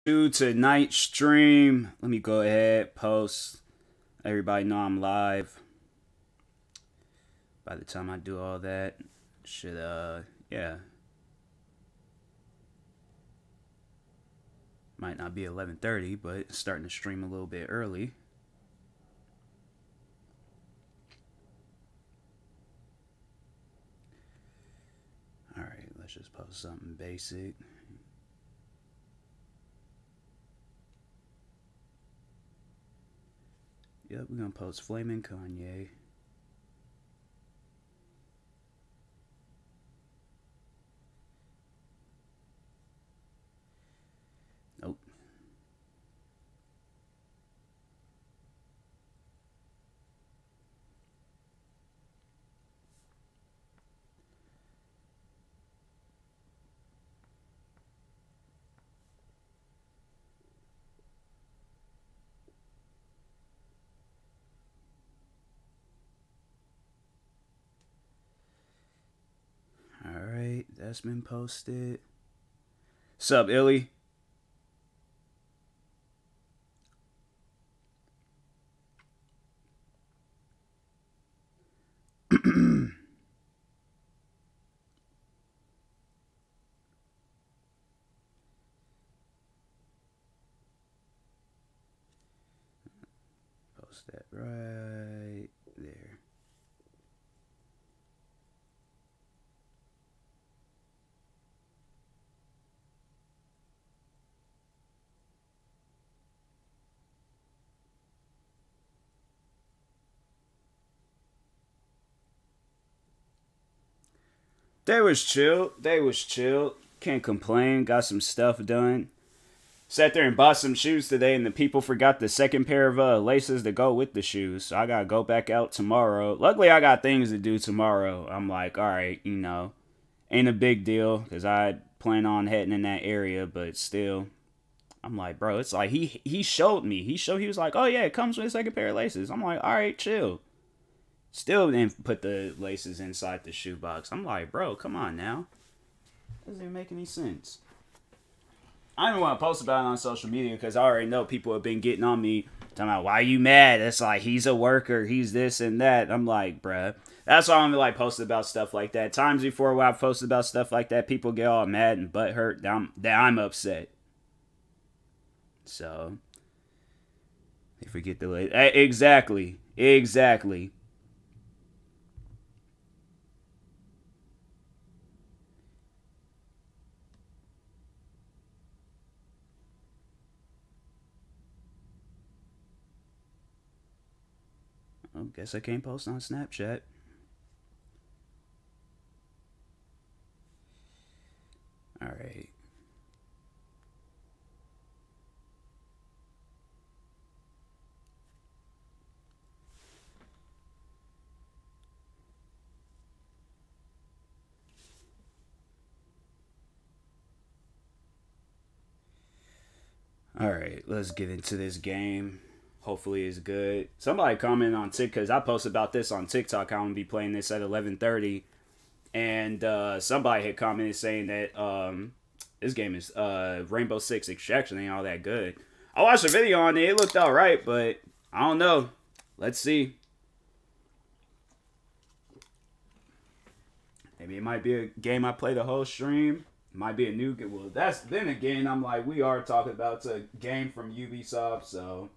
Tonight stream. Let me go ahead, post. Everybody know I'm live. By the time I do all that, should yeah. Might not be 11:30, but starting to stream a little bit early. Alright, let's just post something basic. Yep, we're gonna post Flamin' Kanye. Nope. Alright, that's been posted. Sup, Illy? Post that right there. They was chill. They was chill. Can't complain. Got some stuff done. Sat there and bought some shoes today, and the people forgot the second pair of laces to go with the shoes. So I gotta go back out tomorrow. Luckily, I got things to do tomorrow. I'm like, all right, you know, ain't a big deal because I plan on heading in that area, but still, I'm like, bro, it's like he showed me. He was like, oh yeah, it comes with a second pair of laces. I'm like, all right, chill. Still didn't put the laces inside the shoebox. I'm like, bro, come on now. Doesn't even make any sense. I don't even want to post about it on social media because I already know people have been getting on me talking about, why are you mad? It's like, he's a worker, he's this and that. I'm like, bruh. That's why I'm like posting about stuff like that. Times before where I've posted about stuff like that, people get all mad and butthurt that I'm upset. So, they forget the exactly. Exactly. I guess I can't post on Snapchat. Alright. Alright, let's get into this game. Hopefully it's good. Somebody commented on TikTok, because I posted about this on TikTok, how I'm going to be playing this at 11:30. And somebody had commented saying that this game is Rainbow Six Extraction ain't all that good. I watched a video on it. It looked alright, but I don't know. Let's see. Maybe it might be a game I play the whole stream. It might be a new game. Well, then again, I'm like, we are talking about a game from Ubisoft, so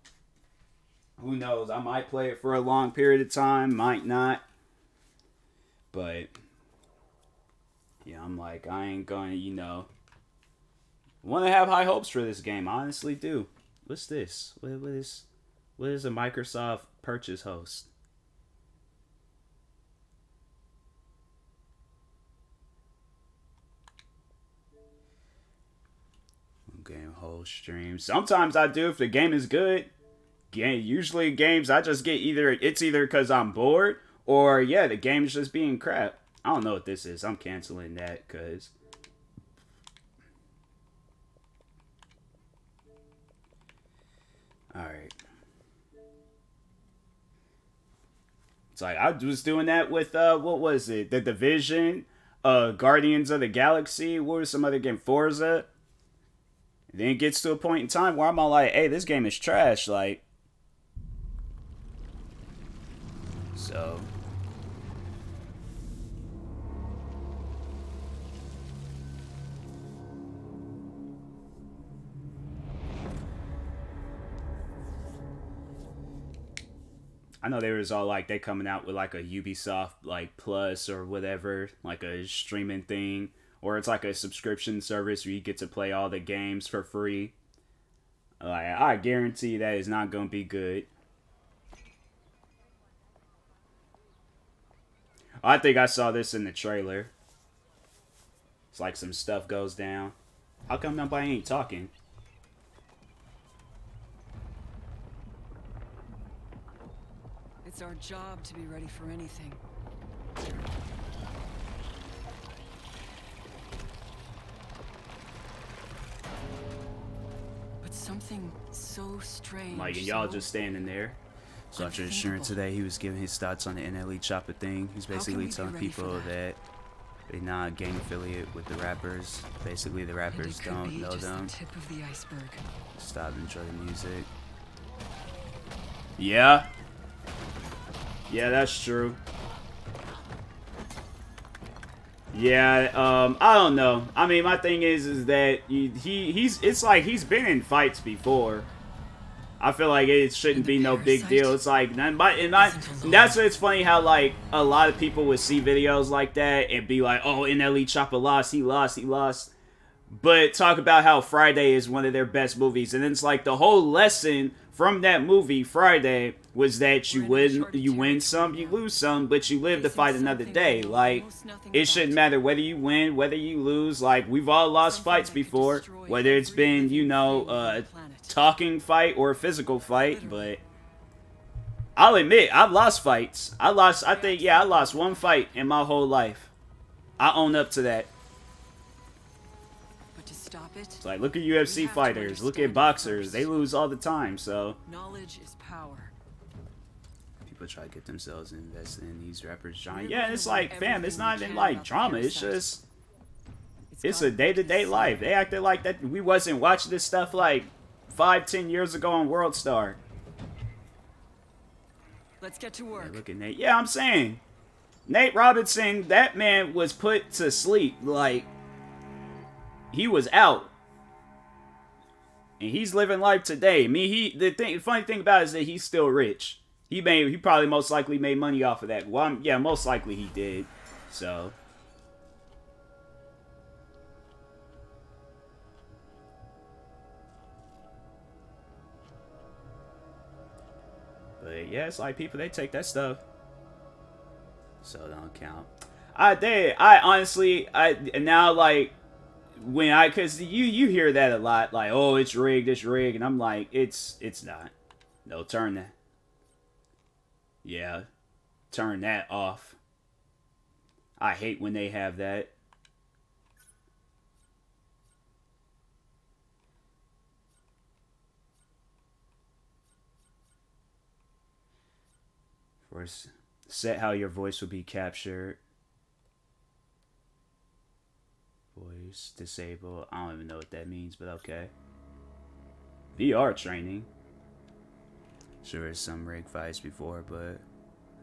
who knows? I might play it for a long period of time, might not. But yeah, I'm like, I ain't gonna, you know, want to have high hopes for this game. I honestly do. What's this? What is a Microsoft purchase host? Game whole stream. Sometimes I do if the game is good. Usually games I just get either because I'm bored or yeah, the game is just being crap. I don't know what this is. I'm canceling that because alright. It's like I was doing that with what was it? The Division, Guardians of the Galaxy, what was some other game? Forza. Then it gets to a point in time where I'm all like, hey, this game is trash, like. So. I know they was all like, they coming out with like a Ubisoft like Plus or whatever, like a streaming thing, or it's like a subscription service where you get to play all the games for free. Like, I guarantee that is not gonna be good. I think I saw this in the trailer. It's like some stuff goes down. How come nobody ain't talking? It's our job to be ready for anything. But something so strange. Like, y'all just standing there. So after insurance today, he was giving his thoughts on the NLE Chopper thing. He's basically telling people that they're not a gang affiliate with the rappers. Basically, the rappers don't know them. Tip of the iceberg. Stop enjoying the music. Yeah. Yeah, that's true. Yeah, I don't know. I mean, my thing is that it's like he's been in fights before. I feel like it shouldn't be no big deal. It's like, that's why it's funny how like a lot of people would see videos like that and be like, oh, NLE Chopper lost, he lost. But talk about how Friday is one of their best movies, and it's like the whole lesson from that movie, Friday, was that you win some, you lose some, but you live to fight another day. Like, it shouldn't matter whether you win, whether you lose. Like, we've all lost fights before, whether it's been, you know, a talking fight or a physical fight. But I'll admit, I've lost fights. I lost one fight in my whole life. I own up to that. It's like, look at UFC fighters, look at boxers, they lose all the time, so. Knowledge is power. People try to get themselves invested in these rappers' drama. Yeah, it's like, fam, it's not even like drama, it's just, it's a day-to-day life. They acted like that we wasn't watching this stuff like 5-10 years ago on World Star. Let's get to work. Yeah, look at Nate. Yeah, I'm saying, Nate Robinson, that man was put to sleep, like, he was out. And he's living life today. I mean, the funny thing about it is that he's still rich. He probably most likely made money off of that. Well, yeah, most likely he did. So. But yeah, it's like people, they take that stuff. So it don't count. I honestly, now like, cause you hear that a lot, like, oh, it's rigged, and I'm like, it's not. No, turn that. Yeah, turn that off. I hate when they have that. First, set how your voice will be captured. Voice disabled. I don't even know what that means, but okay. VR training. Sure, there's some rig fights before, but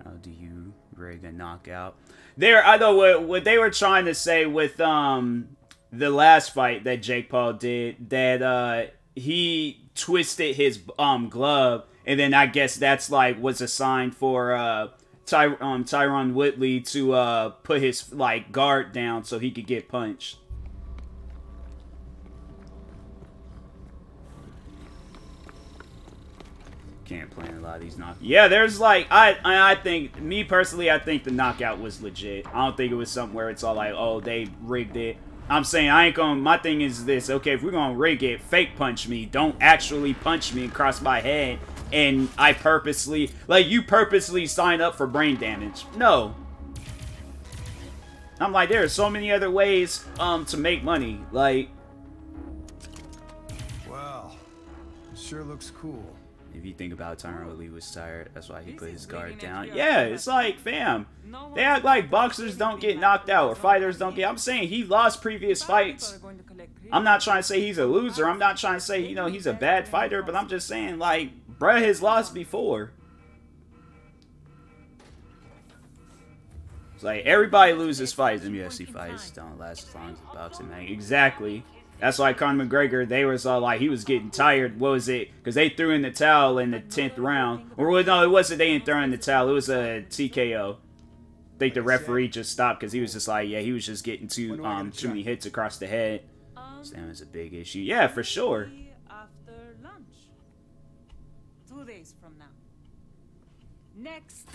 how do you rig a knockout? I know what they were trying to say with the last fight that Jake Paul did, that he twisted his glove, and then I guess that's like was a sign for Tyron Woodley to put his like guard down so he could get punched. Can't plan a lot of these knockouts. Yeah, there's like I think, me personally, I think the knockout was legit. I don't think it was something where it's all like, oh, they rigged it. I'm saying I ain't gonna. My thing is this. Okay, if we're gonna rig it, fake punch me. Don't actually punch me across my head. And I purposely, like, you purposely sign up for brain damage. No. I'm like, there are so many other ways to make money. Like, wow, it sure looks cool. If you think about Tyron Lee was tired, that's why he put his guard down. Yeah, it's like, fam, they act like boxers don't get knocked out or fighters don't get. I'm saying he lost previous fights. I'm not trying to say he's a loser. I'm not trying to say, you know, he's a bad fighter, but I'm just saying, like, bruh has lost before. It's like everybody loses fights in UFC fights. Don't last as long as the boxing, man. Exactly. That's why Conor McGregor, they was all like, he was getting tired. What was it? Because they threw in the towel in the 10th round. Or no, it wasn't they didn't throw in the towel. It was a TKO. I think the referee just stopped because he was just like, yeah, he was just getting too many hits across the head. So that was a big issue. Yeah, for sure. After lunch. 2 days from now. Next.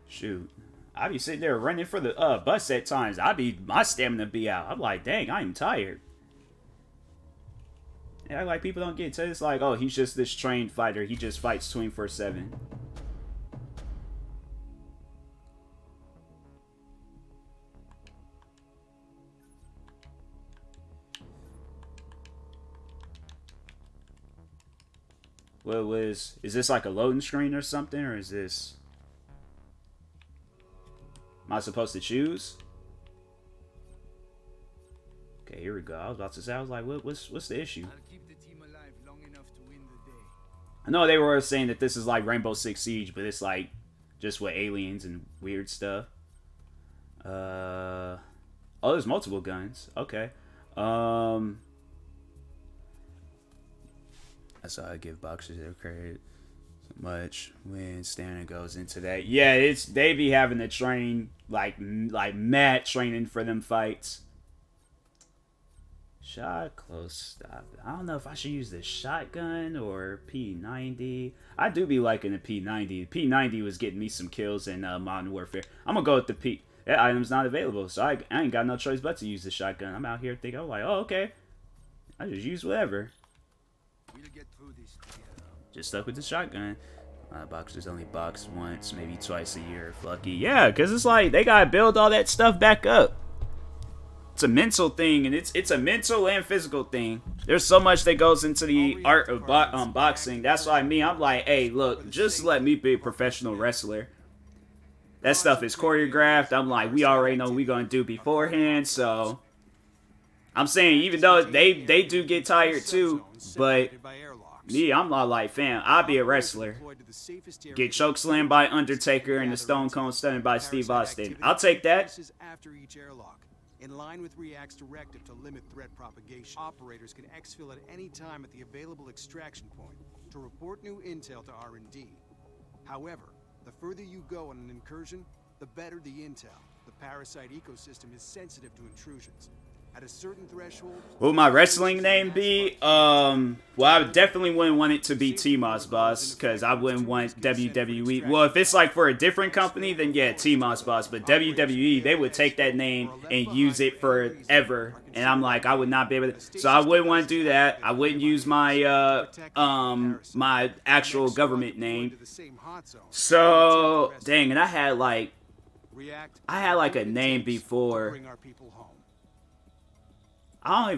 Shoot. I be sitting there running for the bus at times. My stamina be out. I'm like, dang, I'm tired. Yeah, like people don't get to it. It's like, oh, he's just this trained fighter. He just fights 24/7. Is this like a loading screen or something, or is this? Am I supposed to choose? Okay, here we go. I was about to say, I was like, what's the issue? I know they were saying that this is like Rainbow Six Siege, but it's like just with aliens and weird stuff. Oh, there's multiple guns. Okay. That's how I give boxers their credit. Much when Stanley goes into that. Yeah, they be having to train like mad training for them fights. Shot close stop. I don't know if I should use the shotgun or P90. I do be liking the P90. The P90 was getting me some kills in Modern Warfare. I'm gonna go with the P. That item's not available, so I ain't got no choice but to use the shotgun. I'm out here thinking, I'm like, oh okay, I just use whatever. Just stuck with the shotgun. Boxers only box once, maybe twice a year if lucky. Yeah, because it's like they gotta build all that stuff back up. It's a mental thing, and it's a mental and physical thing. There's so much that goes into the art of boxing. That's why I'm like, hey, look, just let me be a professional wrestler. That stuff is choreographed. I'm like, we already know what we gonna do beforehand, so I'm saying even though they do get tired too, but me, I'm not like, fam, I'll be a wrestler. Get chokeslammed by Undertaker and the Stone Cold Stunner by Steve Austin. I'll take that. In line with REACT's directive to limit threat propagation, operators can exfil at any time at the available extraction point to report new intel to R&D. However, the further you go on an incursion, the better the intel. The parasite ecosystem is sensitive to intrusions. At a certain threshold, what would my wrestling name be? Well, I definitely wouldn't want it to be TMossBoss, because I wouldn't want WWE. Well, if it's like for a different company, then yeah, TMossBoss. But WWE, they would take that name and use it forever, and I'm like, I would not be able to. So I wouldn't want to do that. I wouldn't use my my actual government name. So dang, and I had like a name before. I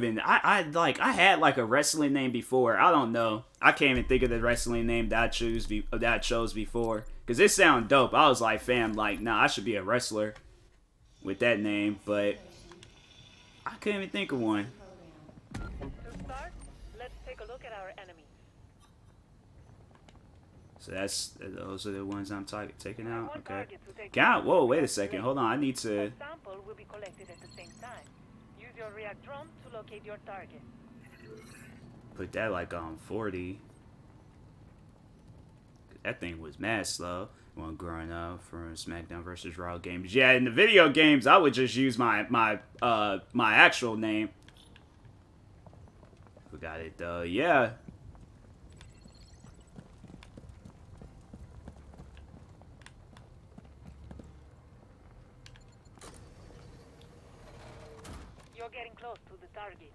had like a wrestling name before. I don't know. I can't even think of the wrestling name that I chose before. Because it sounded dope. I was like, fam, like, nah, I should be a wrestler with that name. But I couldn't even think of one. To start, let's take a look at our enemies. So those are the ones I'm taking out? Okay. Whoa, wait a second. Hold on. I need to... A sample will be collected at the same time. Use your react drone to locate your target. Put that like on 40. That thing was mad slow when growing up from SmackDown versus Raw games. Yeah, in the video games, I would just use my actual name. Forgot it though. Yeah. Getting close to the target.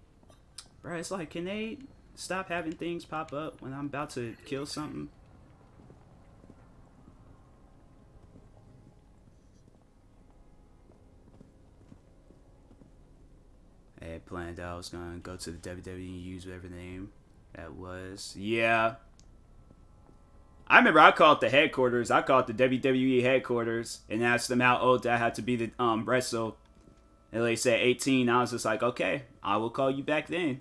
Bro, it's like, can they stop having things pop up when I'm about to kill something? I had planned I was gonna go to the WWE and use whatever name That was, yeah. I remember I called the headquarters. I called the WWE headquarters and asked them how old I had to be to wrestle. And they said 18. I was just like, okay, I will call you back then.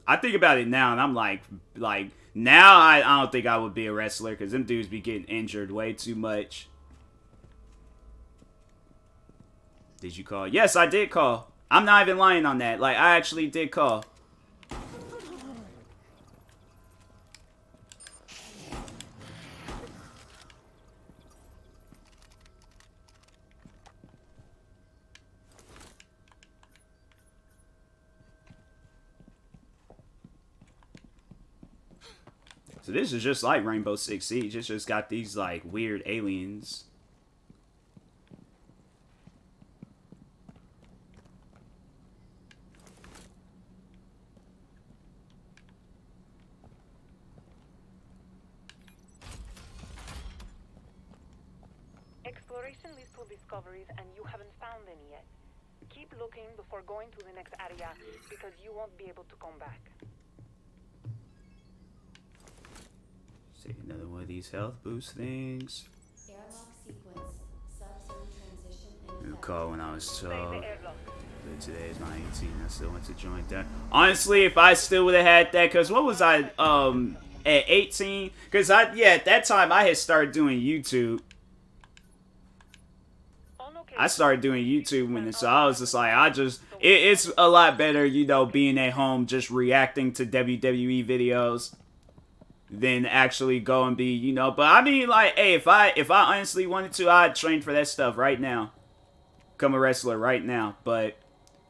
I think about it now, and I'm like now I don't think I would be a wrestler because them dudes be getting injured way too much. Did you call? Yes, I did call. I'm not even lying on that. Like, I actually did call. So this is just like Rainbow Six Siege. It's just got these, like, weird aliens. Exploration leads to discoveries, and you haven't found any yet. Keep looking before going to the next area, because you won't be able to come back. See, another one of these health boost things. Airlock sequence. Sub-zone transition and Recall when I was Play 12. the airlock. But today is my 18. I still went to join that. Honestly, if I still would have had that, because what was I, at 18? Because at that time I had started doing YouTube. I started doing YouTube when so I was just like, it's a lot better, you know, being at home just reacting to WWE videos than actually go and be, you know. But I mean, like, hey, if I honestly wanted to, I'd train for that stuff right now, become a wrestler right now. But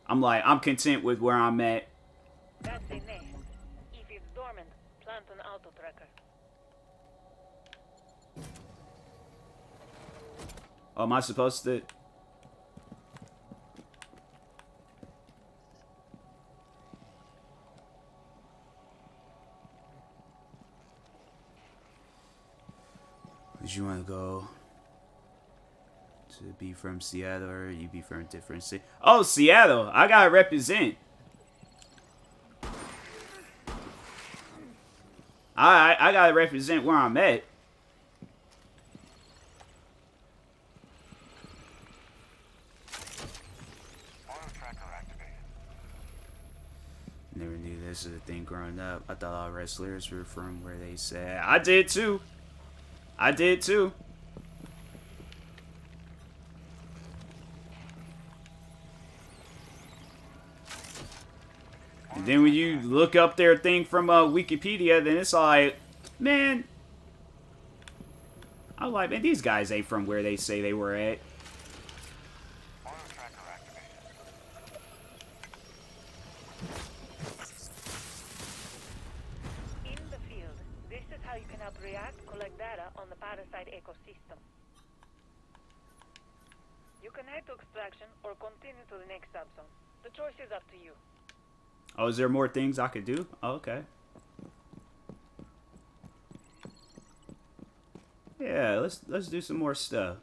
I'm like, I'm content with where I'm at. That's a nest. If it's dormant, plant an auto tracker. Oh, am I supposed to? Would you want to go to be from Seattle or you be from a different city? Oh, Seattle. I gotta represent. I gotta represent where I'm at. Never knew this was a thing growing up. I thought all wrestlers were from where they said. I did too. I did too. And then when you look up their thing from Wikipedia, then it's like, man, I'm like, man, these guys ain't from where they say they were at. On the parasite ecosystem. You can head to extraction or continue to the next subzone. The choice is up to you. Oh, is there more things I could do? Oh, okay. Yeah, let's do some more stuff.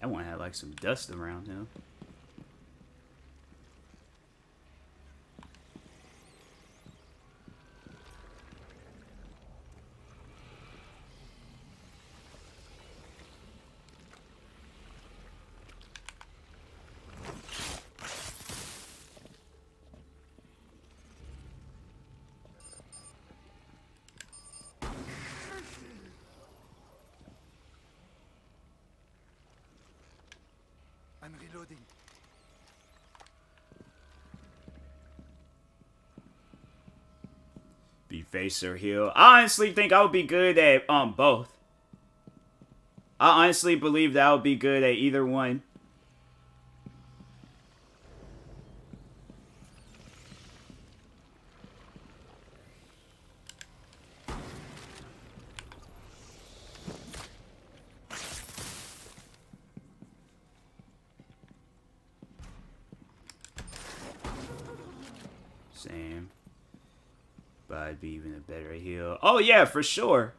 That one had like some dust around him. I'm reloading. Be face or heel. I honestly think I would be good at both. I honestly believe that I would be good at either one. same. But I'd be even a better heel. Oh, yeah, for sure.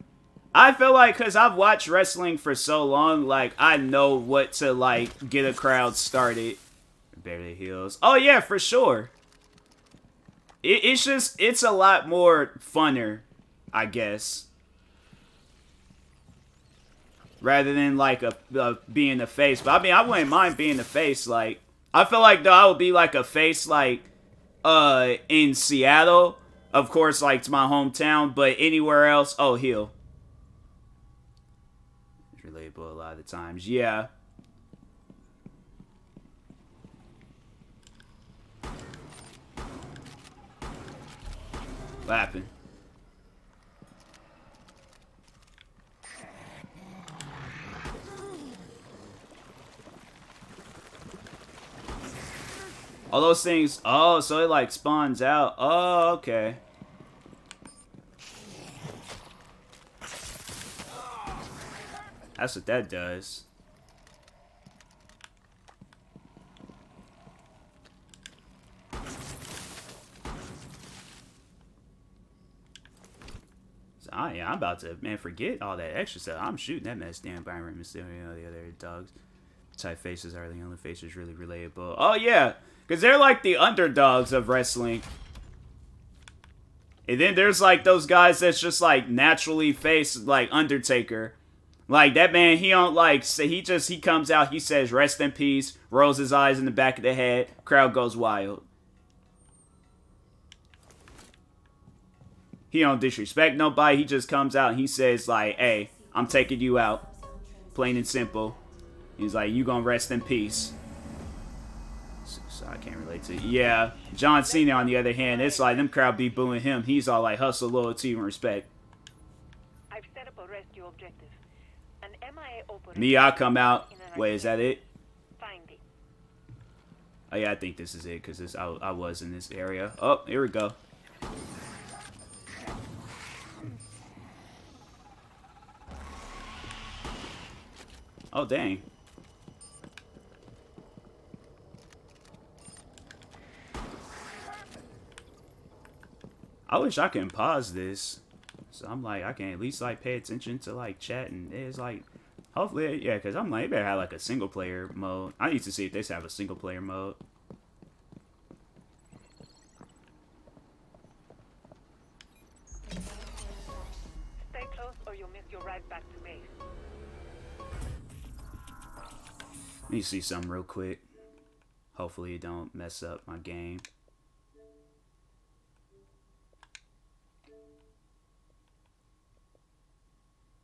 I feel like, because I've watched wrestling for so long, like, I know what to, like, get a crowd started. Better heels. Oh, yeah, for sure. It's a lot more funner, I guess. Rather than, like, being a face. But, I mean, I wouldn't mind being a face, like. I feel like, though, I would be, like, a face, like, in Seattle. Of course, like, it's my hometown. But anywhere else, oh, heel. It's relatable a lot of the times. Yeah. What happened? All those things. Oh, so it like spawns out. Oh, okay. That's what that does. Yeah, I'm about to, man, forget all that extra stuff. I'm shooting that mess down Byron Mysterio, the other dogs. Type faces are the only faces really relatable. Oh, yeah, because they're like the underdogs of wrestling. And then there's like those guys that's just like naturally faced, like Undertaker. Like that man, he don't like, say he comes out, he says rest in peace, rolls his eyes in the back of the head, crowd goes wild. He don't disrespect nobody. He just comes out and he says like, hey, I'm taking you out. Plain and simple. He's like, you gonna rest in peace. So I can't relate to it. Yeah. John Cena, on the other hand, it's like them crowd be booing him. He's all like hustle, loyalty, and respect. I've set up a rescue objective. An MIA operator. Me, I come out. Wait, is that it? Find it. Oh yeah, I think this is it because I was in this area. Oh, here we go. Oh, dang. I wish I can pause this. So I'm like, I can at least like pay attention to like chat and it's like, hopefully, yeah, because I'm like, it better have like a single player mode. I need to see if they have a single player mode. Stay close or you'll miss your ride back to base. Let me see something real quick. Hopefully it don't mess up my game.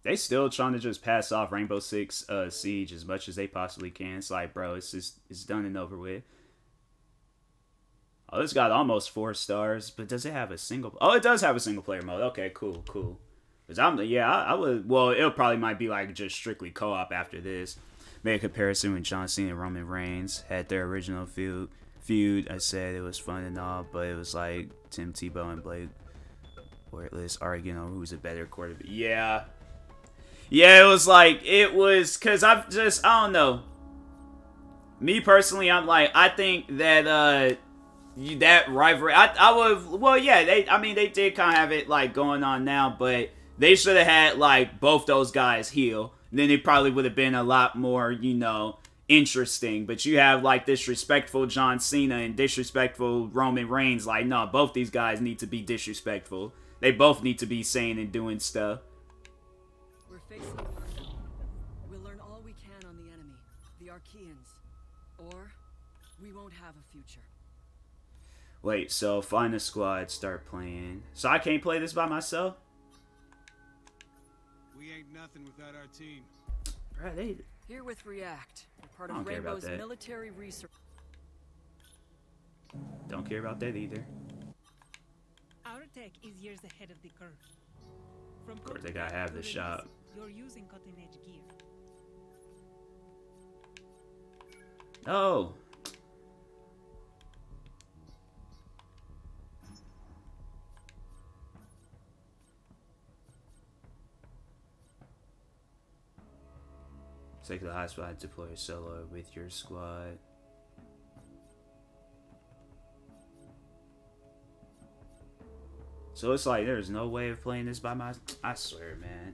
They still trying to just pass off Rainbow Six Siege as much as they possibly can. It's like, bro, it's done and over with. Oh, this got almost 4 stars, but does it have a single? Oh, it does have a single player mode. Okay, cool, cool. Cause I would. Well, it probably might be like just strictly co-op after this. Made a comparison when John Cena and Roman Reigns had their original feud. I said it was fun and all, but it was like Tim Tebow and Blake Bortles arguing on who's a better quarterback. Yeah. Yeah, it was, because I don't know. Me personally, I'm like, I think that, that rivalry, I would, well, yeah, they did kind of have it, like, going on now, but they should have had, like, both those guys heel. Then it probably would have been a lot more, you know, interesting. But you have, like, disrespectful John Cena and disrespectful Roman Reigns. Like, no, both these guys need to be disrespectful. They both need to be saying and doing stuff. We're facing a murder. We'll learn all we can on the enemy, the Archaeans. Or we won't have a future. Wait, so find a squad, start playing. So I can't play this by myself? We ain't nothing without our team. Right, Here with React. We're part I don't of care about Rainbow's that. military research. Don't care about that either. Our tech is years ahead of the curve. From Of course, they gotta have the shop. You're using cutting-edge gear. Oh. Take the hotspot, deploy a solo with your squad. So it's like, there's no way of playing this by my... I swear, man.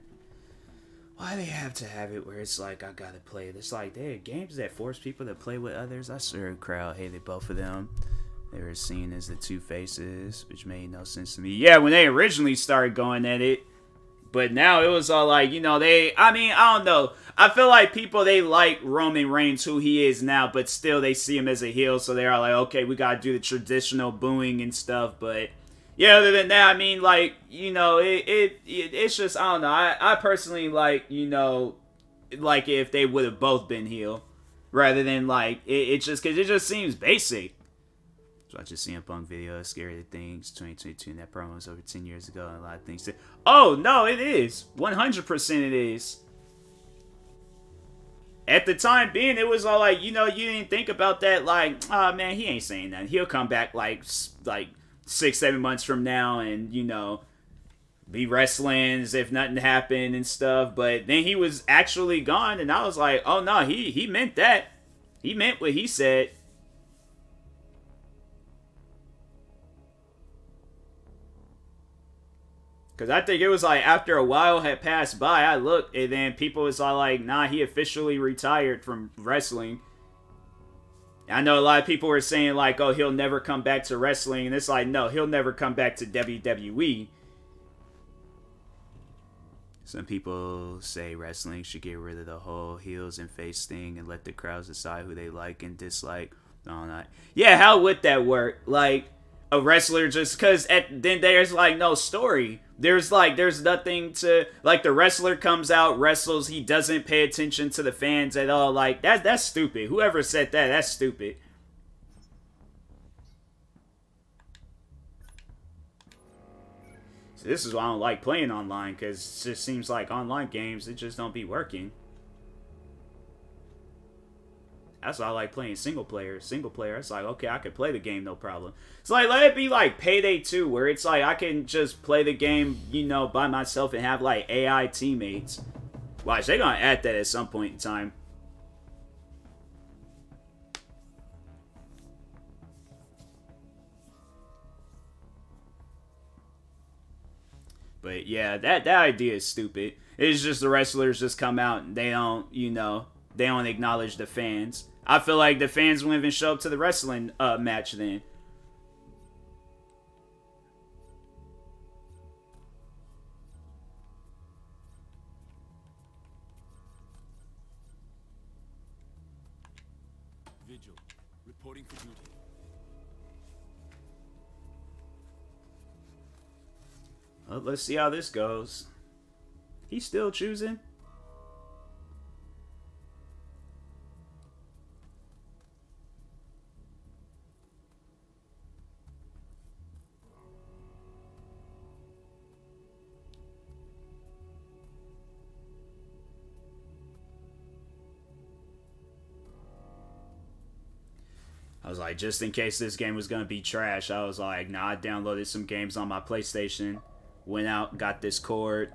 Why they have to have it where it's like, I gotta play this? Like, they had games that force people to play with others. I swear the crowd hated both of them. They were seen as the two faces, which made no sense to me. Yeah, when they originally started going at it. But now it was all like, you know, I mean, I don't know. I feel like people, they like Roman Reigns, who he is now, but still they see him as a heel. So they're like, okay, we gotta do the traditional booing and stuff. But yeah, other than that, I mean, like, you know, it's just, I don't know. I personally like, you know, like if they would have both been heel rather than like, it's just because it just seems basic. So I just CM Punk video, Scary Things, 2022, and that promo was over 10 years ago, and a lot of things. Oh, no, it is. 100% it is. At the time being, it was all like, you know, you didn't think about that, like, oh, man, he ain't saying that. He'll come back, like 6-7 months from now and, you know, be wrestling as if nothing happened and stuff. But then he was actually gone, and I was like, oh, no, he meant that. He meant what he said. Because I think it was like after a while had passed by, I looked, and then people was all like, nah, he officially retired from wrestling. I know a lot of people were saying like, oh, he'll never come back to wrestling. And it's like, no, he'll never come back to WWE. Some people say wrestling should get rid of the whole heels and face thing and let the crowds decide who they like and dislike. No, not. Yeah, how would that work? Like, a wrestler just, because then there's like no story. There's nothing to, like, the wrestler comes out, wrestles, he doesn't pay attention to the fans at all. Like, that's stupid. Whoever said that, that's stupid. So this is why I don't like playing online, because it just seems like online games, it just don't be working. That's why I like playing single player. Single player, it's like, okay, I can play the game, no problem. It's like, let it be like Payday 2, where it's like, I can just play the game, you know, by myself and have, like, AI teammates. Watch, they're gonna add that at some point in time. But, yeah, that idea is stupid. It's just the wrestlers just come out and they don't, you know, they don't acknowledge the fans. I feel like the fans won't even show up to the wrestling match then. Vigil, reporting for duty. Well, let's see how this goes. He's still choosing. I was like, just in case this game was going to be trash, I was like, nah, I downloaded some games on my PlayStation, went out, got this cord.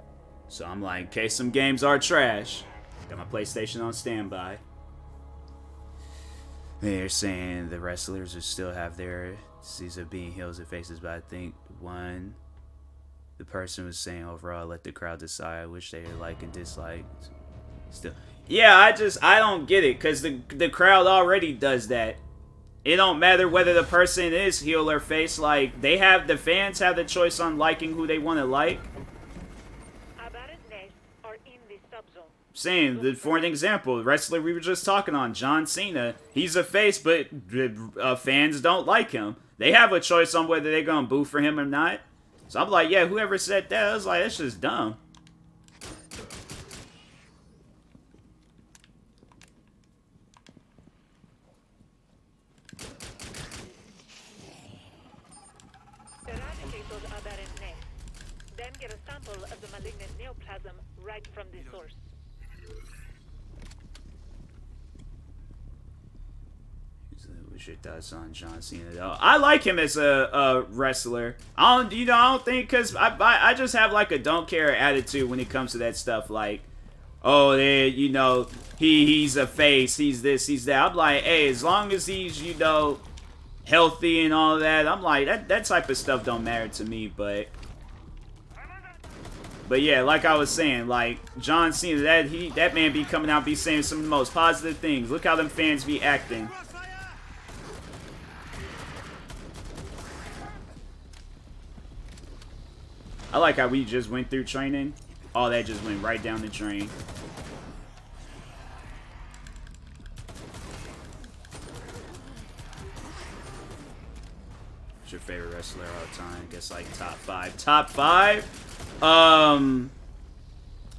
So I'm like, in case some games are trash, got my PlayStation on standby. They're saying the wrestlers will still have their disease of being heels and faces, but I think the person was saying overall, let the crowd decide which they like and dislike. Still, yeah, I don't get it, because the crowd already does that. It don't matter whether the person is heel or face. Like, the fans have the choice on liking who they want to like. Saying, for an example, the wrestler we were just talking on, John Cena, he's a face, but fans don't like him. They have a choice on whether they're going to boo for him or not. So I'm like, yeah, whoever said that, I was like, that's just dumb. Then get a sample of the malignant neoplasm right from the source. What's your thoughts on John Cena though? I like him as a wrestler. I don't think, because I just have like a don't care attitude when it comes to that stuff. Like, oh, you know, he's a face, he's this, he's that. I'm like, hey, as long as he's, you know, healthy and all that, I'm like, that type of stuff don't matter to me. But But yeah, like I was saying, like John Cena, that man be coming out, be saying some of the most positive things. Look how them fans be acting. I like how we just went through training. All that just went right down the drain. What's your favorite wrestler all the time? I guess like top 5. Top 5?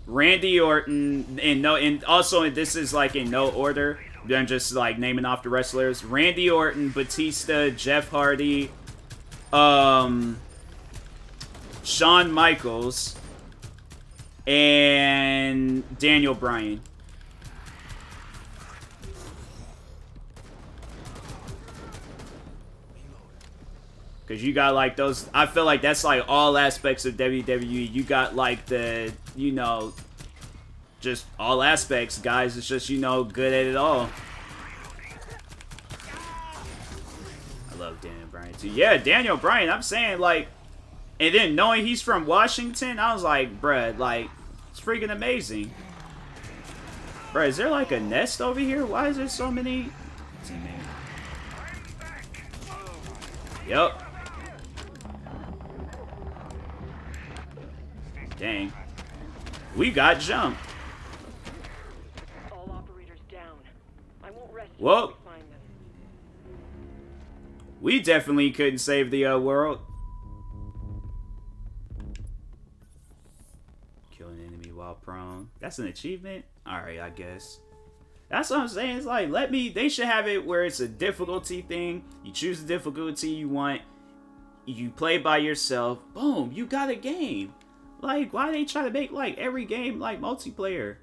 Randy Orton, and also this is like in no order. I'm just like naming off the wrestlers. Randy Orton, Batista, Jeff Hardy, Shawn Michaels, and Daniel Bryan. Because you got like those, I feel like that's like all aspects of WWE. You got like the, you know, just all aspects. Guys, it's just, you know, good at it all. I love Daniel Bryan too. Yeah, Daniel Bryan, I'm saying like, and then knowing he's from Washington, I was like, bruh, like, it's freaking amazing. Bruh, is there like a nest over here? Why is there so many? Yep. Dang. We got jumped. All operators down. I won't rest Whoa. until we find them. We definitely couldn't save the world. Kill an enemy while prone. That's an achievement? Alright, I guess. That's what I'm saying. It's like, they should have it where it's a difficulty thing. You choose the difficulty you want. You play by yourself. Boom, you got a game. Like, why they try to make, like, every game, like, multiplayer?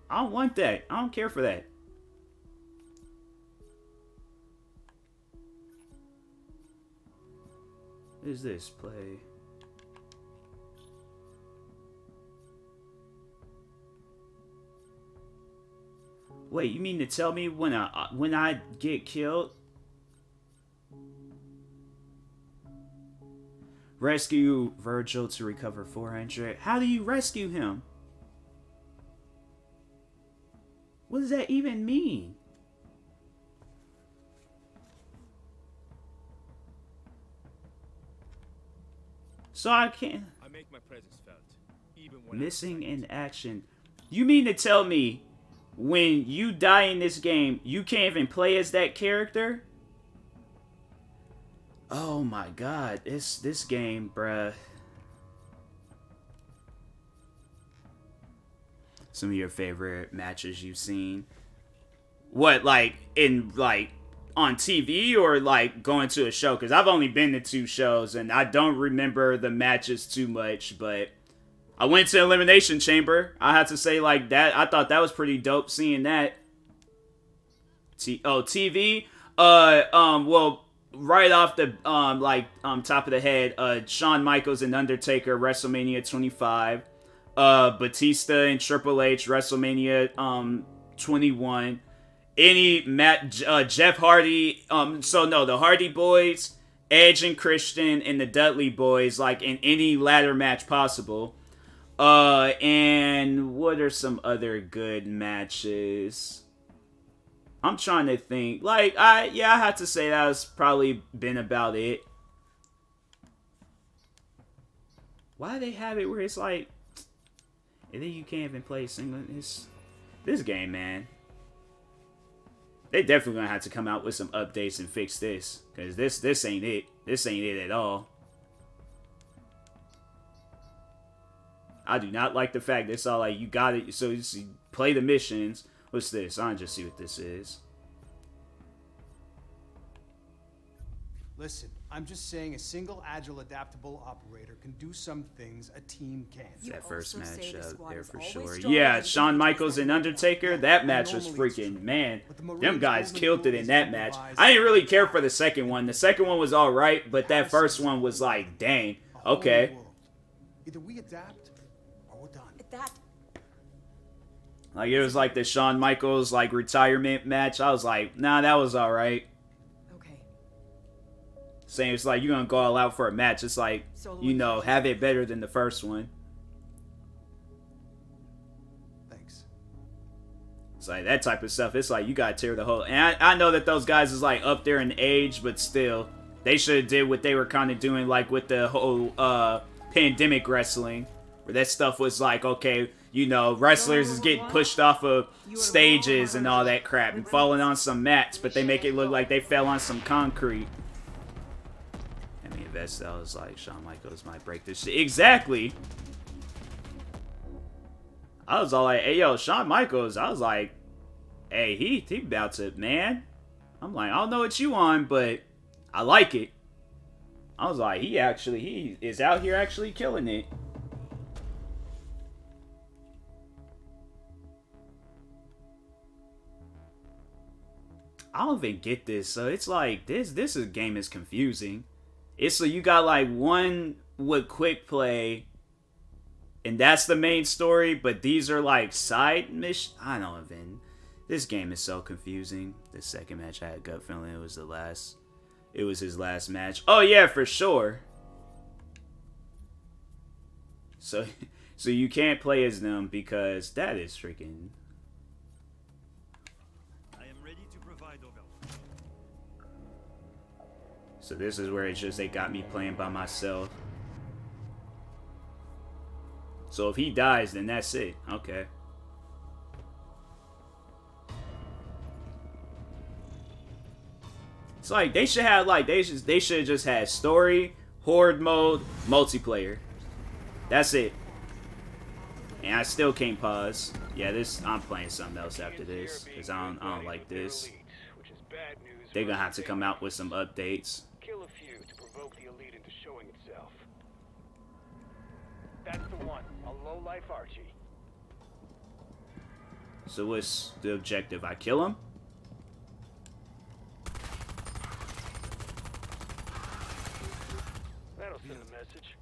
I don't want that. I don't care for that. What is this? Play. Wait, you mean to tell me when I get killed? Rescue Virgil to recover 400. How do you rescue him? What does that even mean? So I can't. I make my presence felt, even when Missing in action. You mean to tell me when you die in this game, you can't even play as that character? Oh my god, this game, bruh. Some of your favorite matches you've seen. What, like, on TV or, like, going to a show? Because I've only been to 2 shows, and I don't remember the matches too much, but I went to Elimination Chamber. I have to say, like, that, I thought that was pretty dope seeing that. TV? Well, right off the, top of the head, Shawn Michaels and Undertaker, WrestleMania 25. Batista and Triple H, WrestleMania, 21. Jeff Hardy, the Hardy Boys, Edge and Christian, and the Dudley Boys, like, in any ladder match possible. And what are some other good matches? I'm trying to think. Like, I have to say that's probably been about it. Why do they have it where it's like, and then you can't even play single? This game, man. They definitely gonna have to come out with some updates and fix this, cause this ain't it. This ain't it at all. I do not like the fact that it's all like you got it. So you play the missions. What's this? I'll just see what this is. Listen, I'm just saying a single, agile, adaptable operator can do some things a team can't. That first match there for sure. Yeah, Shawn Michaels and Undertaker. That match was freaking, man. Them guys killed it in that match. I didn't really care for the second one. The second one was alright, but that first one was like, dang. Okay. Either we adapt or we're done. Like, it was like the Shawn Michaels, like, retirement match. I was like, nah, that was alright. Okay. Saying it's like, you're gonna go all out for a match. It's like, you know, have it better than the first one. It's like that type of stuff. It's like you gotta tear the whole. And I know that those guys is like up there in age, but still, they should have did what they were kind of doing, like with the whole pandemic wrestling, where that stuff was like, okay, you know, wrestlers is getting pushed off of stages and all that crap and falling on some mats, but they make it look like they fell on some concrete. I mean, that's I was like, Shawn Michaels might break this shit. Exactly. I was all like, hey, yo, Shawn Michaels. I was like, hey, he about to, man. I'm like, I don't know what you on, but I like it. I was like, he is out here actually killing it. I don't even get this. So it's like, this game is confusing. It's so you got like one with quick play, and that's the main story, but these are like side missions. I don't even. This game is so confusing. The second match, I had a gut feeling it was the last. It was his last match. Oh yeah, for sure. So you can't play as them because that is freaking. I am ready to provide overwatch. So this is where it's just they got me playing by myself. So if he dies, then that's it. Okay. It's like they should have like they should have just had story, horde mode, multiplayer. That's it. And I still can't pause. Yeah, I'm playing something else after this because I don't like this. They're gonna have to come out with some updates. Kill a few to provoke the elite into showing itself. That's the one. A low-life Archie. So what's the objective? I kill him? That'll send a message.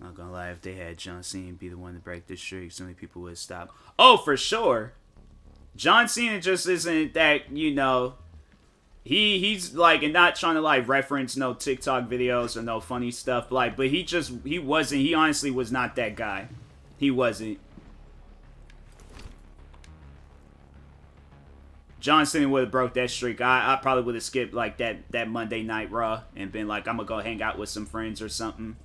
Not gonna lie, if they had John Cena be the one to break this streak, so many people would stop. Oh, for sure. John Cena just isn't that, you know, he's like, and not trying to like reference no TikTok videos or no funny stuff, like, but he honestly was not that guy. He wasn't. John Cena would have broke that streak. I probably would have skipped like that Monday Night Raw and been like, I'm gonna go hang out with some friends or something.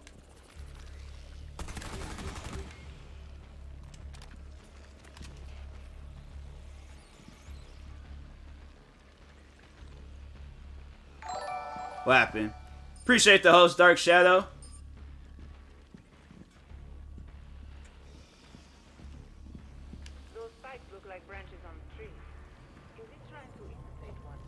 What happened? Appreciate the host, Dark Shadow. Those spikes look like branches on the tree. Is it trying to imitate one?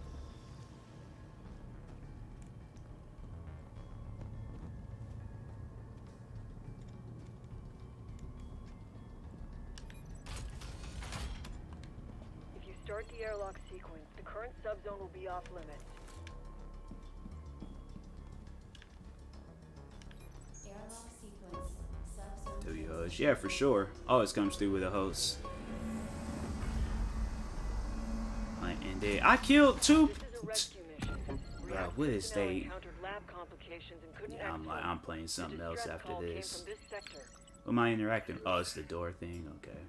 If you start the airlock sequence, the current subzone will be off limits. Airlock sequence. Subzone host. Yeah, for sure. Always comes through with a host. And then I killed two. Bro, what is they? Yeah, I'm playing something else after this. What am I interacting? Oh, it's the door thing. Okay.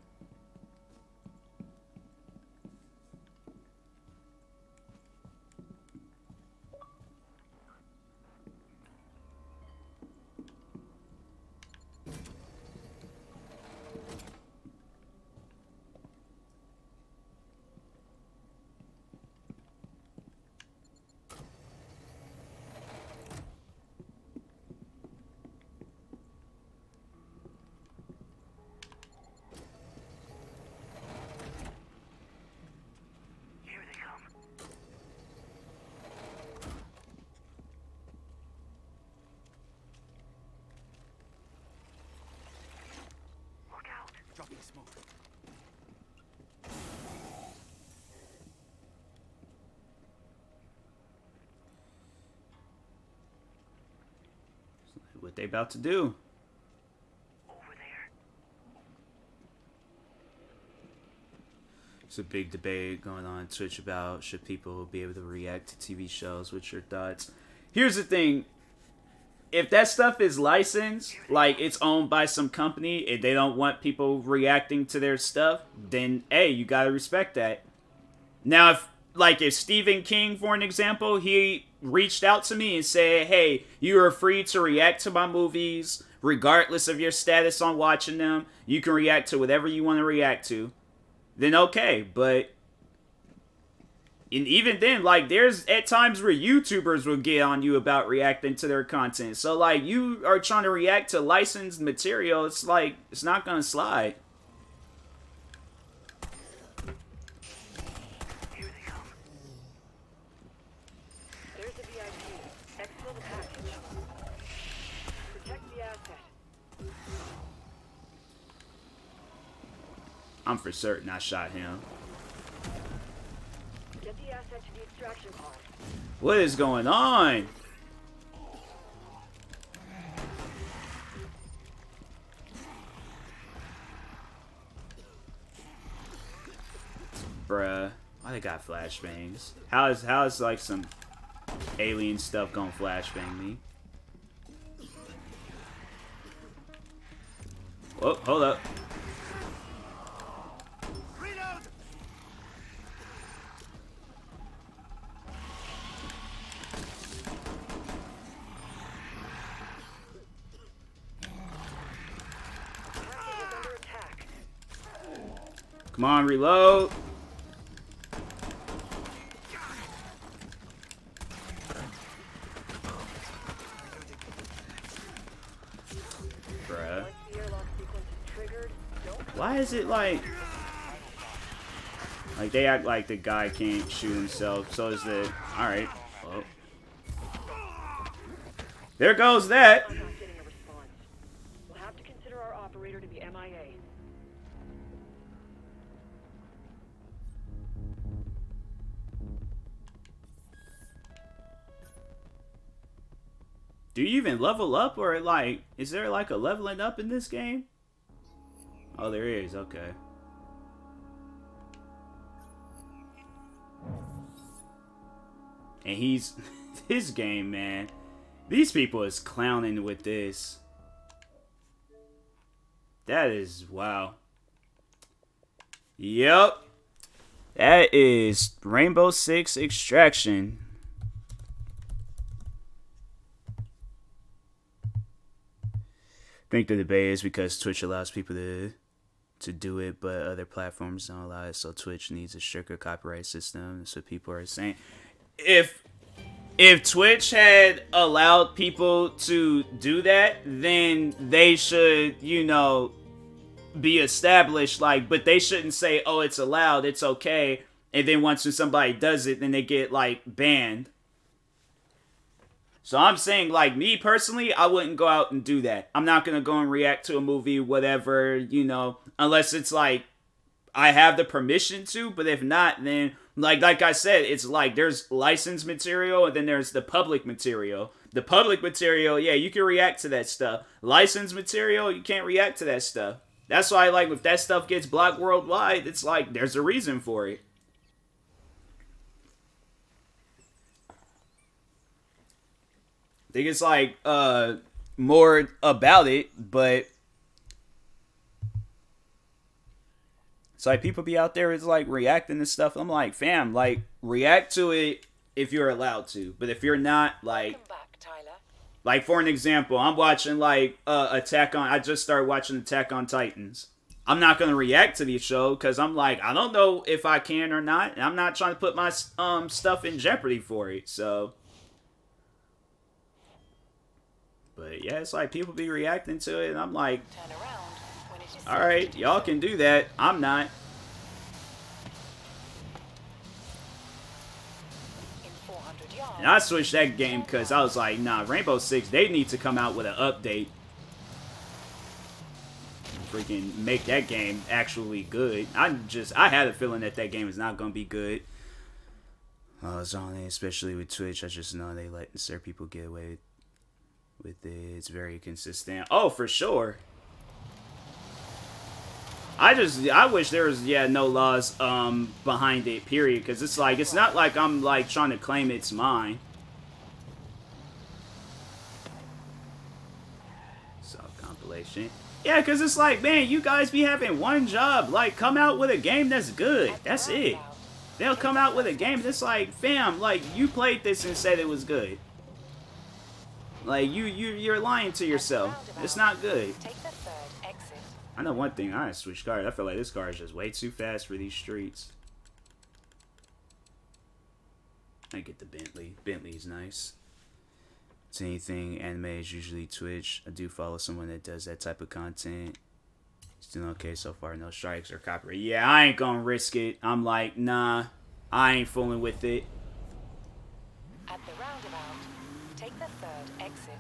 Dropping smoke. What they about to do? So a big debate going on Twitch about should people be able to react to TV shows. What's your thoughts? Here's the thing. If that stuff is licensed, like it's owned by some company, and they don't want people reacting to their stuff, then, hey, you gotta respect that. Now, if Stephen King, for an example, he reached out to me and said, hey, you are free to react to my movies, regardless of your status on watching them. You can react to whatever you want to react to. Then okay, but... And even then, like, there's at times where YouTubers will get on you about reacting to their content. So, like, you are trying to react to licensed material, it's like, it's not gonna slide. Here they come. There's the VIP. Exfil the package. Protect the asset. I'm for certain I shot him. Get the asset to the extraction pod. What is going on? Bruh. Why they got flashbangs? How is like some alien stuff gonna flashbang me? Oh, hold up. Come on, reload. Bruh. Why is it like they act like the guy can't shoot himself? So is the... Alright. Well. There goes that. I'm not getting a response. We'll have to consider our operator to be MIA. Do you even level up, or like, is there like a leveling up in this game? Oh, there is. Okay. And he's this game, man. These people is clowning with this. That is wow. Yep. That is Rainbow Six Extraction. I think the debate is because Twitch allows people to do it, but other platforms don't allow it, so Twitch needs a stricter copyright system. That's what people are saying. If Twitch had allowed people to do that, then they should, you know, be established, like, but they shouldn't say, oh, it's allowed, it's okay, and then once somebody does it, then they get, like, banned. So I'm saying, like, me personally, I wouldn't go out and do that. I'm not going to go and react to a movie, whatever, you know, unless it's like, I have the permission to, but if not, then, like I said, it's like, there's licensed material, and then there's the public material. The public material, yeah, you can react to that stuff. Licensed material, you can't react to that stuff. That's why, like, if that stuff gets blocked worldwide, it's like, there's a reason for it. I think it's like more about it, but it's like people be out there is like reacting to stuff. I'm like, fam, like react to it if you're allowed to, but if you're not, like, like for an example, I'm watching like I just started watching Attack on Titans. I'm not gonna react to the show because I'm like, I don't know if I can or not, and I'm not trying to put my stuff in jeopardy for it. So. But yeah, it's like people be reacting to it, and I'm like, alright, y'all can do that. I'm not. And I switched that game because I was like, nah, Rainbow Six, they need to come out with an update. Freaking make that game actually good. I had a feeling that that game is not going to be good. It's only, especially with Twitch, I just know they let certain people get away with it. It's very consistent. Oh, for sure. I wish there was no laws behind it, period, because it's like it's not like I'm like trying to claim it's mine. So compilation. Yeah, because it's like, man, you guys be having one job. Like, come out with a game that's good. That's it. They'll come out with a game that's like, fam, like, you played this and said it was good. Like, you're lying to yourself. It's not good. I know one thing, I switch cars. I feel like this car is just way too fast for these streets. I get the Bentley. Bentley's nice. It's anything anime is usually Twitch. I do follow someone that does that type of content. It's doing okay so far. No strikes or copyright. Yeah, I ain't gonna risk it. I'm like, nah, I ain't fooling with it. At the roundabout, take the third exit.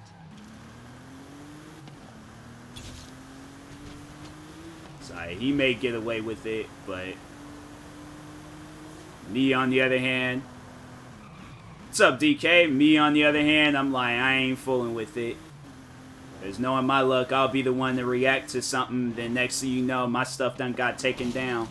Sorry, he may get away with it, but me on the other hand. What's up, DK? Me, on the other hand, I'm like, I ain't fooling with it. There's knowing my luck, I'll be the one to react to something, then next thing you know, my stuff done got taken down.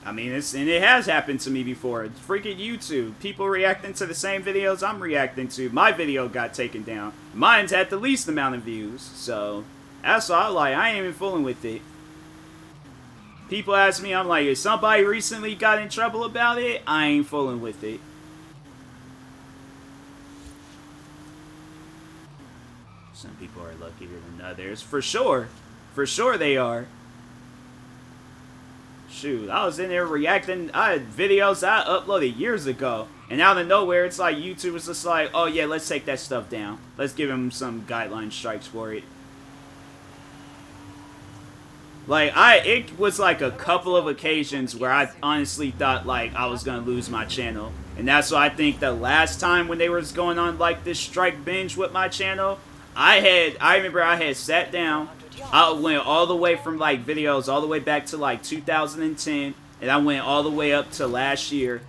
I mean, and it has happened to me before. It's freaking YouTube. People reacting to the same videos I'm reacting to. My video got taken down. Mine's had the least amount of views. So, that's all. I ain't even fooling with it. People ask me, I'm like, if somebody recently got in trouble about it, I ain't fooling with it. Some people are luckier than others. For sure. For sure they are. Shoot, I was in there reacting. I had videos I uploaded years ago. And out of nowhere, it's like YouTube was just like, oh yeah, let's take that stuff down. Let's give him some guideline strikes for it. Like, it was like a couple of occasions where I honestly thought like I was gonna lose my channel. And that's why I think the last time when they was going on like this strike binge with my channel, I remember I had sat down. I went all the way from like videos all the way back to like 2010, and I went all the way up to last year.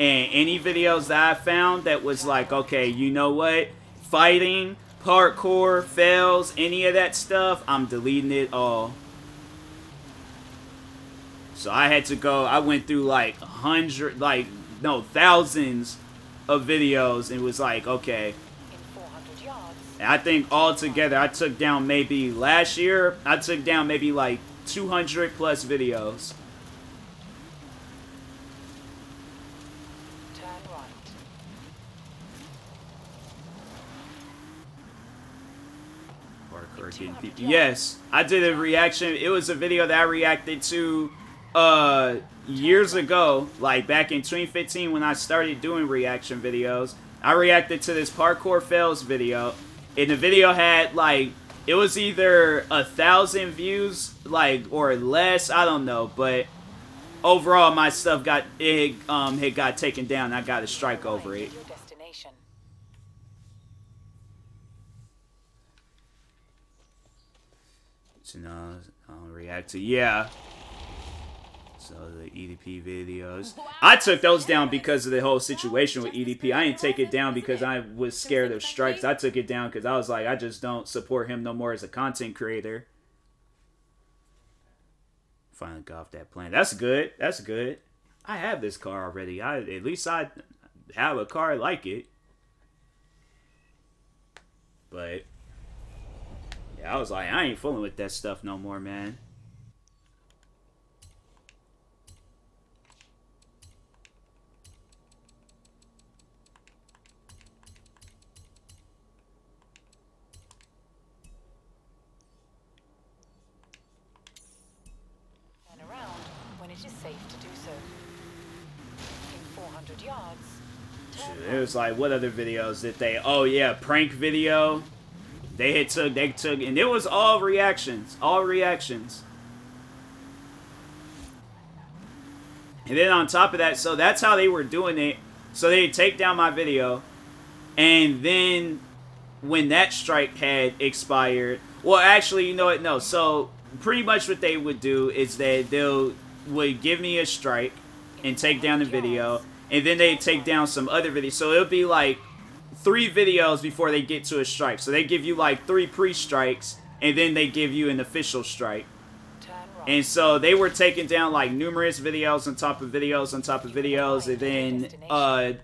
And any videos that I found that was like, okay, you know what, fighting, parkour, fails, any of that stuff, I'm deleting it all. So I had to go. I went through like thousands of videos, and it was like, okay. I think altogether, I took down maybe last year, I took down maybe like 200 plus videos. Turn right. Yes, I did a reaction. It was a video that I reacted to years ago, like back in 2015 when I started doing reaction videos. I reacted to this parkour fails video. And the video had, like, it was either 1,000 views, like, or less, I don't know. But overall, my stuff got taken down. I got a strike over it. So now, I'll react to, yeah. So the EDP videos, I took those down because of the whole situation with EDP. I didn't take it down because I was scared of strikes. I took it down because I was like, I just don't support him no more as a content creator. Finally got off that plane. That's good. That's good. I have this car already. At least I have a car like it. But yeah, I was like, I ain't fooling with that stuff no more, man. It was like, what other videos did they? Oh yeah, prank video. They took, and it was all reactions, all reactions. And then on top of that, so that's how they were doing it. So they'd take down my video, and then when that strike had expired, well, actually, you know what? No. So pretty much what they would do is that would give me a strike. and take down the video, and then they take down some other videos. So it'll be like 3 videos before they get to a strike. So they give you like 3 pre-strikes, and then they give you an official strike. And so they were taking down like numerous videos on top of videos on top of videos, and then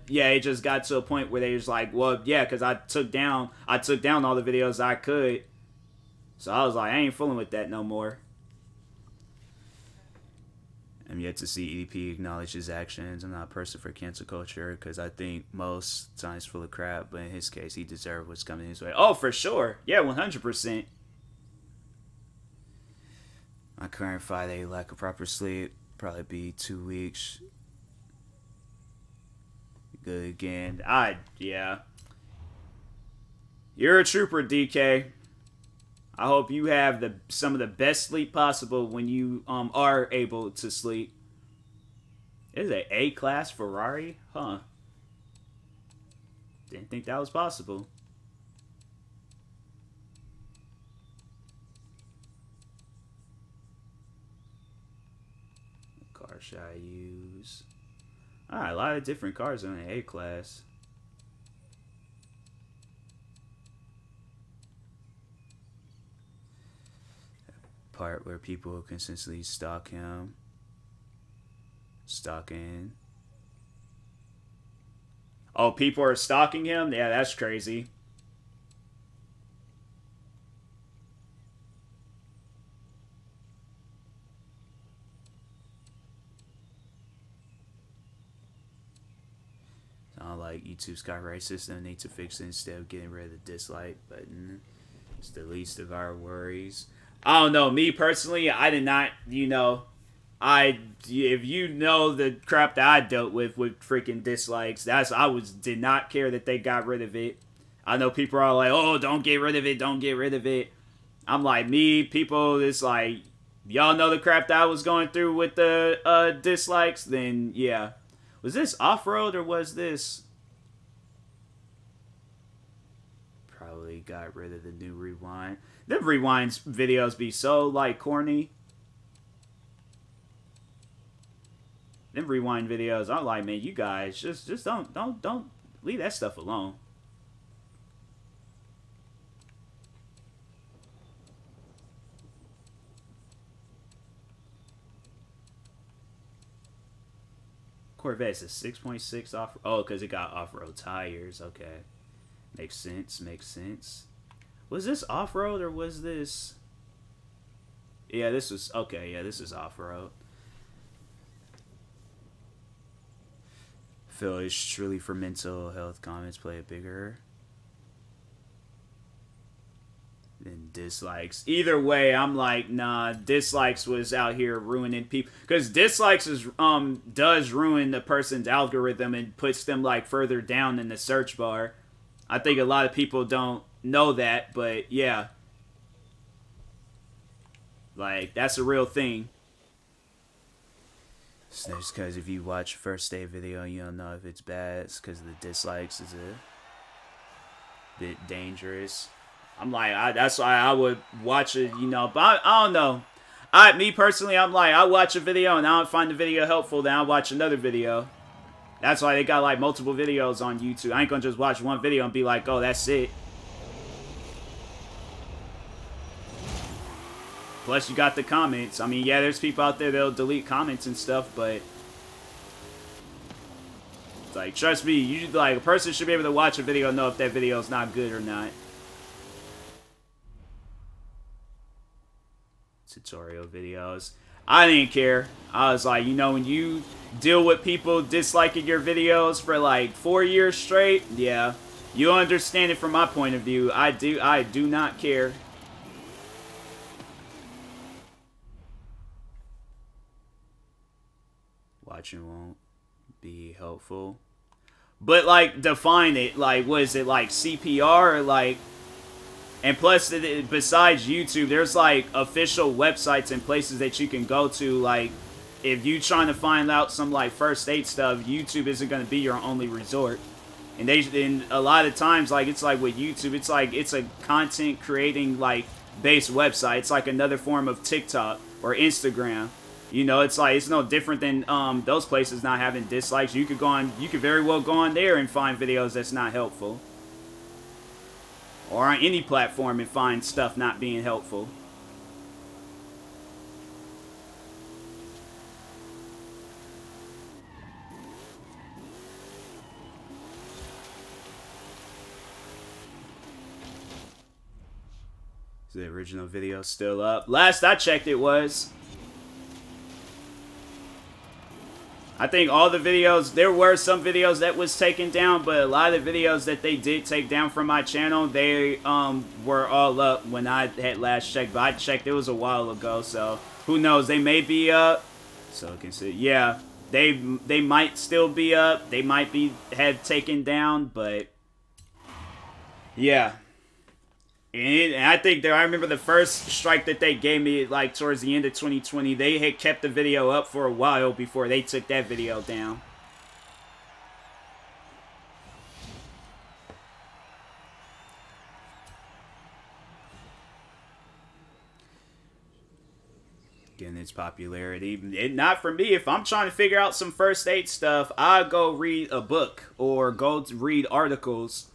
yeah, it just got to a point where they was like, well, yeah, because I took down all the videos I could. So I was like, I ain't fooling with that no more. I'm yet to see EDP acknowledge his actions. I'm not a person for cancel culture, because I think most times full of crap, but in his case, he deserved what's coming his way. Oh, for sure. Yeah, 100%. My current 5-day lack of proper sleep, probably be 2 weeks. Good again. Yeah. You're a trooper, DK. I hope you have some of the best sleep possible when you are able to sleep. Is it an A-class Ferrari? Huh. Didn't think that was possible. What car should I use? Alright, a lot of different cars on the A-class. Part where people consistently stalk him. Stalking. Oh, people are stalking him? Yeah, that's crazy. Sound like YouTube's copyright system need to fix it instead of getting rid of the dislike button. It's the least of our worries. I don't know. Me personally, I did not, you know, if you know the crap that I dealt with freaking dislikes, did not care that they got rid of it. I know people are like, oh, don't get rid of it, don't get rid of it. I'm like, people, it's like, y'all know the crap that I was going through with the dislikes, then yeah. Was this off-road or was this? Probably got rid of the new rewind. Them rewinds videos be so like corny. Them rewind videos, I'm like, man, you guys just don't leave that stuff alone. Corvette's a 6.6 off. Oh, because it got off-road tires. Okay, makes sense. Makes sense. Was this off-road or was this? Yeah, this was okay. Yeah, this is off-road. Feel it's truly for mental health. Comments play a bigger than dislikes. Either way, I'm like, nah. Dislikes was out here ruining people, because dislikes is does ruin the person's algorithm and puts them like further down in the search bar. I think a lot of people don't know that, but yeah, like that's a real thing. So that's because if you watch a first day video, you don't know if it's bad. It's because the dislikes is a bit dangerous. I'm like, that's why I would watch it, you know. But I don't know. Me personally, I'm like, I watch a video and I don't find the video helpful, then I watch another video. That's why they got like multiple videos on YouTube. I ain't gonna just watch one video and be like, oh, that's it. Plus, you got the comments. I mean, yeah, there's people out there that'll delete comments and stuff, but it's like, trust me, you like a person should be able to watch a video and know if that video is not good or not. Tutorial videos. I didn't care. I was like, you know, when you deal with people disliking your videos for like 4 years straight, yeah, you understand it from my point of view. I do not care. Watching won't be helpful. But, like, define it. Like, what is it, like, CPR? Or, like, and plus, besides YouTube, there's, like, official websites and places that you can go to. Like, if you trying to find out some, like, first aid stuff, YouTube isn't going to be your only resort. And a lot of times, like, it's like with YouTube, it's like, it's a content creating, like, based website. It's like another form of TikTok or Instagram. You know, it's like, it's no different than those places not having dislikes. You could very well go on there and find videos that's not helpful. Or on any platform and find stuff not being helpful. Is the original video still up? Last I checked, it was. I think all the videos, there were some videos that was taken down, but a lot of the videos that they did take down from my channel, they were all up when I had last checked. But I checked, it was a while ago, so who knows? They may be up. So you can see, yeah, they might still be up. They might be had taken down, but yeah. And I think I remember the first strike that they gave me, like, towards the end of 2020, they had kept the video up for a while before they took that video down. Getting its popularity. Not for me. If I'm trying to figure out some first aid stuff, I go read a book or go to read articles.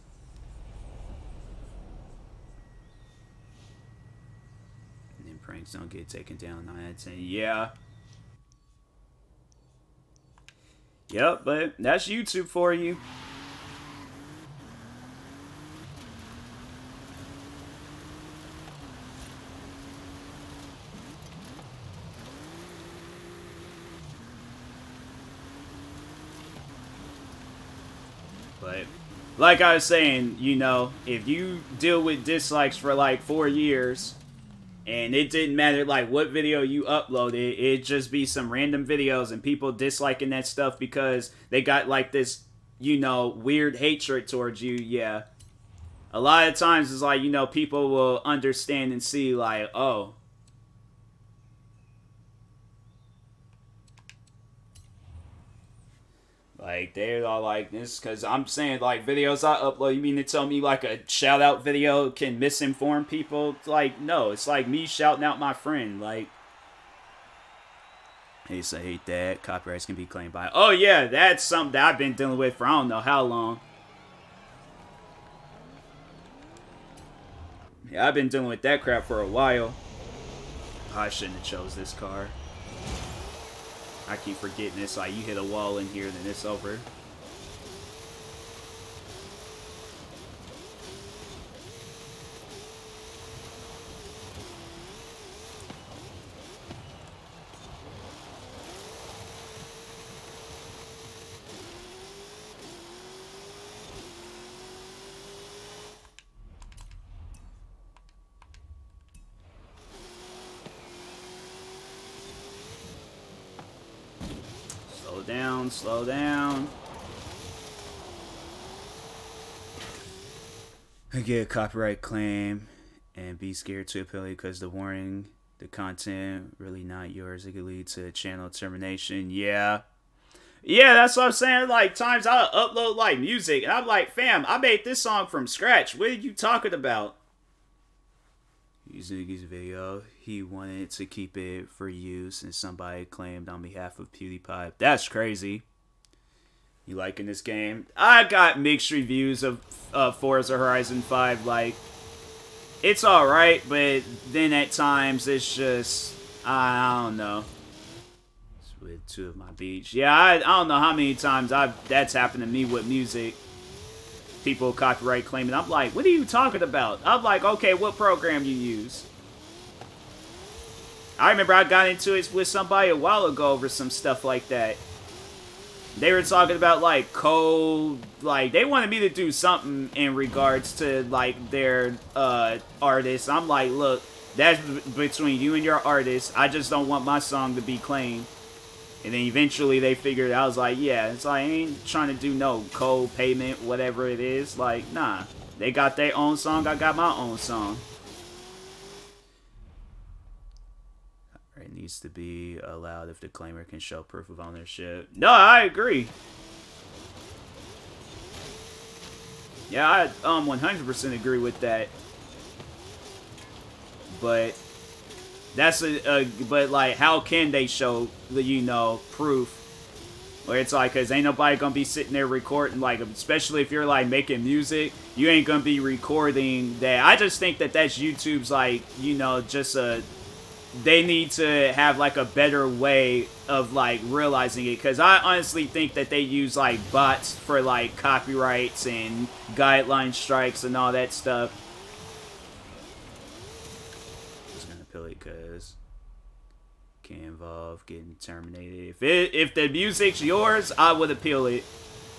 Pranks don't get taken down 9 out of 10. Yeah. Yep, but that's YouTube for you. But like I was saying, you know, if you deal with dislikes for like 4 years, and it didn't matter, like, what video you uploaded. It'd just be some random videos and people disliking that stuff because they got, like, this, you know, weird hatred towards you. Yeah. A lot of times it's like, you know, people will understand and see, like, oh. Like, they're all like this, because I'm saying, like, videos I upload, you mean to tell me, like, a shout-out video can misinform people? It's like, no, it's like me shouting out my friend, like, hey, so I hate that. Copyrights can be claimed by, oh, yeah, that's something that I've been dealing with for I don't know how long. Yeah, I've been dealing with that crap for a while. I shouldn't have chose this car. I keep forgetting it's like you hit a wall in here, then it's over. Slow down. I get a copyright claim and be scared to appeal because the warning, the content really not yours. It could lead to channel termination. Yeah. Yeah, that's what I'm saying. Like, times I upload, like, music, and I'm like, fam, I made this song from scratch. What are you talking about? Using his video, he wanted to keep it for use, and somebody claimed on behalf of PewDiePie. That's crazy. You liking this game? I got mixed reviews of Forza Horizon 5. Like, it's alright, but then at times it's just, I don't know. It's with two of my beats. Yeah, I don't know how many times that's happened to me with music. People copyright claiming. I'm like, what are you talking about? I'm like, okay, what program you use? I remember I got into it with somebody a while ago over some stuff like that. They were talking about, like, code. Like, they wanted me to do something in regards to, like, their artist. I'm like, look, that's between you and your artist. I just don't want my song to be claimed. And then eventually they figured, I was like, yeah, it's like, I ain't trying to do no code payment, whatever it is. Like, nah. They got their own song, I got my own song. It needs to be allowed if the claimer can show proof of ownership. No, I agree. Yeah, I 100% agree with that. But That's but like, how can they show the, you know, proof? Where it's like, cause ain't nobody gonna be sitting there recording, like, especially if you're like making music, you ain't gonna be recording that. I just think that that's YouTube's, like, you know, just they need to have like a better way of like realizing it, because I honestly think that they use like bots for like copyrights and guideline strikes and all that stuff. Just gonna pill it because can involve getting terminated. If the music's yours, I would appeal it.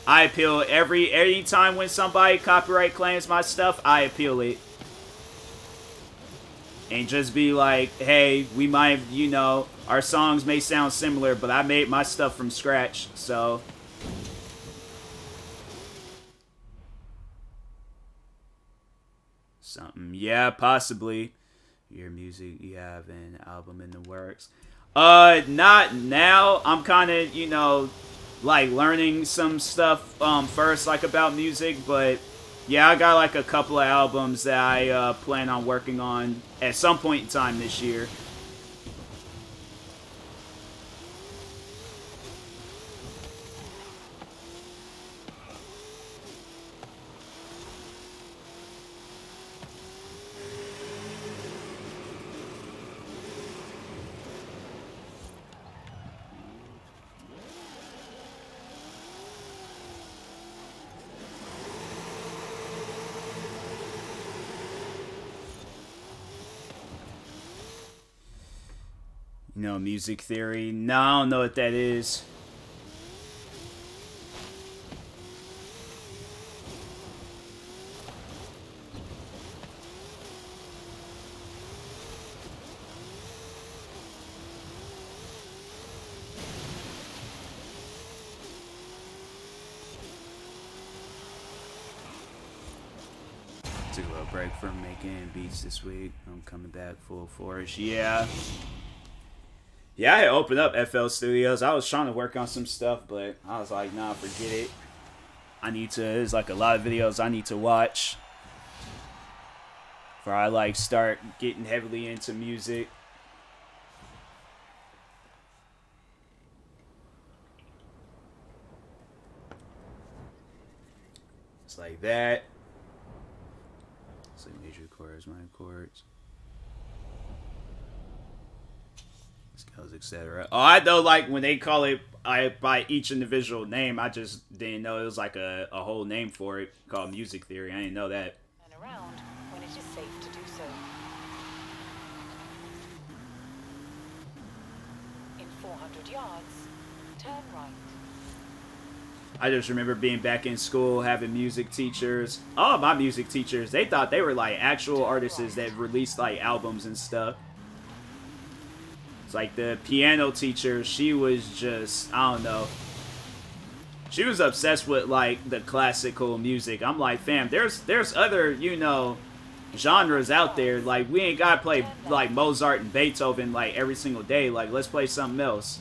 I appeal every time when somebody copyright claims my stuff, I appeal it. And just be like, hey, we might, you know, our songs may sound similar, but I made my stuff from scratch, so. Something, yeah, possibly. Your music, you have an album in the works. Not now. I'm kind of, you know, like learning some stuff, first, like about music, but yeah, I got like a couple of albums that I plan on working on at some point in time this year. You know, music theory. No, I don't know what that is. Took a little break from making beats this week. I'm coming back full force. Yeah. Yeah, I had opened up FL Studios. I was trying to work on some stuff, but I was like, nah, forget it. I need to, there's like a lot of videos I need to watch before I like start getting heavily into music. It's like that. It's like major chords, minor chords. Scales, etc. Oh, I know, like, when they call it by each individual name, I just didn't know it was like a whole name for it called music theory. I didn't know that. And around when it is safe to do so. In 400 yards, turn right. I just remember being back in school, having music teachers. All of my music teachers, they thought they were like actual artists that released like albums and stuff. Like the piano teacher, she was just, I don't know. She was obsessed with like the classical music. I'm like, fam, there's other, you know, genres out there. Like, we ain't gotta play like Mozart and Beethoven like every single day. Like, let's play something else.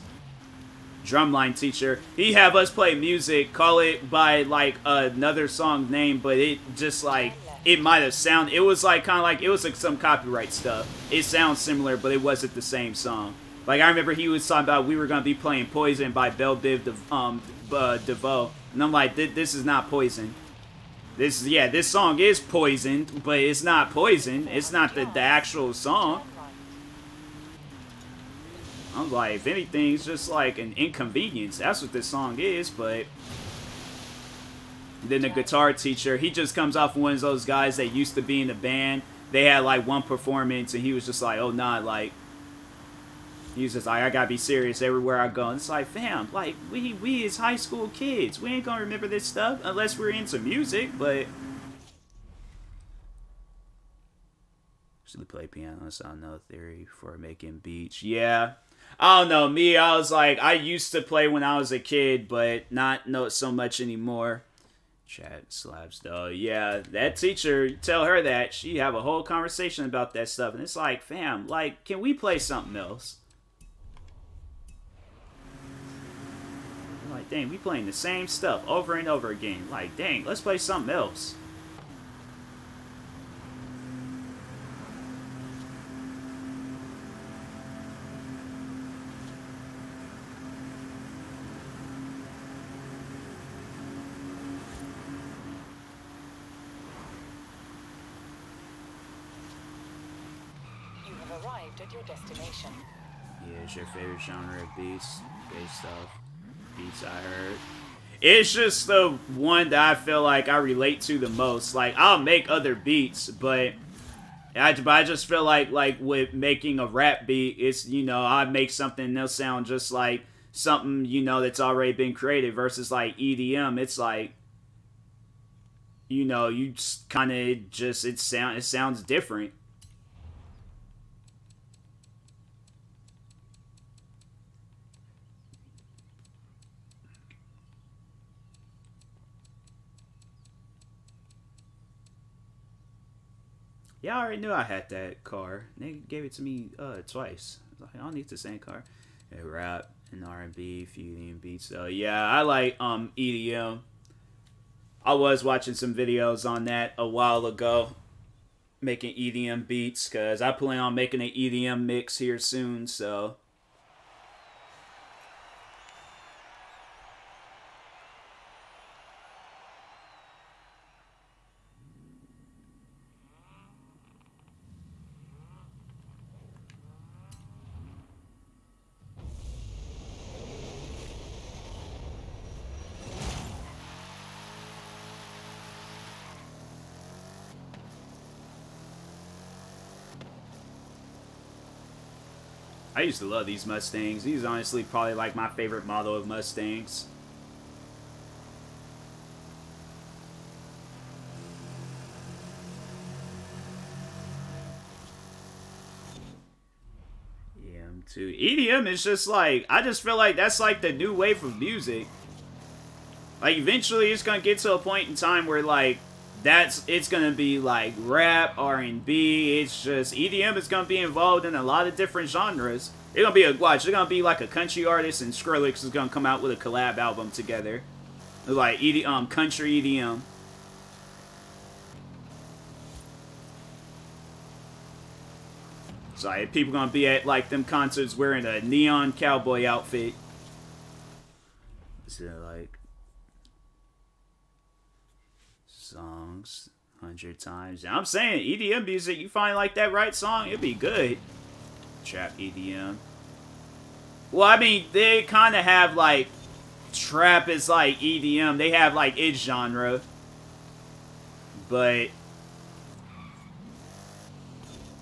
Drumline teacher, he have us play music, call it by like another song name, but it just like, it might have sounded, it was like kind of like, it was like some copyright stuff. It sounds similar, but it wasn't the same song. Like, I remember he was talking about we were going to be playing Poison by Belle Biv DeVoe. And I'm like, this is not Poison. This song is Poison, but it's not Poison. It's not the actual song. I'm like, if anything, it's just like an inconvenience. That's what this song is, but then the guitar teacher, he just comes off one of those guys that used to be in a band. They had like one performance, and he was just like, oh, nah, like, he was just like, I gotta be serious everywhere I go. And it's like, fam, like, we as high school kids, we ain't gonna remember this stuff unless we're into music, but actually play piano, so I know theory for making beats. Yeah. I don't know, me, I was like, I used to play when I was a kid, but not so much anymore. Chat slabs though. Yeah, that teacher, tell her that. She have a whole conversation about that stuff. And it's like, fam, like, can we play something else? I'm like, dang, we playing the same stuff over and over again. Like, dang, let's play something else. have arrived at your destination. Yeah, it's your favorite genre of beats, based off beats I heard. It's just the one that I feel like I relate to the most. Like, I'll make other beats, but I just feel like with making a rap beat, it's, you know, I make something that'll sound just like something, you know, that's already been created, versus like EDM. It's like, you know, you just kind of just, it sounds different. Yeah, I already knew I had that car. They gave it to me twice. I was like, I don't need the same car. Yeah, rap and R&B, few EDM beats. So yeah, I like EDM. I was watching some videos on that a while ago, making EDM beats, because I plan on making an EDM mix here soon, so. I used to love these Mustangs. These are honestly probably like my favorite model of Mustangs. EDM too. EDM is just like, I just feel like that's like the new wave of music. Like eventually it's gonna get to a point in time where like it's gonna be like rap, R&B. It's just EDM is gonna be involved in a lot of different genres. It's gonna be it's gonna be like a country artist and Skrillex is gonna come out with a collab album together, like country EDM. So like, people gonna be at like them concerts wearing a neon cowboy outfit. So like. Songs 100 times. And I'm saying EDM music, you find like that right song, it'd be good. Trap EDM. Well, I mean, they kind of have like trap is like EDM. They have like its genre, but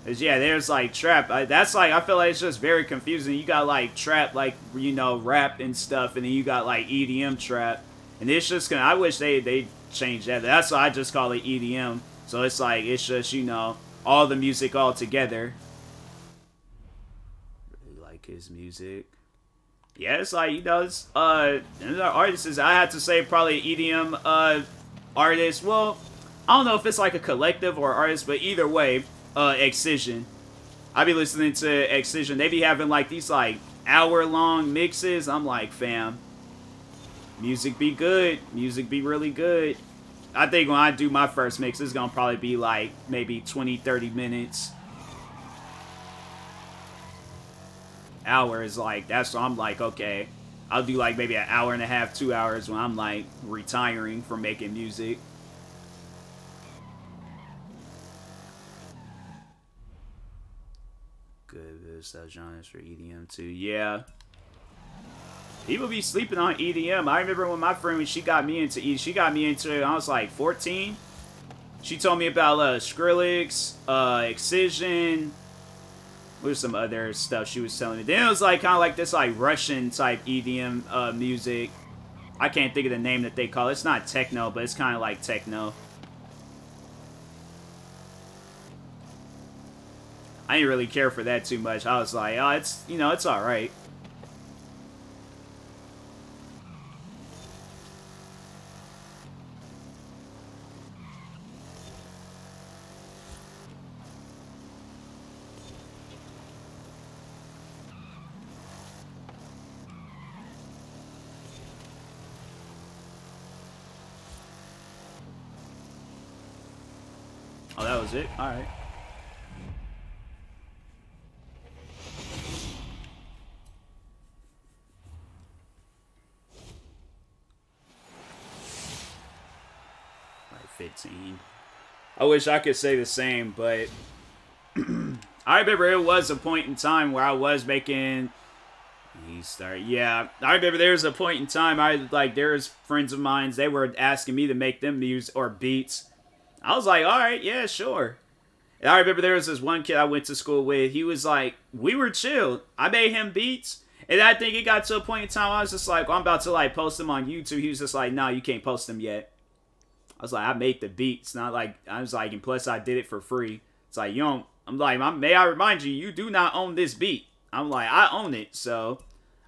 yeah, there's like trap. That's like, I feel like it's just very confusing. You got like trap, like, you know, rap and stuff, and then you got like EDM trap, and it's just gonna. I wish they change that. That's why I just call it EDM. So it's like, it's just, you know, all the music all together. Really like his music. Yeah, it's like, you know, it's another artist is, I have to say, probably EDM artist. Well, I don't know if it's like a collective or artist, but either way, Excision. I be listening to Excision. They be having like these like hour-long mixes. I'm like, fam, music be good. Music be really good. I think when I do my first mix, it's gonna probably be like maybe 20-30 minutes. Hour is like, that's what I'm like, okay, I'll do like maybe an hour and a half, 2 hours when I'm like retiring from making music. Good stuff genres for EDM too. Yeah. People be sleeping on EDM. I remember when my friend, when she got me into it, I was like 14. She told me about Skrillex, Excision. What was some other stuff she was telling me? Then it was like kind of like this like Russian type EDM music. I can't think of the name that they call it. It's not techno, but it's kind of like techno. I didn't really care for that too much. I was like, oh, it's, you know, it's alright. Oh, that was it? Alright. Like 15. I wish I could say the same, but I remember it was a point in time where I was making... Yeah, I remember there was a point in time there's friends of mine, they were asking me to make them music or beats. I was like, alright, yeah, sure. And I remember there was this one kid I went to school with, he was like, we were chill. I made him beats, and I think it got to a point in time I was just like, well, I'm about to like post them on YouTube. He was just like, nah, you can't post them yet. I was like, I made the beats, not like, I was like, and plus I did it for free. It's like, you don't, I'm like, may I remind you, you do not own this beat. I'm like, I own it, so...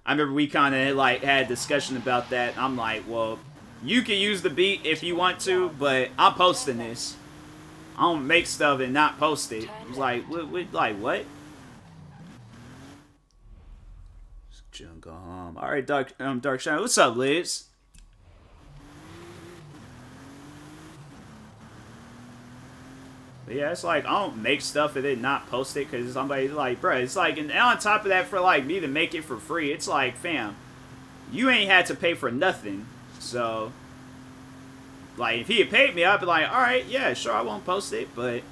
I remember we kind of like had a discussion about that. I'm like, well, you can use the beat if you want to, but I'm posting this. I don't make stuff and not post it. I was like, what? Just go home. All right, Dark Shadow. What's up, Liz? But yeah, it's like, I don't make stuff and then not post it because somebody's like, bruh, it's like, and on top of that, for like me to make it for free, it's like, fam, you ain't had to pay for nothing. So, like, if he had paid me, I'd be like, alright, yeah, sure, I won't post it, but...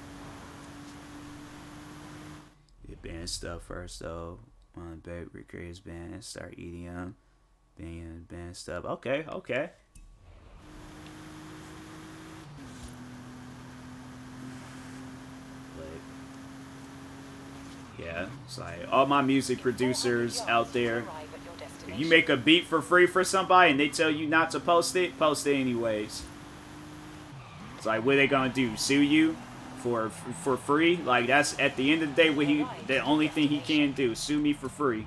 You ban stuff first, though. Recreate his ban, start eating them. Ban stuff. Okay, okay. Yeah, it's like all my music producers out there, if you make a beat for free for somebody and they tell you not to post it anyways. It's like, what are they gonna do? Sue you for free? Like, that's at the end of the day what the only thing he can do, sue me for free.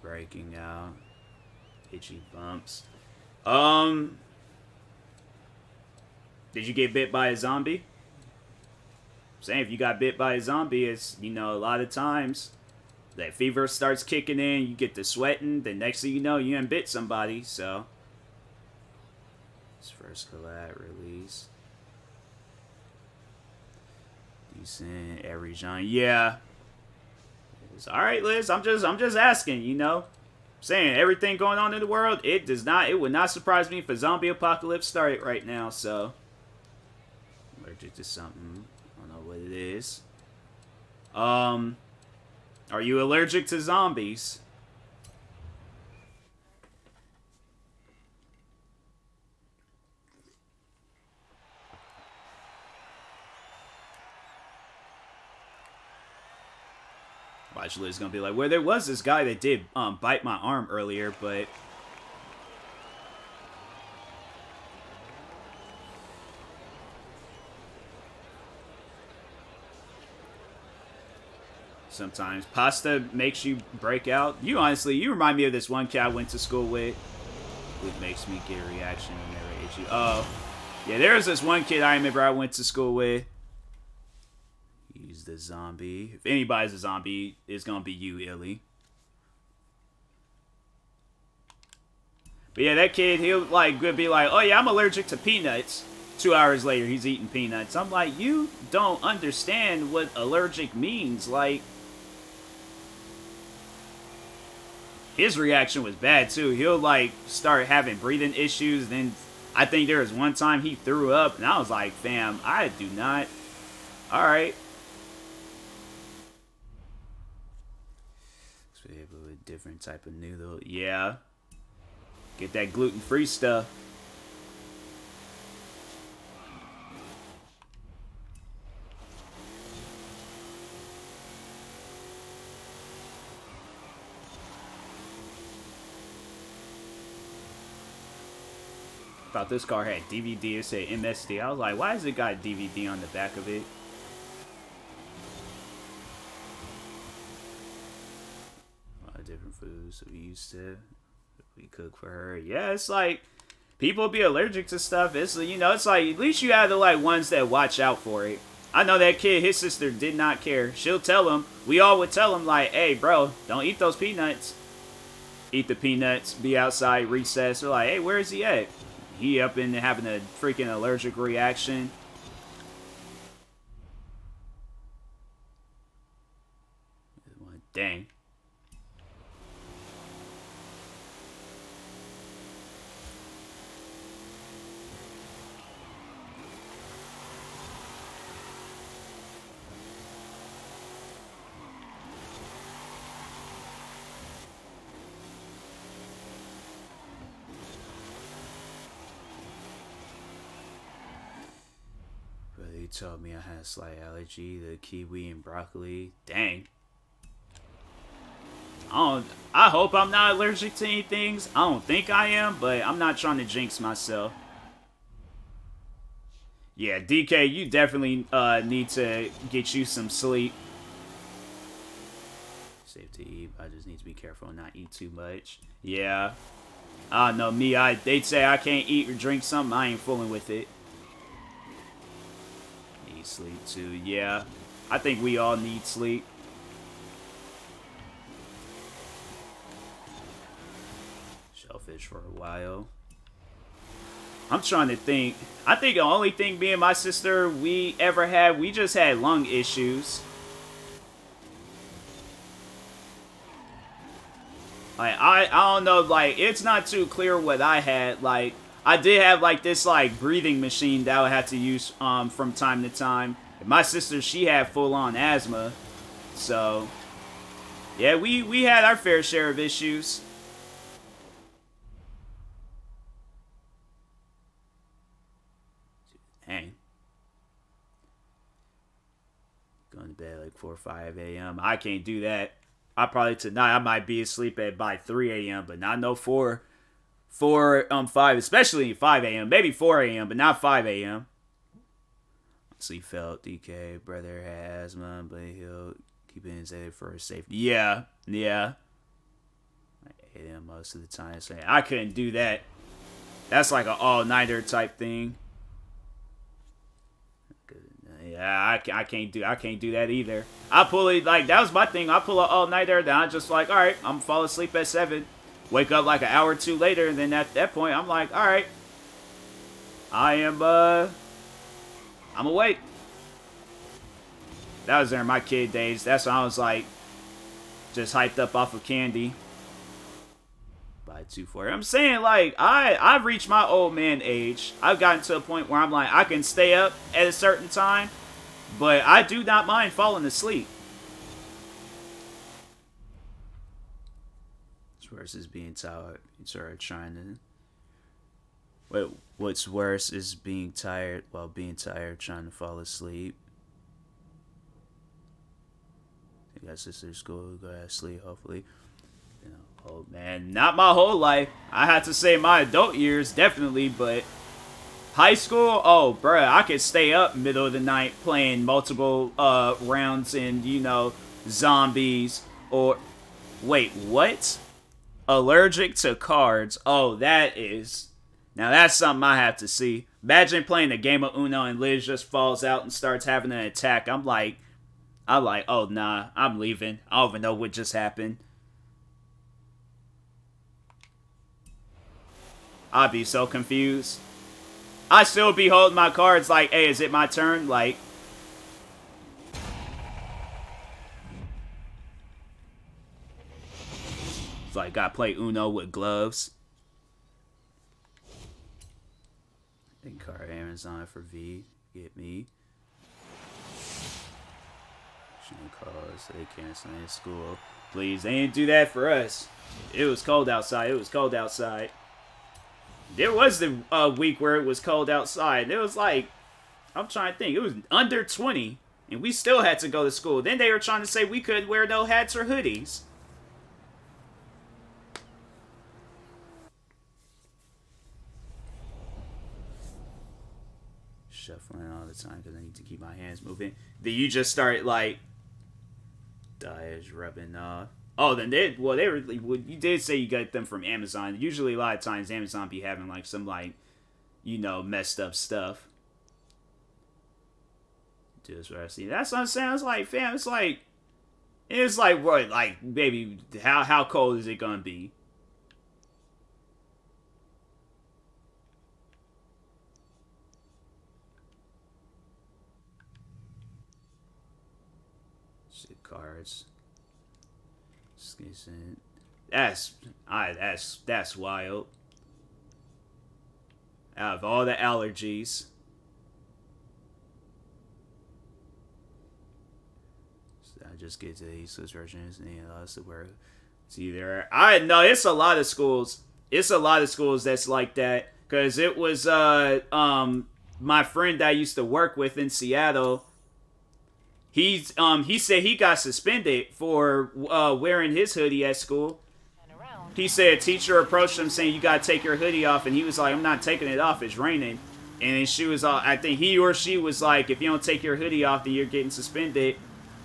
Breaking out. Itchy bumps. Did you get bit by a zombie? I'm saying, if you got bit by a zombie, it's, you know, a lot of times that fever starts kicking in, you get to sweating, the next thing you know, you done bit somebody, so. This first collab release. Decent, every genre. Yeah. Alright, Liz, I'm just asking, you know. Saying everything going on in the world, it would not surprise me if a zombie apocalypse started right now, so. Allergic to something. I don't know what it is. Are you allergic to zombies? Watch Liz gonna be like, well, there was this guy that did bite my arm earlier, but sometimes pasta makes you break out. You remind me of this one kid I went to school with. It makes me get a reaction whenever I hit you. Oh, yeah, there was this one kid I remember I went to school with. He's the zombie. If anybody's a zombie, it's gonna be you, Illy. But yeah, that kid, he'll like be like, oh yeah, I'm allergic to peanuts. 2 hours later, he's eating peanuts. I'm like, you don't understand what allergic means. Like, his reaction was bad too. He'll like start having breathing issues. Then I think there was one time he threw up, and I was like, fam, I do not. All right. A different type of noodle. Yeah. Get that gluten-free stuff. Thought this car had DVD. It said MSD. I was like, why has it got DVD on the back of it? Different foods we used to cook for her. Yeah, it's like people be allergic to stuff. It's, you know, it's like at least you have the like ones that watch out for it. I know that kid, his sister did not care. She'll tell him. We all would tell him like, hey bro, don't eat those peanuts. Eat the peanuts, be outside recess. We're like, hey, where is he at? He up in having a freaking allergic reaction. Dang. He told me I had a slight allergy to kiwi and broccoli. Dang. I hope I'm not allergic to any things. I don't think I am, but I'm not trying to jinx myself. Yeah, DK, you definitely need to get you some sleep. Safe to eat. I just need to be careful and not eat too much. Yeah. I don't know, me, they'd say I can't eat or drink something. I ain't fooling with it. Need sleep too. Yeah. I think we all need sleep. Shellfish for a while. I'm trying to think. I think the only thing me and my sister we ever had, we just had lung issues. Like, I don't know, like, it's not too clear what I had. Like, I did have, like, this, like, breathing machine that I would have to use from time to time. And my sister, she had full-on asthma. So, yeah, we had our fair share of issues. Dang. Going to bed like 4 or 5 a.m. I can't do that. Tonight I might be asleep at by 3 a.m. but not no 5, especially 5 a.m. Maybe 4 a.m. but not 5 a.m. Sleep felt DK brother had asthma, but he'll keep it in his head for his safety. Yeah. I hate him most of the time. So I couldn't do that. That's like an all-nighter type thing. Yeah, I can't do that either. I pull it like that was my thing. I pull it all nighter, then I just like, all right, I'm gonna fall asleep at 7, wake up like an hour or two later, and then at that point I'm like, all right, I'm awake. That was during my kid days. That's when I was like, just hyped up off of candy. By 240. I'm saying like I've reached my old man age. I've gotten to a point where I'm like I can stay up at a certain time, but I do not mind falling asleep. What's worse is being tired. What's worse is being tired while being tired trying to fall asleep. I got sister's school, go to sleep hopefully. Oh man, not my whole life. I had to say my adult years, definitely, but high school, oh bruh, I could stay up middle of the night playing multiple rounds in, you know, zombies or wait, what? Allergic to cards. Oh, now that's something I have to see. Imagine playing a game of Uno and Liz just falls out and starts having an attack. I'm like, oh nah, I'm leaving. I don't even know what just happened. I'd be so confused. I'd still be holding my cards like, hey, is it my turn? Like, it's like, gotta play Uno with gloves. And card Amazon for V. Get me. Calls, they canceling school. Please, they didn't do that for us. It was cold outside. There was the week where it was cold outside. It was like, I'm trying to think. It was under 20, and we still had to go to school. Then they were trying to say we couldn't wear no hats or hoodies. Shuffling all the time because I need to keep my hands moving. Then you just start like, is rubbing off. Oh, then you did say you got them from Amazon. Usually a lot of times Amazon be having like some like, you know, messed up stuff. Just what I see. That's what I'm saying. It's like, fam, it's like what, like, baby, how cold is it gonna be? Shit, cards. That's wild. Out of all the allergies. So I just get to the East Coast versions and that's where it's either I know it's a lot of schools. It's a lot of schools that's like that. Cause it was my friend that I used to work with in Seattle. He said he got suspended for wearing his hoodie at school. He said a teacher approached him saying you gotta take your hoodie off, and he was like, I'm not taking it off, it's raining. And then she was I think he or she was like, if you don't take your hoodie off, then you're getting suspended.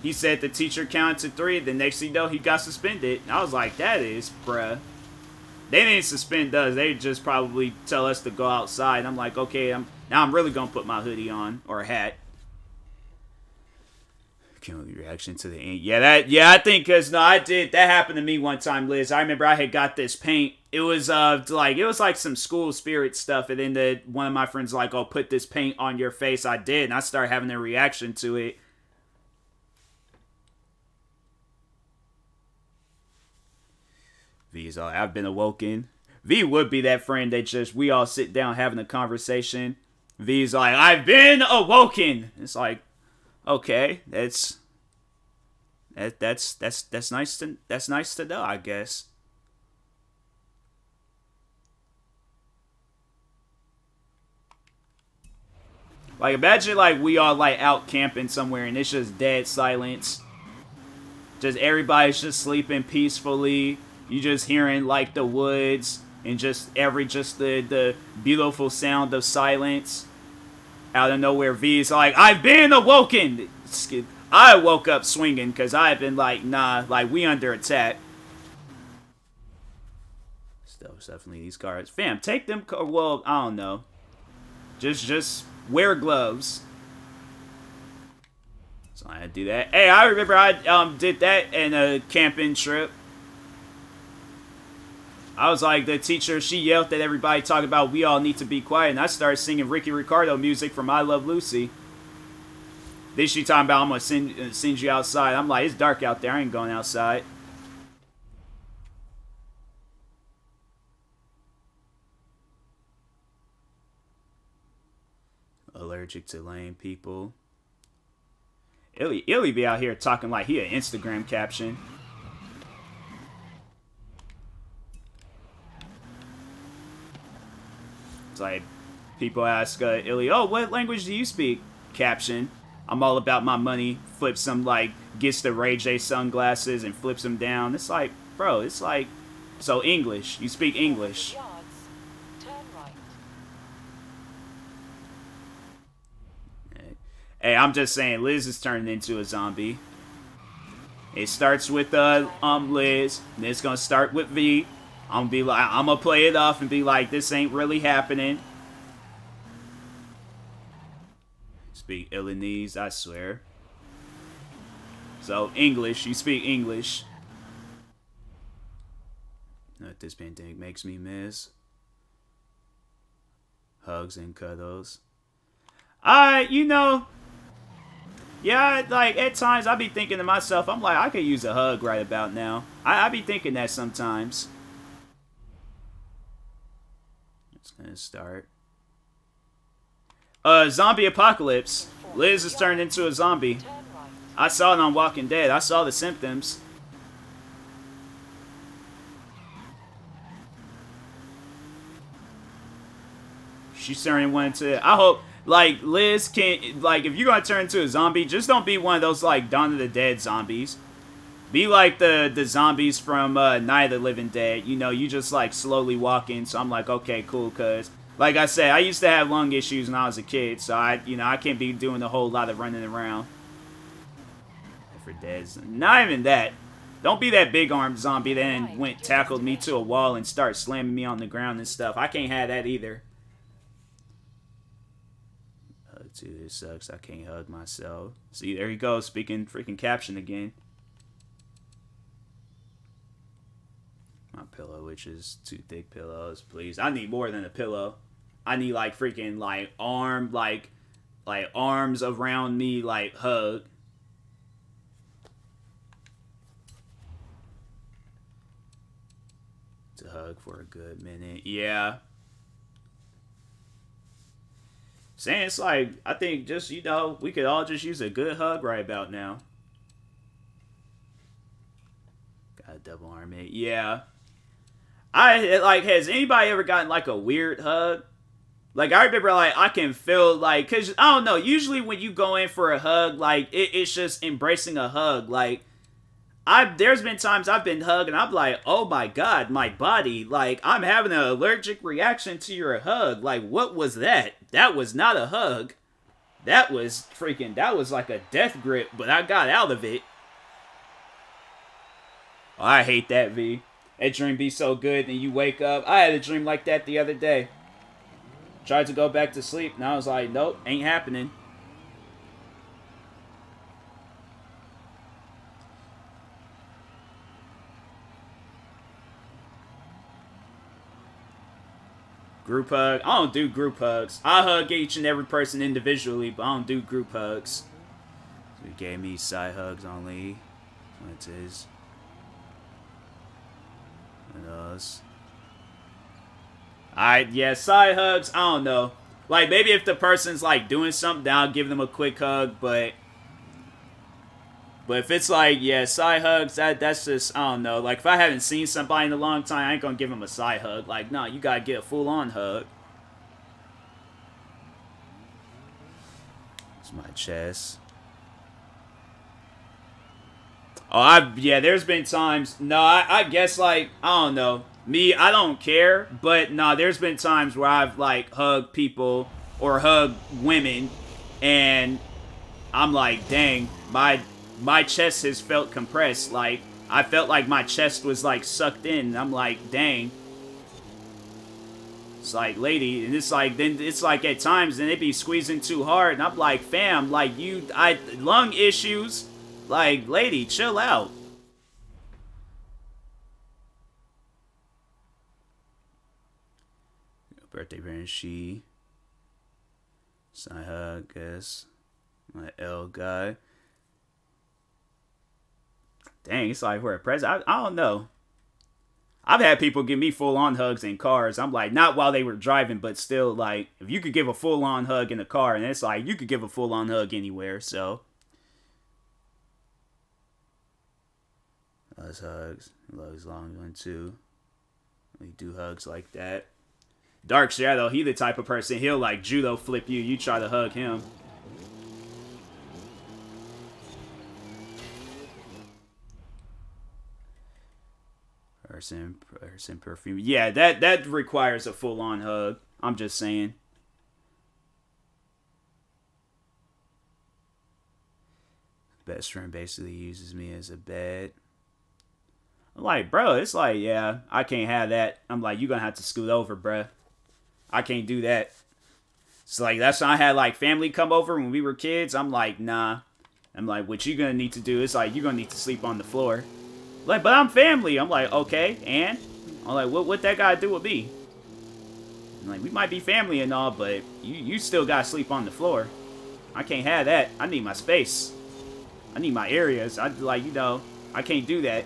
He said the teacher counted to 3, the next thing you know, he got suspended. And I was like, that is, bruh. They didn't suspend us, they just probably tell us to go outside. I'm like, okay, now I'm really gonna put my hoodie on, or a hat. Reaction to the ink. Yeah, I think because that happened to me one time, Liz. I remember I had got this paint. It was like some school spirit stuff, and then one of my friends like, oh, put this paint on your face. I did, and I started having a reaction to it. V's all, I've been awoken. V would be that friend that just we all sit down having a conversation. V's like, I've been awoken. It's like, okay, that's nice to know, I guess. Like, imagine like we all like out camping somewhere and it's just dead silence. Just everybody's just sleeping peacefully. You just hearing like the woods and just the beautiful sound of silence. Out of nowhere, V's like, I've been awoken. I woke up swinging because I've been like, nah, like we under attack. Still, definitely these cards, fam. Take them. Well, I don't know. Just wear gloves. So I had to do that. Hey, I remember I did that in a camping trip. I was like, the teacher, she yelled at everybody talking about we all need to be quiet, and I started singing Ricky Ricardo music from I Love Lucy. Then she talking about I'm going to send you outside. I'm like, it's dark out there. I ain't going outside. Allergic to lame people. Illy be out here talking like he an Instagram caption. Like, people ask Illy, oh, what language do you speak? Caption, I'm all about my money. Flips them, like, gets the Ray J sunglasses and flips them down. It's like, bro, it's like, so English. You speak English. Hey, I'm just saying, Liz is turning into a zombie. It starts with Liz, and it's gonna start with V. I'm gonna play it off and be like, this ain't really happening. Speak Illinois, I swear. So, English, you speak English. What this pandemic makes me miss. Hugs and cuddles. You know, yeah, like, at times I be thinking to myself, I'm like, I could use a hug right about now. I be thinking that sometimes. It's gonna start. Zombie apocalypse. Liz has turned into a zombie. I saw it on Walking Dead. I saw the symptoms. She's turning one into... I hope, like, Liz can't... Like, if you're gonna turn into a zombie, just don't be one of those, like, Dawn of the Dead zombies. Be like the zombies from Night of the Living Dead. You know, you just, like, slowly walking. So I'm like, okay, cool, cuz... Like I said, I used to have lung issues when I was a kid. So, I can't be doing a whole lot of running around. For dead... Not even that. Don't be that big-armed zombie that then tackled me to a wall and start slamming me on the ground and stuff. I can't have that either. Dude, it sucks. I can't hug myself. See, there you go, speaking freaking caption again. My pillow, which is 2 thick pillows, please. I need more than a pillow. I need like freaking like arms around me, like hug. To hug for a good minute. Yeah. Saying it's like, I think just, you know, we could all just use a good hug right about now. Got a double arm it. Yeah. Like, has anybody ever gotten, like, a weird hug? Like, I remember, like, I can feel, like, because, I don't know, usually when you go in for a hug, like, it's just embracing a hug. Like, there's been times I've been hugged, and I'm like, oh my god, my body, like, I'm having an allergic reaction to your hug. Like, what was that? That was not a hug. That was like a death grip, but I got out of it. Oh, I hate that, V. That dream be so good, and you wake up. I had a dream like that the other day. Tried to go back to sleep, and I was like, nope, ain't happening. Group hug. I don't do group hugs. I hug each and every person individually, but I don't do group hugs. So he gave me side hugs only. That's what it is. What else? Alright, yeah, side hugs, I don't know. Like, maybe if the person's, like, doing something, I'll give them a quick hug, but if it's like, yeah, side hugs, that's just, I don't know. Like, if I haven't seen somebody in a long time, I ain't gonna give them a side hug. Like, no, you gotta get a full-on hug. It's my chest. Oh, yeah, there's been times, no, I guess, like, I don't know. Me, I don't care, but no, there's been times where I've, like, hugged people or hugged women, and I'm like, dang, my chest has felt compressed. Like, I felt like my chest was, like, sucked in, and I'm like, dang. It's like, lady, and it's like, then it's like at times, then it be squeezing too hard, and I'm like, fam, like, lung issues, like, lady, chill out. Birthday parent, she. Side hug, guess. My L guy. Dang, it's like we're a present. I don't know. I've had people give me full-on hugs in cars. I'm like, not while they were driving, but still, like, if you could give a full-on hug in a car, and it's like, you could give a full-on hug anywhere, so. Us hugs. Love's long one, too. We do hugs like that. Dark Shadow, he the type of person, he'll like judo flip you. You try to hug him. Person perfume. Yeah, that requires a full-on hug. I'm just saying. Best friend basically uses me as a bed. I'm like, bro, it's like, yeah, I can't have that. I'm like, you're gonna have to scoot over, bruh. I can't do that. It's like, that's when I had, like, family come over when we were kids. I'm like, nah. I'm like, what you gonna need to do is, like, you're gonna need to sleep on the floor. Like, but I'm family. I'm like, okay, and? I'm like, what that gotta do with me? I'm like, we might be family and all, but you still gotta sleep on the floor. I can't have that. I need my space. I need my areas. I, like, you know, I can't do that.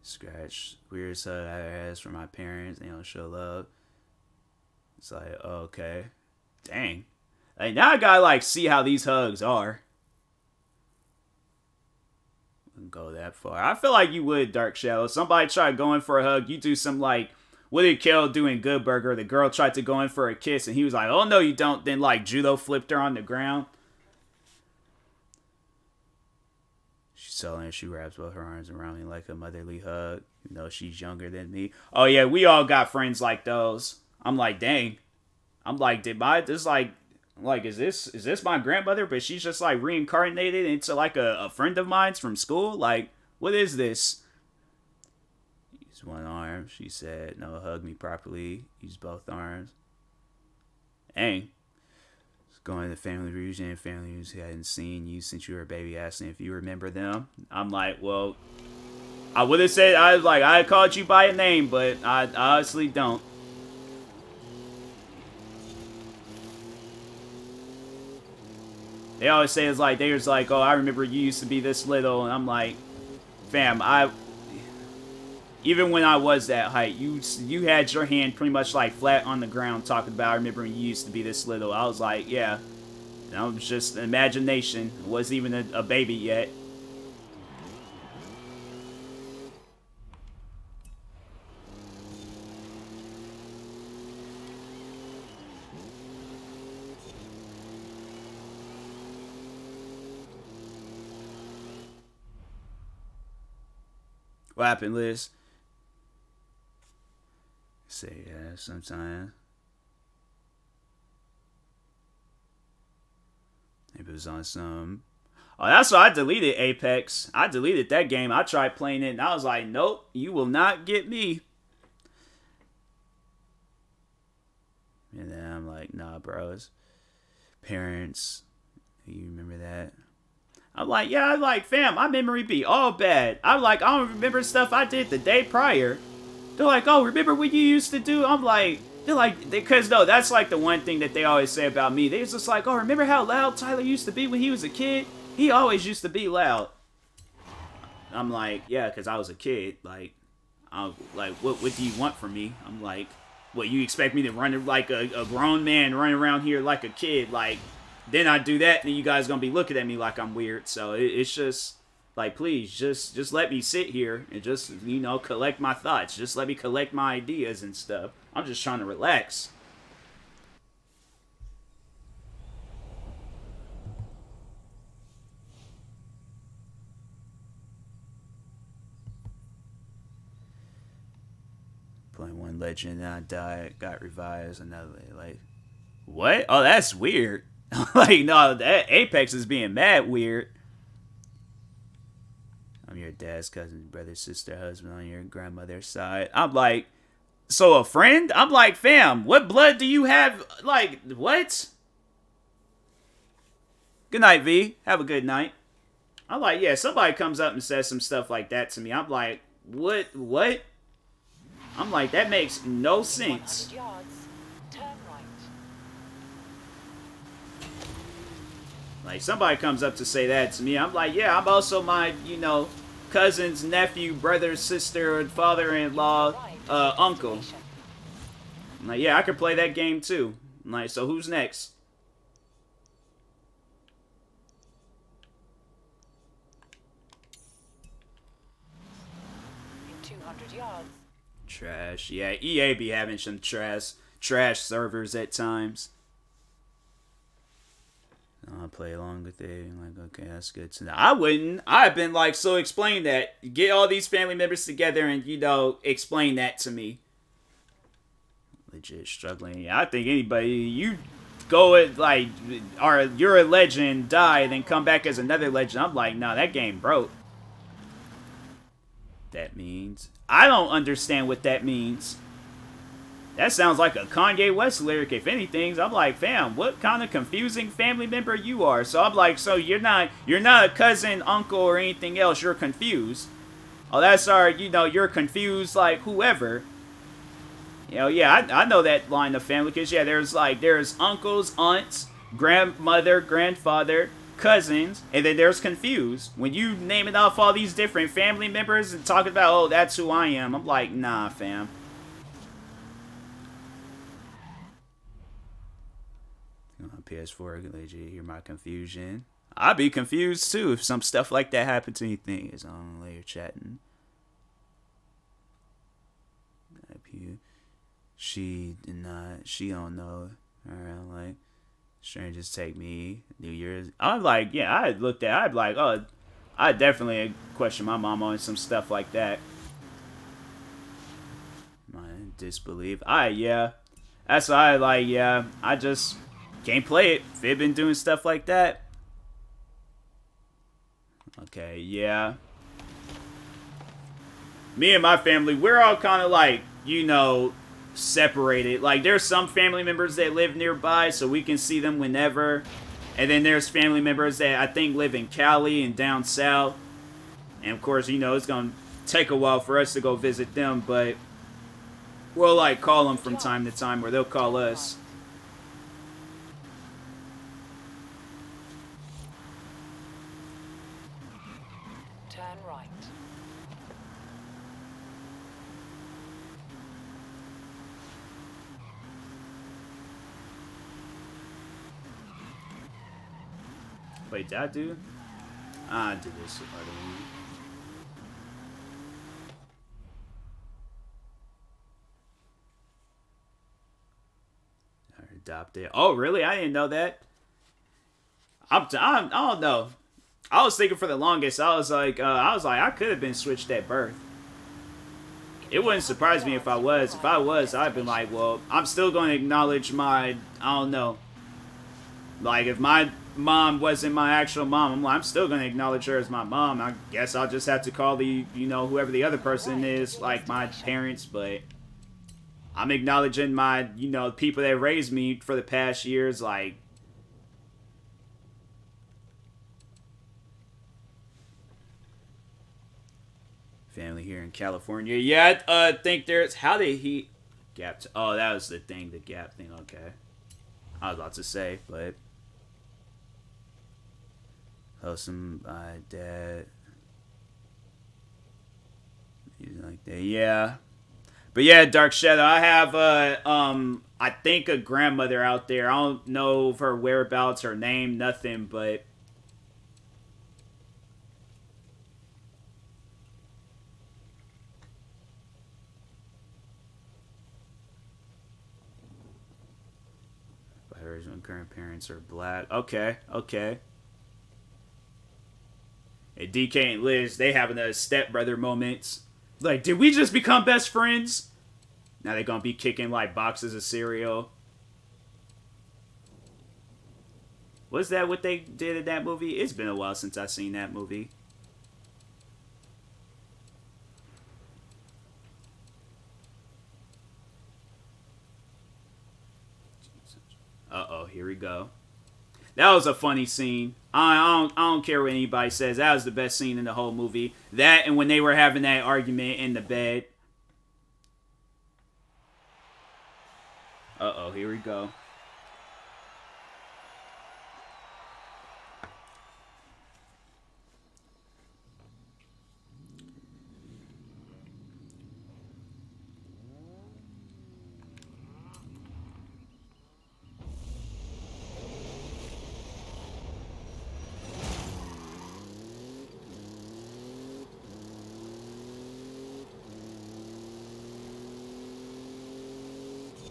Scratch. Weirdest hug I ever had from my parents. They don't show love. It's like, oh, okay. Dang. Like, now I gotta, like, see how these hugs are. Wouldn't go that far. I feel like you would, Dark Shadow. Somebody tried going for a hug. You do some, like, what did Kel do in Good Burger? The girl tried to go in for a kiss, and he was like, oh, no, you don't. Then, like, judo flipped her on the ground. She's telling her she wraps both her arms around me like a motherly hug, even though she's younger than me. Oh, yeah, we all got friends like those. I'm like, dang. I'm like, is this my grandmother? But she's just, like, reincarnated into, like, a friend of mine's from school? Like, what is this? Use one arm, she said. No, hug me properly. Use both arms. Dang. Going to family reunion, families who hadn't seen you since you were a baby, asking if you remember them. I'm like, well, I would have said, I was like, I called you by a name, but I honestly don't. They always say it's like, they was like, oh, I remember you used to be this little, and I'm like, fam, even when I was that height, you had your hand pretty much like flat on the ground talking about, I remember when you used to be this little. I was like, yeah. That was just an imagination. It wasn't even a baby yet. What happened, Liz? Say yeah, sometimes. Maybe it was on some... Oh, that's why I deleted Apex. I deleted that game. I tried playing it, and I was like, nope, you will not get me. And then I'm like, nah, bros. Parents, you remember that? I'm like, yeah, I'm like, fam, my memory be all bad. I'm like, I don't remember stuff I did the day prior. They're like, oh, remember what you used to do? I'm like, they're like, because no, that's like the one thing that they always say about me. They're just like, oh, remember how loud Tyler used to be when he was a kid? He always used to be loud. I'm like, yeah, because I was a kid. Like, what do you want from me? I'm like, what, you expect me to run like a grown man running around here like a kid? Like, then I do that, and you guys gonna be looking at me like I'm weird. So it's just like, please, just let me sit here and just, you know, collect my thoughts. Just let me collect my ideas and stuff. I'm just trying to relax. Playing one legend, and I died, got revived, another, like, what? Oh, that's weird. Like, no, that Apex is being mad weird. I'm your dad's cousin, brother, sister, husband on your grandmother's side. I'm like, so a friend? I'm like, fam, what blood do you have? Like, what? Good night, V. Have a good night. I'm like, yeah, somebody comes up and says some stuff like that to me. I'm like, what? I'm like, that makes no sense. Like, somebody comes up to say that to me. I'm like, yeah, I'm also my, you know, cousin's nephew, brother, sister, father-in-law, uncle. I'm like, yeah, I could play that game too. I'm like, so who's next? In 200 yards. Trash. Yeah, EA be having some trash servers at times. I'll play along with it. I'm like, okay, that's good to know. I wouldn't. I've been like, so explain that. Get all these family members together and, you know, explain that to me. Legit struggling. Yeah, I think anybody, you go at, like, or you're a legend, die, then come back as another legend. I'm like, nah, that game broke. That means. I don't understand what that means. That sounds like a Kanye West lyric, if anything. I'm like, fam, what kind of confusing family member you are? So I'm like, so you're not a cousin, uncle, or anything else. You're confused. Oh, that's our, you know, you're confused, like, whoever. You know, yeah, I know that line of family, because, yeah, there's uncles, aunts, grandmother, grandfather, cousins, and then there's confused. When you naming off all these different family members and talking about, oh, that's who I am, I'm like, nah, fam. PS4, legit, hear my confusion. I'd be confused too if some stuff like that happened to anything. Is on later chatting. She don't know. Alright, like, strangers take me. New Year's. I'm like, yeah, I'd like, oh, I definitely question my mom on some stuff like that. My disbelief. Yeah. That's why I like, yeah, I just can't play it. They've been doing stuff like that. Okay, yeah. Me and my family, we're all kind of like, you know, separated. Like, there's some family members that live nearby, so we can see them whenever. And then there's family members that I think live in Cali and down south. And of course, you know, it's going to take a while for us to go visit them, but we'll, like, call them from time to time, or they'll call us. Turn right. Wait, did I do? I did this part of it. Adopted. Oh, really? I didn't know that. I don't know. I was thinking for the longest. I was like, I could have been switched at birth. It wouldn't surprise me if I was. If I was, I'd been like, well, I'm still going to acknowledge my, I don't know. Like, if my mom wasn't my actual mom, I'm still going to acknowledge her as my mom. I guess I'll just have to call the, you know, whoever the other person is, like, my parents, but I'm acknowledging my, you know, people that raised me for the past years, like, family here in California. Yeah, I think there's, how did he, Gap, oh, that was the thing, the Gap thing, okay. I was about to say, but, some dad, like that, yeah. But yeah, Dark Shadow, I have, I think a grandmother out there. I don't know of her whereabouts, her name, nothing, but her grandparents are black. Okay, okay. And DK and Liz, they having those stepbrother moments. Like, did we just become best friends? Now they're gonna be kicking, like, boxes of cereal. Was that what they did in that movie? It's been a while since I've seen that movie. Uh-oh, here we go. That was a funny scene. I don't care what anybody says. That was the best scene in the whole movie. That and when they were having that argument in the bed. Uh-oh, here we go.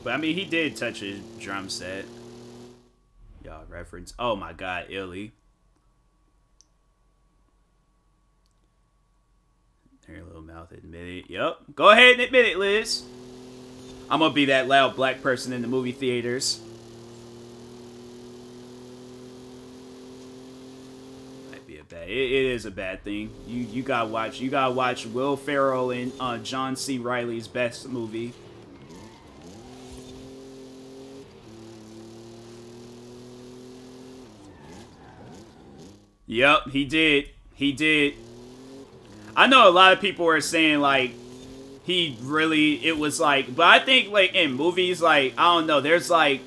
But, I mean, he did touch his drum set. Y'all reference. Oh, my God, Illy. Her little mouth admit it. Yep. Go ahead and admit it, Liz. I'm gonna be that loud black person in the movie theaters. Might be a bad... It is a bad thing. You gotta watch. You gotta watch Will Ferrell and John C. Reilly's best movie. Yep, he did. He did. I know a lot of people were saying, like, he really, it was like, but I think, like, in movies, like, I don't know, there's, like,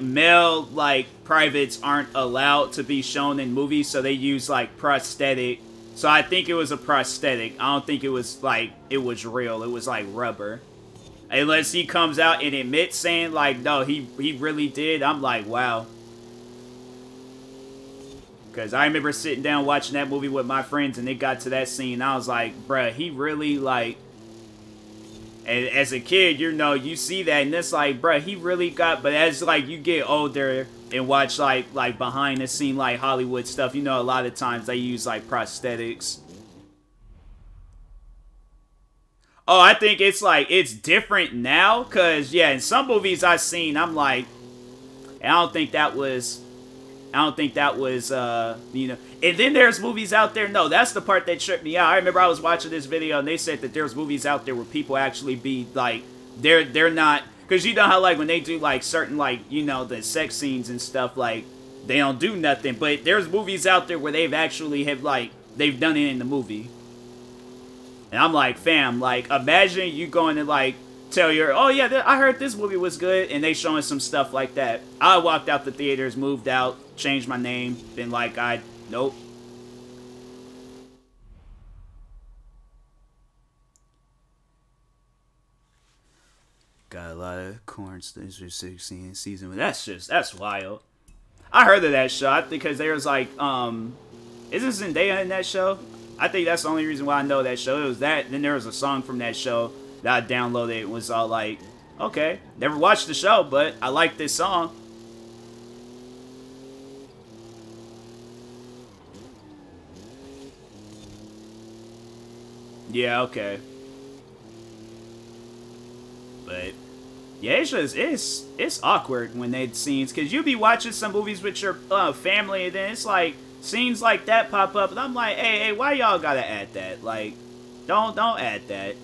male, like, privates aren't allowed to be shown in movies, so they use, like, prosthetic. So I think it was a prosthetic. I don't think it was, like, it was real. It was, like, rubber. Unless he comes out and admits saying, like, no, he really did. I'm like, wow. Because I remember sitting down watching that movie with my friends, and it got to that scene, I was like, bruh, he really, like... And as a kid, you know, you see that, and it's like, bruh, he really got... But as, like, you get older and watch, like behind-the-scene, like, Hollywood stuff, you know, a lot of times they use, like, prosthetics. Oh, I think it's, like, it's different now, because, yeah, in some movies I've seen, I'm like... And I don't think that was, you know... And then there's movies out there, no, that's the part that tripped me out. I remember I was watching this video, and they said that there's movies out there where people actually be, like, they're not... Because you know how, like, when they do, like, certain, like, you know, the sex scenes and stuff, like, they don't do nothing. But there's movies out there where they've actually have, like, they've done it in the movie. And I'm like, fam, like, imagine you going to, like, tell your, oh yeah, I heard this movie was good, and they showing some stuff like that. I walked out the theaters, moved out, changed my name, been like, nope. Got a lot of corn sticks for 16 season. That's wild. I heard of that show because there was like, isn't Zendaya in that show? I think that's the only reason why I know that show. It was that. Then there was a song from that show that I downloaded. It was all like, okay, never watched the show, but I like this song. Yeah, okay. But yeah, it's just it's awkward when they scenes because you be watching some movies with your family and then it's like scenes like that pop up and I'm like, hey, why y'all gotta add that? Like, don't add that.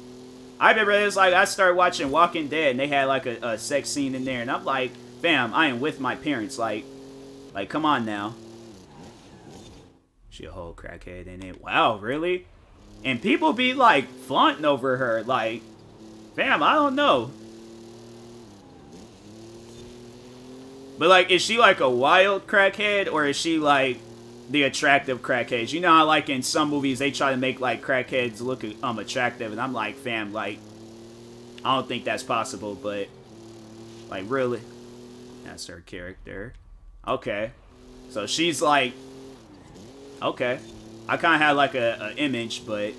I remember it was like I started watching Walking Dead and they had like a sex scene in there and I'm like, fam, I am with my parents. Like come on now. She a whole crackhead in it. Wow, really? And people be like flaunting over her. Like, fam, I don't know. But like, is she like a wild crackhead or is she like the attractive crackheads? You know how like in some movies they try to make like crackheads look attractive and I'm like, fam, like, I don't think that's possible, but like really? That's her character. Okay. So she's like, okay. I kind of had like a image, but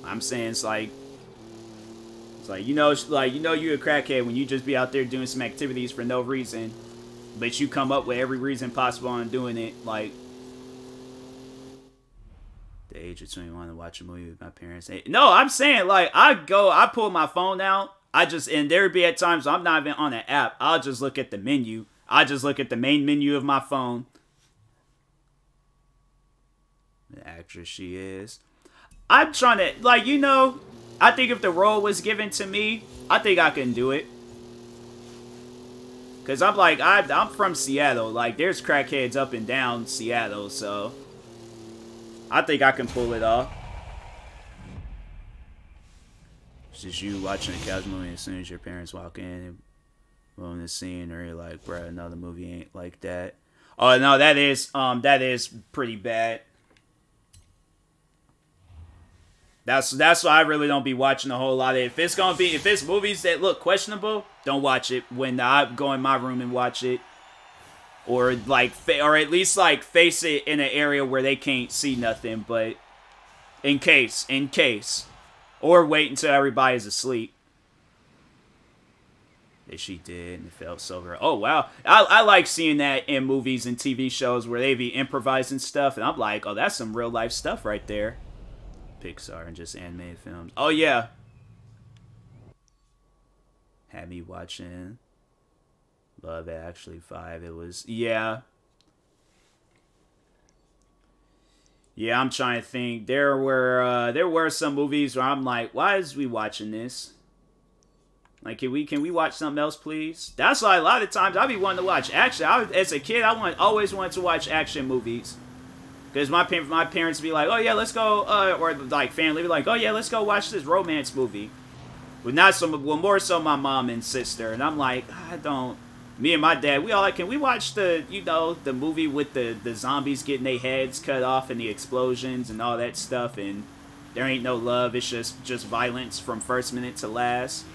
I'm saying it's like you know you're a crackhead when you just be out there doing some activities for no reason, but you come up with every reason possible on doing it. Like the age of 21 to watch a movie with my parents. No, I'm saying like I pull my phone out. And there would be at times I'm not even on an app. I'll just look at the menu. I just look at the main menu of my phone. The actress she is. I'm trying to, like, you know, I think if the role was given to me, I think I can do it. Because I'm like, I'm from Seattle. Like, there's crackheads up and down Seattle, so I think I can pull it off. It's just you watching a couch movie as soon as your parents walk in and on the scene, or you're like, bruh, no, the movie ain't like that. Oh no, that is pretty bad. That's why I really don't be watching a whole lot of it. If it's movies that look questionable, don't watch it when I go in my room and watch it. Or like, or at least like face it in an area where they can't see nothing, but in case. Or wait until everybody's asleep. That she did, and it felt so good. Oh, wow. I like seeing that in movies and TV shows where they be improvising stuff, and I'm like, oh, that's some real-life stuff right there. Pixar and just animated films. Oh, yeah. Had me watching Love Actually 5. It was, yeah. Yeah, I'm trying to think. There were some movies where I'm like, why is we watching this? Like, can we watch something else, please? That's why a lot of times I be wanting to watch action. As a kid, I always wanted to watch action movies. Because my parents be like, oh yeah, let's go, or like family be like, oh yeah, let's go watch this romance movie. But more so my mom and sister. And I'm like, I don't. Me and my dad, we all like, can we watch the movie with the zombies getting their heads cut off and the explosions and all that stuff, and there ain't no love, it's just violence from first minute to last.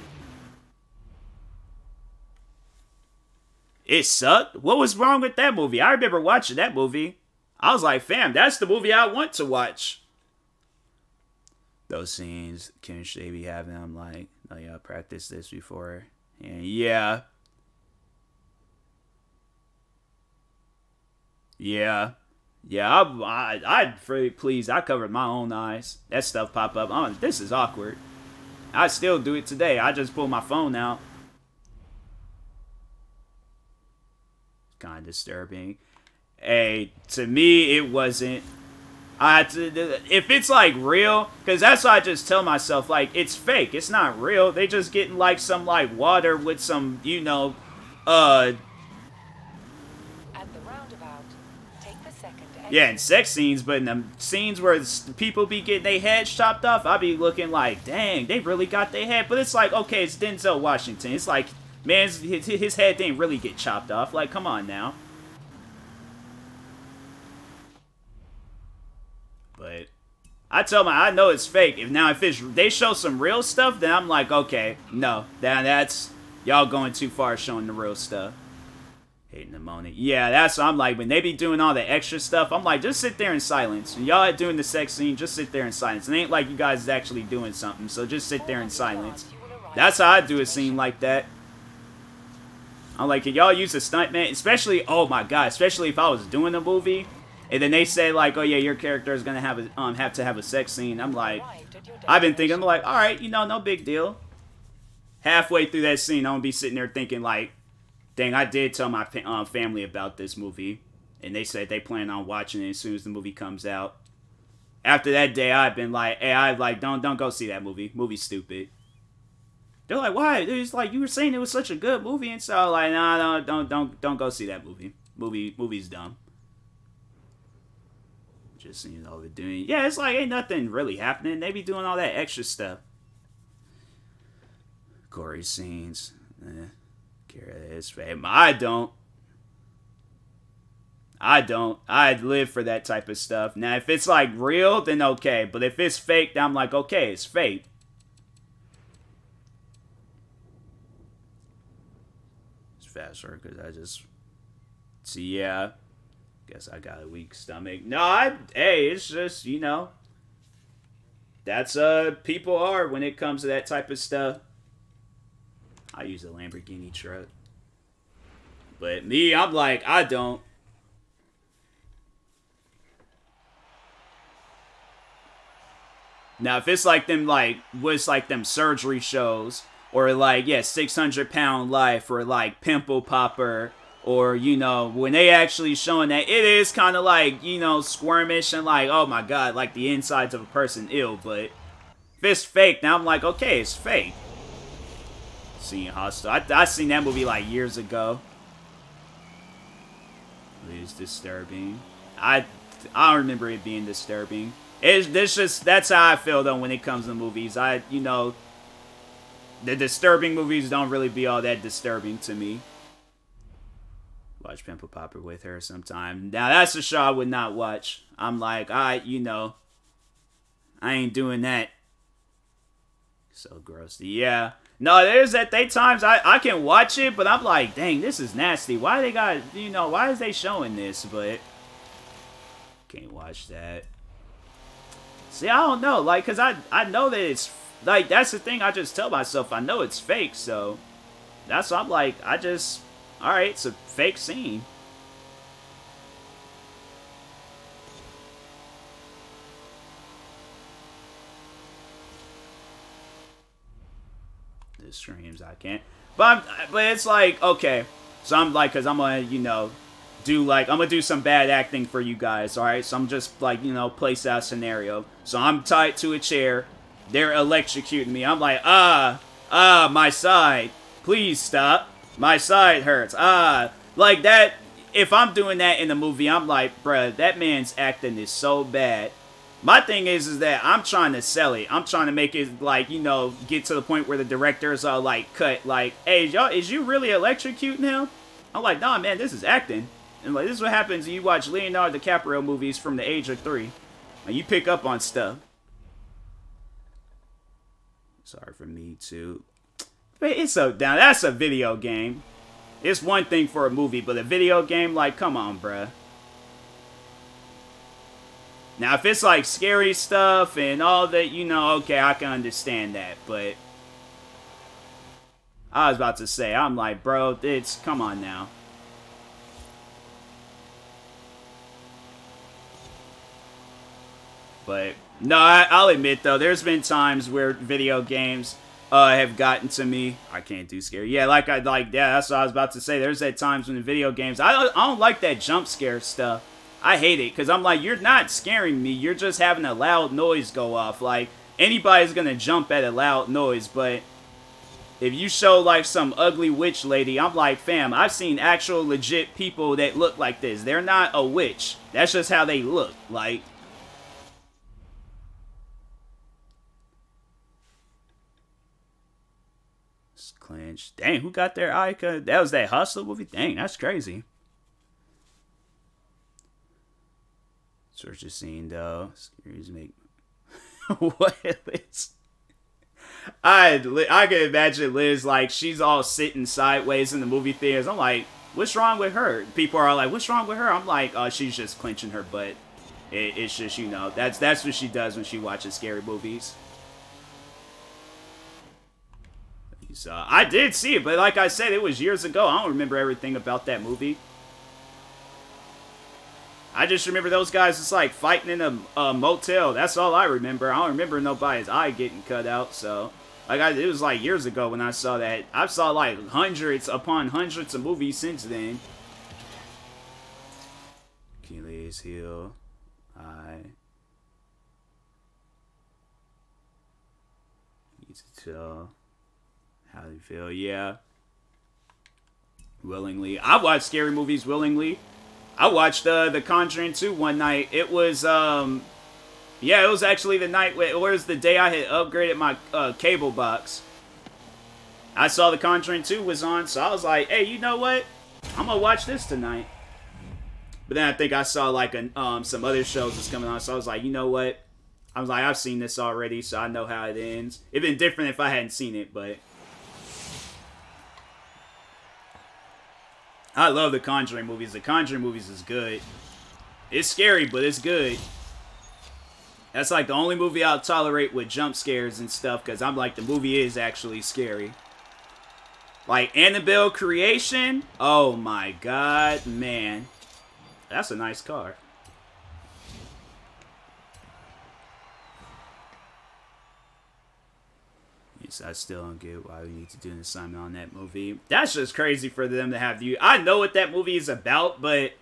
It sucked? What was wrong with that movie? I remember watching that movie. I was like, fam, that's the movie I want to watch. Those scenes, chemistry they be having, I'm like, oh yeah, I practiced this before. And yeah. Yeah. Yeah, I'm pretty pleased. I covered my own eyes. That stuff pop up. Oh, this is awkward. I still do it today. I just pull my phone out. Kind of disturbing. Hey, to me, it wasn't. If it's like real, because that's what I just tell myself, like, it's fake. It's not real. They just getting like some like water with some, At the roundabout, take the second exit. Yeah, in sex scenes, but in the scenes where people be getting their heads chopped off, I be looking like, dang, they really got their head. But it's like, okay, it's Denzel Washington. It's like, man, his head didn't really get chopped off. Like, come on now. But I tell them I know it's fake. If they show some real stuff, then I'm like, okay, no, that's y'all going too far showing the real stuff. Hating the money. Yeah, that's what I'm like. When they be doing all the extra stuff, I'm like, just sit there in silence. When y'all doing the sex scene, just sit there in silence. It ain't like you guys is actually doing something, so just sit there in silence. That's how I do a scene like that. I'm like, can y'all use a stuntman? Especially, oh my god, especially if I was doing a movie, and then they say like, oh yeah, your character is gonna have to have a sex scene. I'm like, I've been thinking, I'm like, all right, you know, no big deal. Halfway through that scene, I'm gonna be sitting there thinking like, dang, I did tell my family about this movie, and they said they plan on watching it as soon as the movie comes out. After that day, I've been like, hey, don't go see that movie. Movie's stupid. They're like, why? It's like, you were saying it was such a good movie, and so I'm like, nah, don't go see that movie. Movie's dumb. Just seeing all the doing. Yeah, it's like ain't nothing really happening. They be doing all that extra stuff. Gory scenes. I don't. I live for that type of stuff. Now, if it's like real, then okay. But if it's fake, then I'm like, okay, it's fake. It's faster because I just see. Yeah, guess I got a weak stomach. No, hey, it's just, you know, that's people are when it comes to that type of stuff. I use a Lamborghini truck. But me, I'm like, I don't. Now, if it's like them, like, what's like them surgery shows, or like, yeah, 600-pound life, or like pimple popper, or, you know, when they actually showing that, it is kind of like, you know, squirmish and like, oh my god, like the insides of a person ill. But if it's fake, now I'm like, okay, it's fake. Seeing Hostel. I seen that movie like years ago. It was disturbing. I don't remember it being disturbing. That's how I feel though when it comes to movies. You know, the disturbing movies don't really be all that disturbing to me. Watch Pimple Popper with her sometime. Now that's a show I would not watch. I'm like, you know, I ain't doing that. So gross. Yeah. No, there's times I can watch it, but I'm like, dang, this is nasty. Why they got, you know, why is they showing this? But can't watch that. See, I don't know, like, cause I know that it's like, that's the thing. I just tell myself I know it's fake, so that's what I'm like. All right, it's a fake scene. Streams I can't, but it's like, okay, so I'm like, cause I'm gonna, you know, I'm gonna do some bad acting for you guys. All right, so I'm just like, you know, place that scenario. So I'm tied to a chair, they're electrocuting me. I'm like, my side, please stop, my side hurts. Like that. If I'm doing that in the movie, I'm like, bruh, that man's acting is so bad. My thing is that I'm trying to sell it. I'm trying to make it, like, you know, get to the point where the directors are, like, cut. Like, hey, y'all, is you really electrocuting him? I'm like, nah, man, this is acting. And, like, this is what happens when you watch Leonardo DiCaprio movies from the age of 3. And you pick up on stuff. Sorry for me, too. But now, that's a video game. It's one thing for a movie, but a video game, like, come on, bruh. Now, if it's like scary stuff and all that, you know, okay, I can understand that. But I was about to say, I'm like, bro, come on now. But no, I'll admit though, there's been times where video games have gotten to me. I can't do scary. Yeah, yeah, that's what I was about to say. There's at times when the video games, I don't like that jump scare stuff. I hate it, because I'm like, you're not scaring me, you're just having a loud noise go off. Like, anybody's gonna jump at a loud noise, but if you show, like, some ugly witch lady, I'm like, fam, I've seen actual legit people that look like this. They're not a witch. That's just how they look. Like, it's clenched. Dang, who got their eye cut? That was that Hustler movie? Dang, that's crazy. Search the scene, though. Scaries make... What Liz? I can imagine Liz, like, she's all sitting sideways in the movie theaters. I'm like, what's wrong with her? People are like, what's wrong with her? I'm like, oh, she's just clenching her butt. It's just, you know, that's what she does when she watches scary movies. So, I did see it, but like I said, it was years ago. I don't remember everything about that movie. I just remember those guys just like fighting in a motel. That's all I remember. I don't remember nobody's eye getting cut out. So, like, it was like years ago when I saw that. I've saw like hundreds upon hundreds of movies since then. Achilles heel. Need to tell. How do you feel? Yeah. Willingly. I watch scary movies willingly. I watched The Conjuring 2 one night. It was, yeah, it was actually the night where it was the day I had upgraded my cable box. I saw The Conjuring 2 was on, so I was like, hey, you know what? I'm gonna watch this tonight. But then I think I saw, like, some other shows was coming on, so I was like, you know what? I was like, I've seen this already, so I know how it ends. It'd been different if I hadn't seen it, but... I love the Conjuring movies. The Conjuring movies is good. It's scary, but it's good. That's like the only movie I'll tolerate with jump scares and stuff, because I'm like, the movie is actually scary. Like Annabelle Creation. Oh my god, man. That's a nice car. I still don't get why we need to do an assignment on that movie. That's just crazy for them to have you. I know what that movie is about, but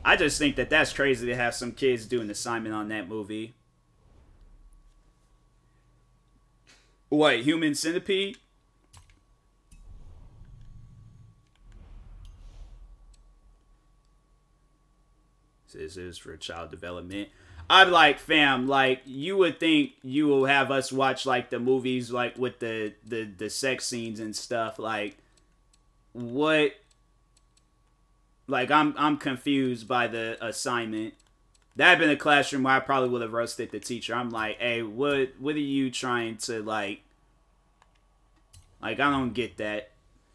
I just think that that's crazy to have some kids do an assignment on that movie. What, Human Centipede? This is for child development. I'm like, fam, like, you would think you will have us watch, like, the movies, like, with the sex scenes and stuff. Like, what? Like, I'm confused by the assignment. That had been a classroom where I probably would have roasted the teacher. I'm like, hey, what are you trying to, like, I don't get that.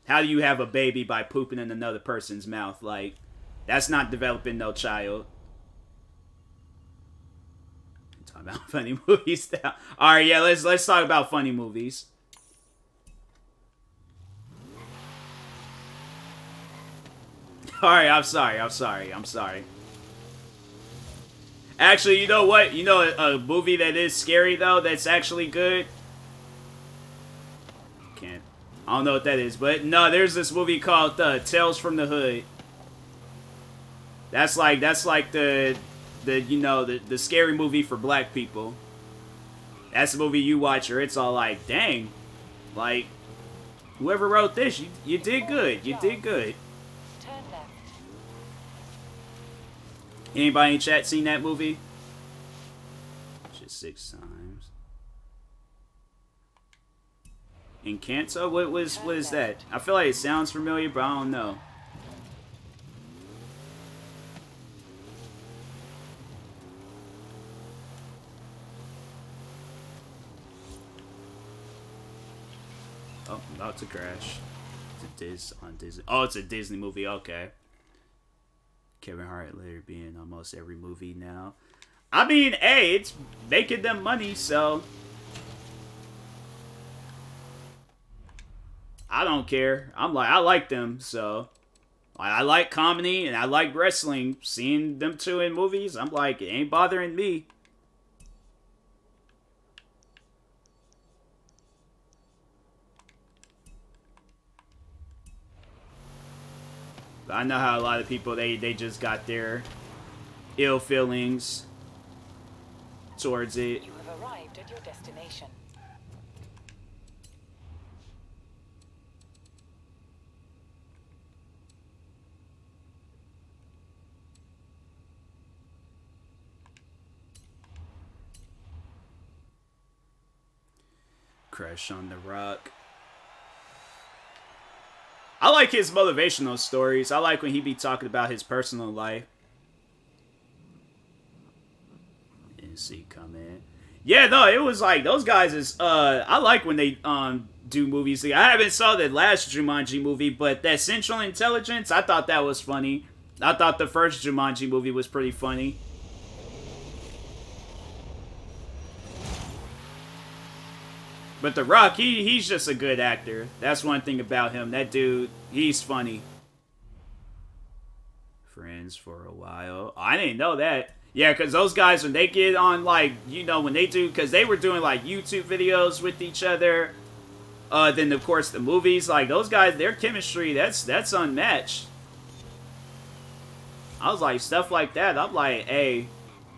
How do you have a baby by pooping in another person's mouth? Like, that's not developing no child. About funny movies now. All right, yeah, let's talk about funny movies. All right, I'm sorry. Actually, you know what? You know a movie that is scary though, that's actually good. I don't know what that is, but no, there's this movie called Tales from the Hood. That's like the you know, the scary movie for black people. That's the movie you watch, or it's all like, dang, like, whoever wrote this, you did good. You did good. Anybody in chat seen that movie? Just 6 times. Encanto? What is that? I feel like it sounds familiar, but I don't know. Oh, I'm about to crash. It's on Disney. Oh, it's a Disney movie. Okay. Kevin Hart later being almost every movie now. I mean, hey, it's making them money, so I don't care. I like them, so I like comedy and I like wrestling. Seeing them two in movies, I'm like, it ain't bothering me. I know how a lot of people, they just got their ill feelings towards it. You have arrived at your destination. Crash on the Rock. I like his motivational stories. I like when he be talking about his personal life. see come in. Yeah, no, it was like those guys is I like when they do movies. I haven't saw the last Jumanji movie, but that Central Intelligence, I thought that was funny. I thought the first Jumanji movie was pretty funny. But The Rock, he's just a good actor. That's one thing about him. That dude, he's funny. Friends for a while. I didn't know that. Yeah, because those guys, when they get on, like, you know, when they do, because they were doing, like, YouTube videos with each other. Then, of course, the movies. Like, those guys, their chemistry, that's unmatched. I was like, stuff like that. I'm like, hey,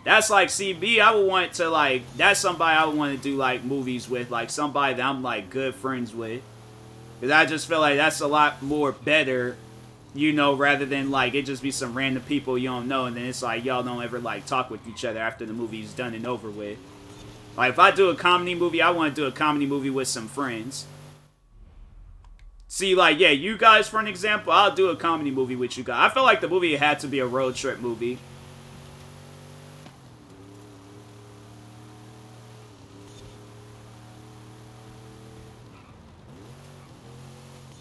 that's like, see, me, I would want to, like, that's somebody I would want to do, like, movies with. Like, somebody that I'm, like, good friends with. Because I just feel like that's a lot more better, you know, rather than, like, it just be some random people you don't know, and then it's like, y'all don't ever, like, talk with each other after the movie's done and over with. Like, if I do a comedy movie, I want to do a comedy movie with some friends. See, like, yeah, you guys, for an example, I'll do a comedy movie with you guys. I felt like the movie had to be a road trip movie.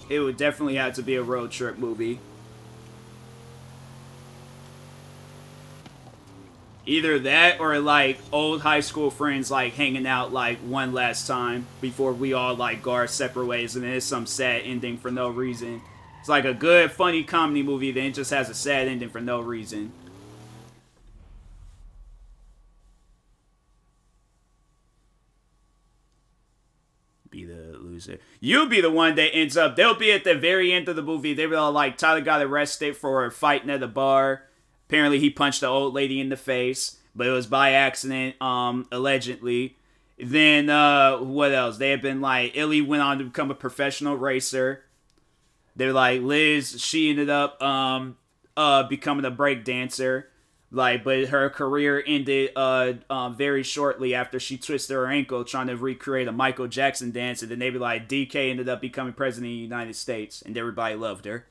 It would definitely have to be a road trip movie. Either that or, like, old high school friends, like, hanging out, like, one last time before we all, like, go our separate ways and then it's some sad ending for no reason. It's like a good, funny comedy movie, then it just has a sad ending for no reason. Be the loser. You'll be the one that ends up, they'll be at the very end of the movie, they were all like, Tyler got arrested for fighting at a bar. Apparently he punched the old lady in the face, but it was by accident, allegedly. Then, what else? They had been like, Illy went on to become a professional racer. They're like, Liz, she ended up, becoming a break dancer. Like, but her career ended, very shortly after she twisted her ankle trying to recreate a Michael Jackson dance. And then they be like, DK ended up becoming president of the United States. And everybody loved her.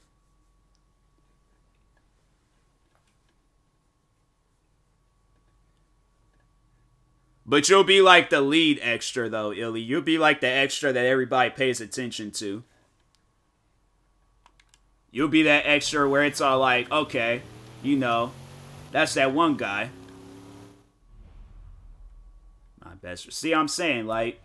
But you'll be like the lead extra, though, Illy. You'll be like the extra that everybody pays attention to. You'll be that extra where it's all like, okay, you know, that's that one guy. My best. See, I'm saying, like,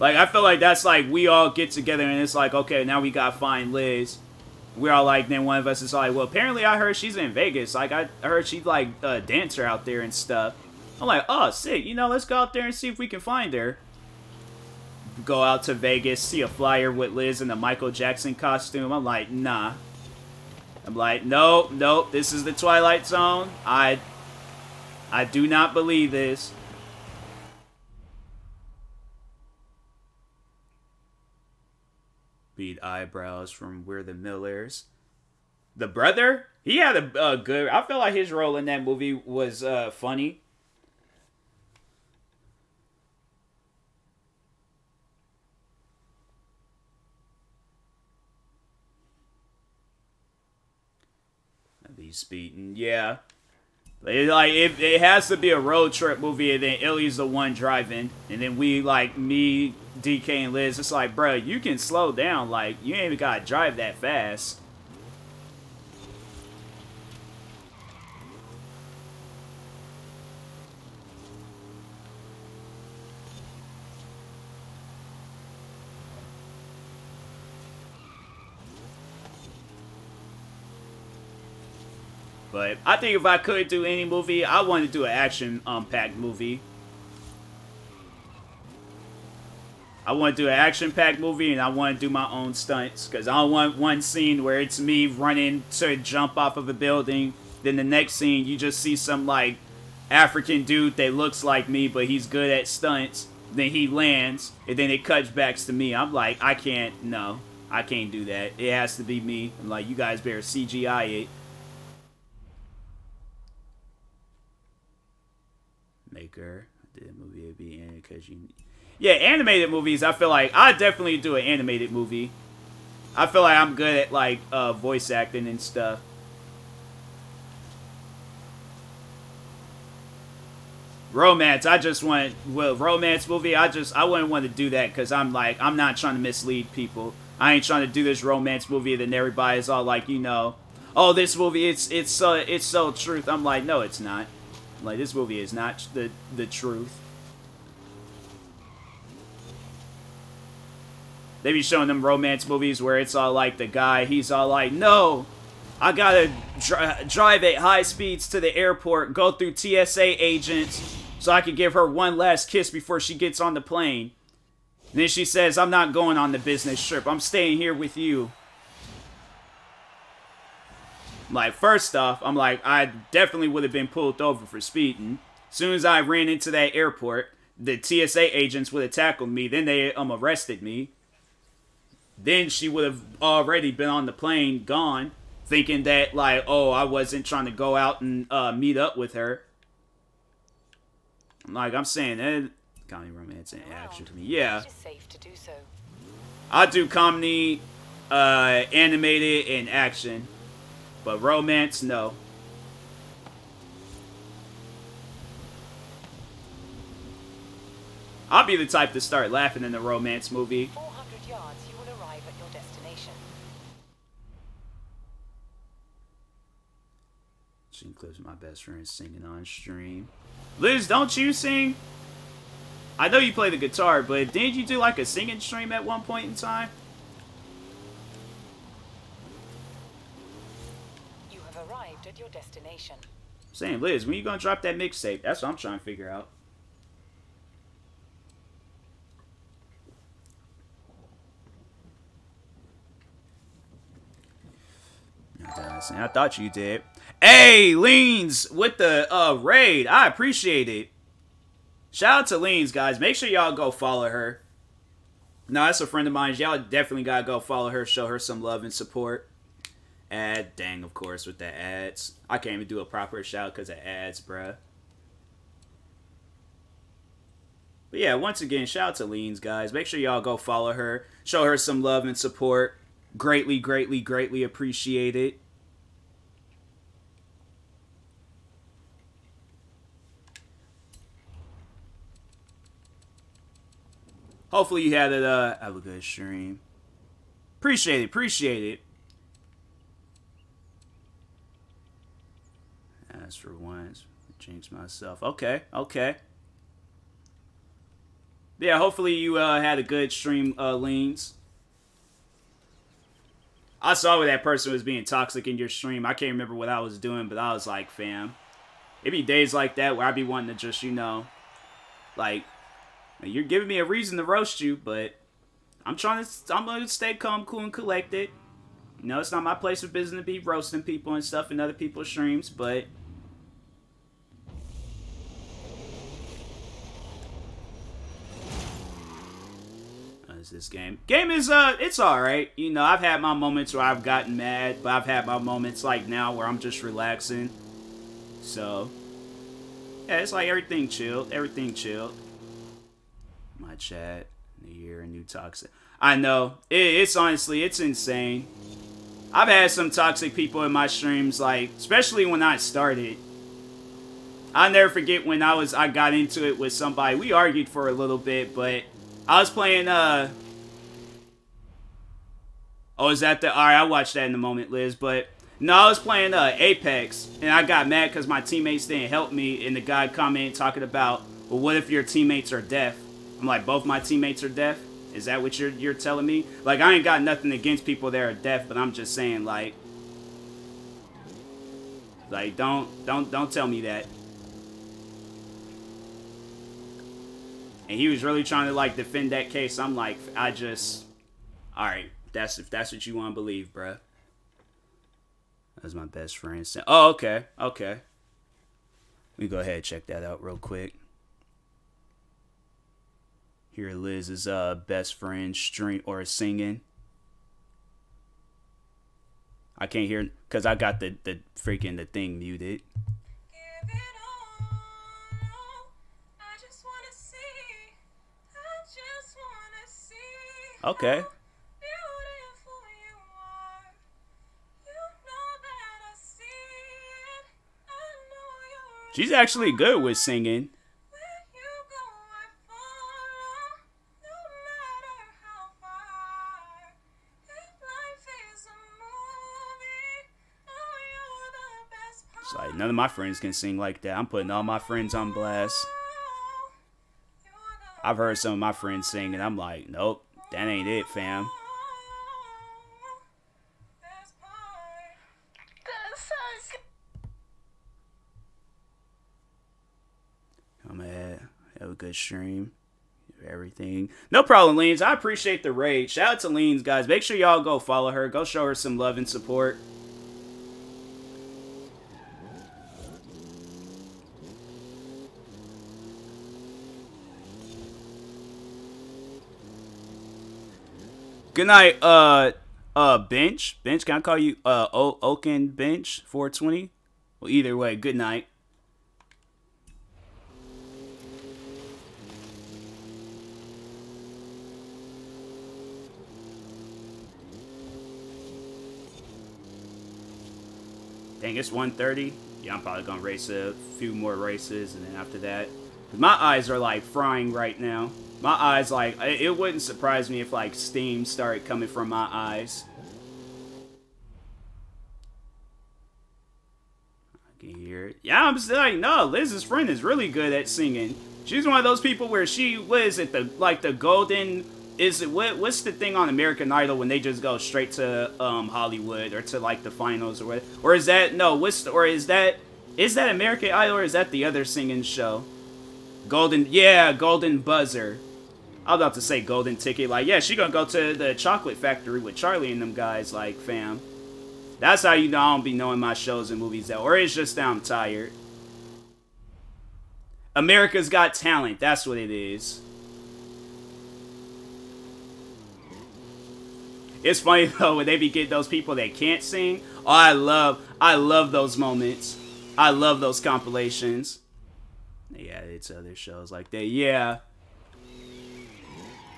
I feel like that's like, we all get together and it's like, okay, now we gotta find Liz. We're all like, then one of us is like, well, apparently I heard she's in Vegas. Like, I heard she's like a dancer out there and stuff. I'm like, oh, sick. You know, let's go out there and see if we can find her. Go out to Vegas, see a flyer with Liz in a Michael Jackson costume. I'm like, nah. I'm like, nope, nope. This is the Twilight Zone. I do not believe this. Beat eyebrows from We're the Millers. The brother, he had a good. I feel like his role in that movie was funny. He's speeding, yeah. It has to be a road trip movie, and then Illy's the one driving, and then we, like, me, DK, and Liz, it's like, bro, you can slow down, like, you ain't even gotta drive that fast. But I think if I could do any movie, I want to do an action-packed movie. I want to do an action-packed movie, and I want to do my own stunts. Because I don't want one scene where it's me running to jump off of a building. Then the next scene, you just see some, like, African dude that looks like me, but he's good at stunts. Then he lands, and then it cuts back to me. I'm like, I can't, no. I can't do that. It has to be me. I'm like, you guys better CGI it. Maker. I did a movie, it'd be in because you... Yeah, animated movies, I feel like I definitely do an animated movie. I feel like I'm good at, like, voice acting and stuff. Romance, I just want, well, romance movie, I wouldn't want to do that because I'm like, I'm not trying to mislead people. I ain't trying to do this romance movie and then everybody's all like, you know, oh, this movie, it's so truth. I'm like, no, it's not. Like, this movie is not the truth. They be showing them romance movies where it's all like the guy, he's all like, no, I gotta drive at high speeds to the airport, go through TSA agents, so I can give her one last kiss before she gets on the plane. And then she says, I'm not going on the business trip. I'm staying here with you. Like, first off, I'm like, I definitely would have been pulled over for speeding. As soon as I ran into that airport, the TSA agents would have tackled me. Then they arrested me. Then she would have already been on the plane, gone, thinking that, like, oh, I wasn't trying to go out and meet up with her. Like, I'm saying, that comedy, romance, and action to me. Yeah. It's safe to do so. I do comedy, animated, and action. But romance, no. I'll be the type to start laughing in a romance movie. 400 yards, you will arrive at your destination. Seen clips of my best friend singing on stream. Liz, don't you sing? I know you play the guitar, but didn't you do like a singing stream at one point in time? You have arrived at your destination. Saying, Liz, when you gonna drop that mixtape? That's what I'm trying to figure out. I thought you did. Hey, Leans with the raid. I appreciate it. Shout out to Leans, guys. Make sure y'all go follow her. No, that's a friend of mine. Y'all definitely gotta go follow her. Show her some love and support. Ad, dang, of course, with the ads. I can't even do a proper shout because of ads, bruh. But yeah, once again, shout out to Leans, guys. Make sure y'all go follow her. Show her some love and support. Greatly, greatly, greatly appreciate it. Hopefully you had it, have a good stream. Appreciate it, appreciate it. As for once, jinx myself. Okay, okay. Yeah, hopefully you had a good stream, Leans. I saw where that person was being toxic in your stream. I can't remember what I was doing, but I was like, fam. It be days like that where I be wanting to just, you know, like, you're giving me a reason to roast you, but I'm going to stay calm, cool, and collected. You know, it's not my place of business to be roasting people and stuff in other people's streams, but is this game? Game is, it's alright. You know, I've had my moments where I've gotten mad, but I've had my moments like now where I'm just relaxing. So, yeah, it's like everything chilled. Everything chilled. My chat, new year, new toxic. I know. It's honestly, it's insane. I've had some toxic people in my streams, like, especially when I started. I'll never forget when I got into it with somebody. We argued for a little bit, but I was playing, oh, is that the... Alright, I'll watch that in a moment, Liz, but... No, I was playing, Apex, and I got mad because my teammates didn't help me, and the guy commented talking about, well, what if your teammates are deaf? I'm like, both my teammates are deaf? Is that what you're telling me? Like, I ain't got nothing against people that are deaf, but I'm just saying, like, don't tell me that. And he was really trying to, like, defend that case. I'm like, alright, if that's what you want to believe, bruh. That's my best friend. Oh, okay, okay. Let me go ahead and check that out real quick. Here Liz's best friend stream or singing. I can't hear because I got the freaking the thing muted. Okay. She's actually good with singing. It's like, none of my friends can sing like that. I'm putting all my friends on blast. I've heard some of my friends sing, and I'm like, nope, that ain't it, fam. Come ahead, have a good stream. Everything. No problem, Leans. I appreciate the raid. Shout out to Leans, guys. Make sure y'all go follow her. Go show her some love and support. Good night, Bench. Bench, can I call you, Oaken Bench 420? Well, either way, good night. Dang, it's 1:30. Yeah, I'm probably gonna race a few more races, and then after that, my eyes are like frying right now. My eyes, like, it wouldn't surprise me if like steam started coming from my eyes. I can hear it. Yeah, I'm just like, no, Liz's friend is really good at singing. She's one of those people where she, what is it, the golden, is it, what's the thing on American Idol when they just go straight to Hollywood or to like the finals or what? Or is that, no, what's the, or is that American Idol or is that the other singing show? Golden, yeah, Golden Buzzer. I was about to say Golden Ticket. Like, yeah, she gonna go to the Chocolate Factory with Charlie and them guys, like, fam. That's how you know I don't be knowing my shows and movies that, or it's just that I'm tired. America's Got Talent, that's what it is. It's funny though when they be getting those people that can't sing. Oh, I love those moments. I love those compilations. Yeah, it's other shows like that. Yeah.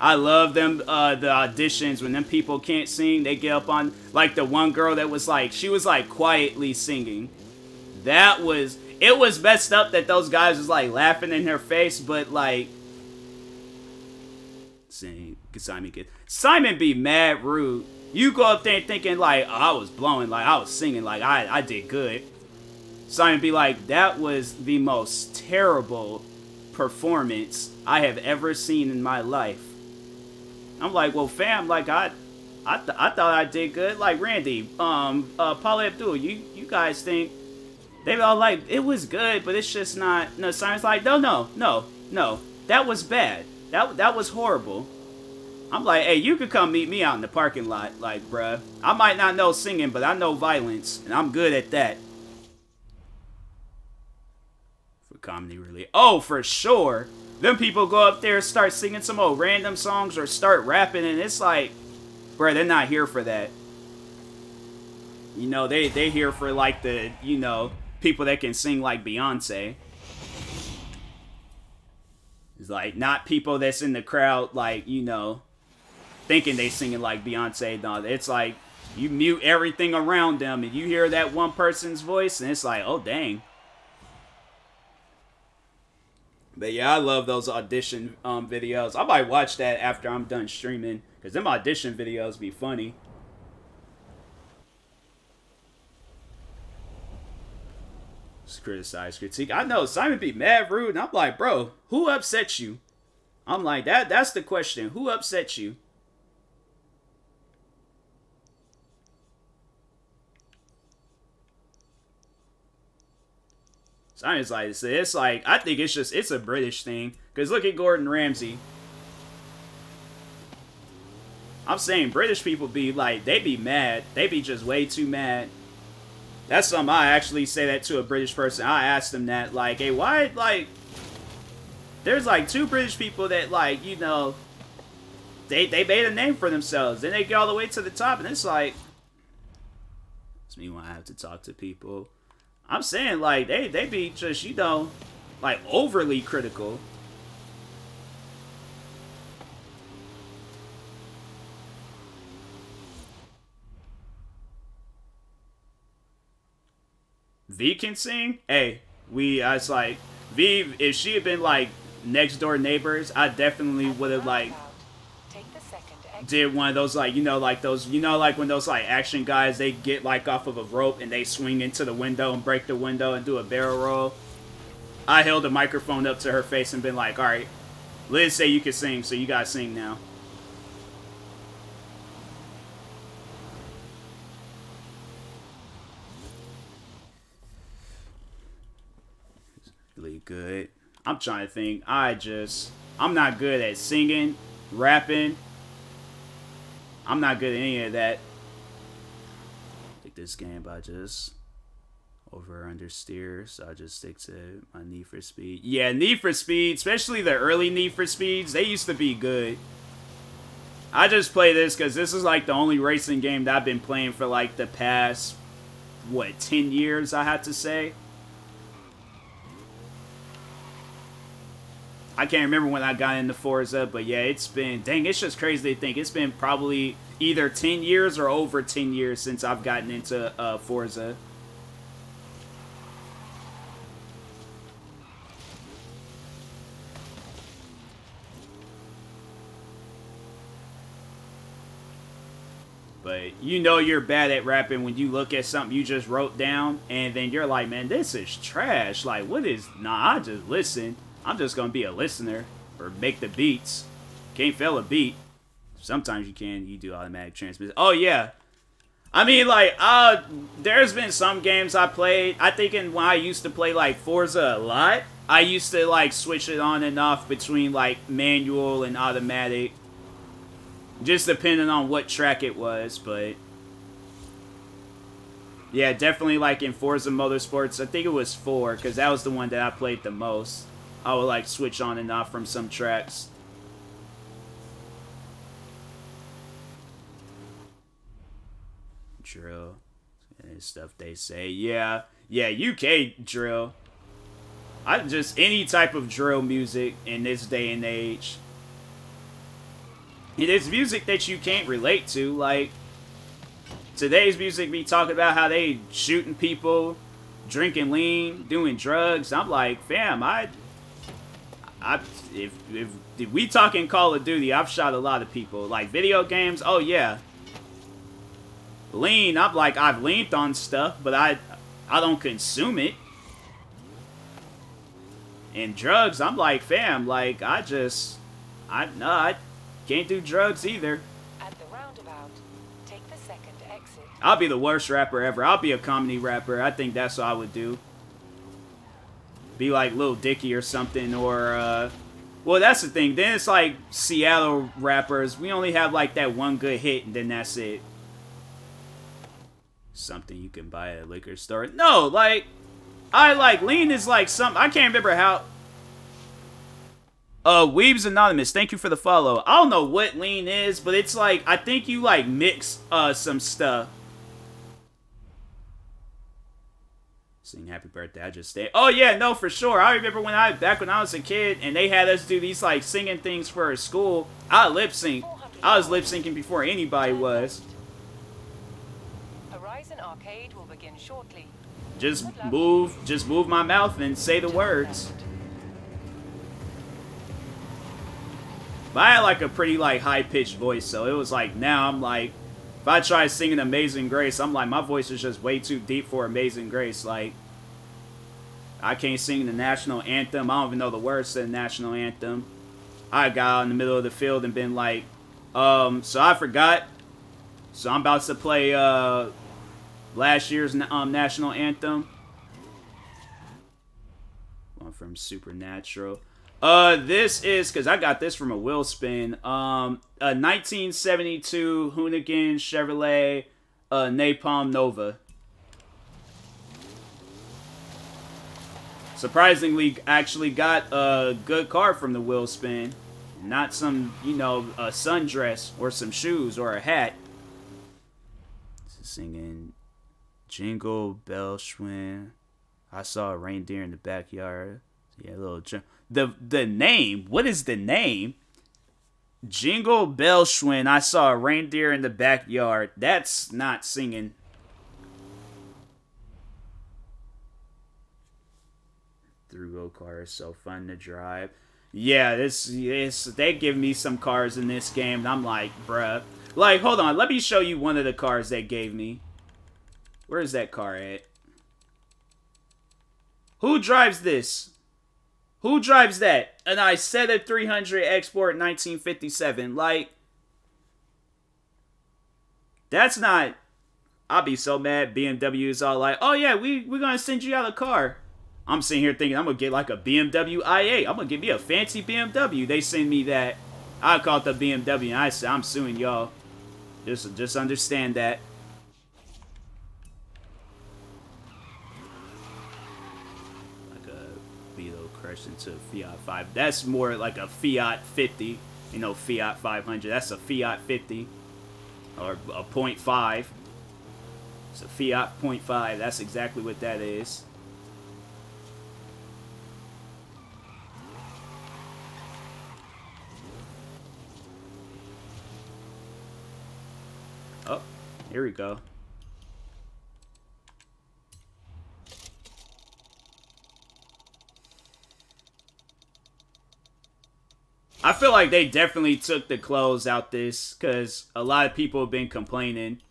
I love them, the auditions when them people can't sing. They get up on, like the one girl that was like, she was like quietly singing. That was, it was messed up that those guys was like laughing in her face, but like, sing, Simon be mad rude. You go up there thinking like, oh, I was blowing, like I was singing, like I did good. Simon be like, that was the most terrible performance I have ever seen in my life. I'm like, well, fam, like I thought I did good. Like Randy, Paula Abdul, you guys think they all like it was good, but it's just not. No, Simon's like, no, that was bad. That was horrible. I'm like, hey, you could come meet me out in the parking lot, like, bruh. I might not know singing, but I know violence, and I'm good at that. For comedy, really. Oh, for sure. Them people go up there and start singing some old random songs or start rapping, and it's like, bruh, they're not here for that. You know, they here for, like, the, you know, people that can sing like Beyonce. It's like, not people that's in the crowd, like, you know, thinking they singing like Beyonce. No, it's like, you mute everything around them, and you hear that one person's voice, and it's like, oh, dang. But yeah, I love those audition videos. I might watch that after I'm done streaming, because them audition videos be funny. Just criticize, critique. I know, Simon be mad rude, and I'm like, bro, who upset you? I'm like, that's the question. Who upset you? Simon's like, it's like, I think it's a British thing. Because look at Gordon Ramsay. I'm saying British people be like, they be mad. They be just way too mad. That's something I actually say that to a British person. I asked them that, like, hey, why, like, there's like 2 British people that, like, you know, they made a name for themselves. Then they get all the way to the top, and it's like, it's me when I have to talk to people. I'm saying, like, they be just, you know, like, overly critical. V can sing? Hey, it's like, V, if she had been, like, next door neighbors, I definitely would have, like, take the second did one of those, like, you know, like those, you know, like when those like action guys, they get like off of a rope and they swing into the window and break the window and do a barrel roll. I held the microphone up to her face and been like, all right, Liz say you can sing, so you gotta sing now. Really good. I'm trying to think. I'm not good at singing, rapping. I'm not good at any of that. I think this game, but I just over or understeer, so I just stick to my Need for Speed. Yeah, Need for Speed, especially the early Need for Speeds, they used to be good. I just play this because this is like the only racing game that I've been playing for like the past, what, 10 years, I have to say. I can't remember when I got into Forza, but yeah, it's been, dang, it's just crazy to think. It's been probably either 10 years or over 10 years since I've gotten into Forza. But you know you're bad at rapping when you look at something you just wrote down, and then you're like, man, this is trash. Like, what is... Nah, I just listen. I'm just gonna be a listener. Or make the beats. Can't fail a beat. Sometimes you can. You do automatic transmission. Oh, yeah. I mean, like, there's been some games I played. I think when I used to play, like, Forza a lot, I used to, like, switch it on and off between, like, manual and automatic. Just depending on what track it was, but... Yeah, definitely, like, in Forza Motorsports, I think it was 4, because that was the one that I played the most. I would, like, switch on and off from some tracks. Drill. And stuff they say. Yeah. Yeah, UK drill. Any type of drill music in this day and age. It is music that you can't relate to. Like, today's music be talking about how they shooting people, drinking lean, doing drugs. I'm like, fam, if we talking Call of Duty, I've shot a lot of people. Like, video games, oh yeah. Lean, I'm like, I've leaned on stuff, but I don't consume it. And drugs, I'm like, fam, like, I can't do drugs either. At the roundabout, take the second exit. I'll be the worst rapper ever. I'll be a comedy rapper. I think that's what I would do. Be like Lil Dicky or something, or, well, that's the thing. Then it's like Seattle rappers. We only have like that one good hit, and then that's it. Something you can buy at a liquor store. No, like, lean is like something. I can't remember how. Weebs Anonymous, thank you for the follow. I don't know what lean is, but it's like, I think you like mix some stuff. Sing happy birthday, I just stayed. Oh yeah, no, for sure. I remember back when I was a kid and they had us do these like singing things for school. I lip sync. I was lip syncing before anybody was. Horizon Arcade will begin shortly. Just move my mouth and say the words. But I had like a pretty like high-pitched voice, so it was like, now I'm like, if I try singing Amazing Grace, I'm like, my voice is just way too deep for Amazing Grace. Like, I can't sing the national anthem. I don't even know the words to the national anthem. I got out in the middle of the field and been like, so I forgot. So I'm about to play last year's national anthem. One from Supernatural. This is, because I got this from a wheel spin, a 1972 Hoonigan Chevrolet Napalm Nova. Surprisingly, actually got a good car from the wheel spin. Not some, you know, a sundress or some shoes or a hat. Singing Jingle Bell Swing. I saw a reindeer in the backyard. Yeah, a little... The name, what is the name? Jingle Bell Schwinn, I saw a reindeer in the backyard. That's not singing. Through-wheel car is so fun to drive. Yeah, this they give me some cars in this game, and I'm like, bruh. Like, hold on, let me show you one of the cars they gave me. Where's that car at? Who drives this? Who drives that? An Isetta 300 Export 1957. Like, that's not... I'll be so mad. BMW is all like, oh yeah, we're going to send you out a car. I'm sitting here thinking I'm going to get like a BMW i8. I'm going to get me a fancy BMW. They send me that. I call it the BMW, and I said, I'm suing y'all. Just understand that. Crushed into a Fiat 5. That's more like a Fiat 50. You know, Fiat 500. That's a Fiat 50. Or a 0.5. It's a Fiat 0.5. That's exactly what that is. Oh, here we go. I feel like they definitely took the clothes out this, because a lot of people have been complaining.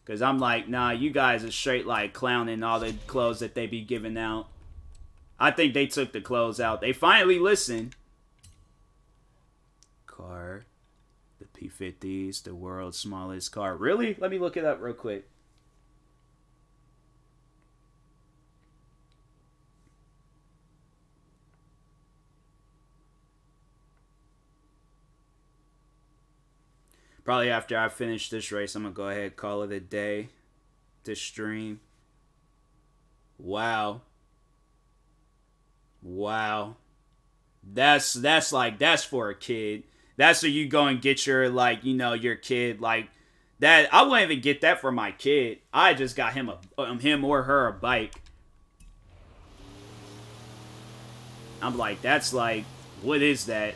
Because I'm like, nah, you guys are straight like clowning all the clothes that they be giving out. I think they took the clothes out. They finally listened. Car. The P50s, the world's smallest car. Really? Let me look it up real quick. Probably after I finish this race, I'm going to go ahead and call it a day. This stream. Wow. Wow. That's for a kid. That's where you go and get your, like, you know, your kid, like, that. I wouldn't even get that for my kid. I just got him him or her a bike. I'm like, that's like, what is that?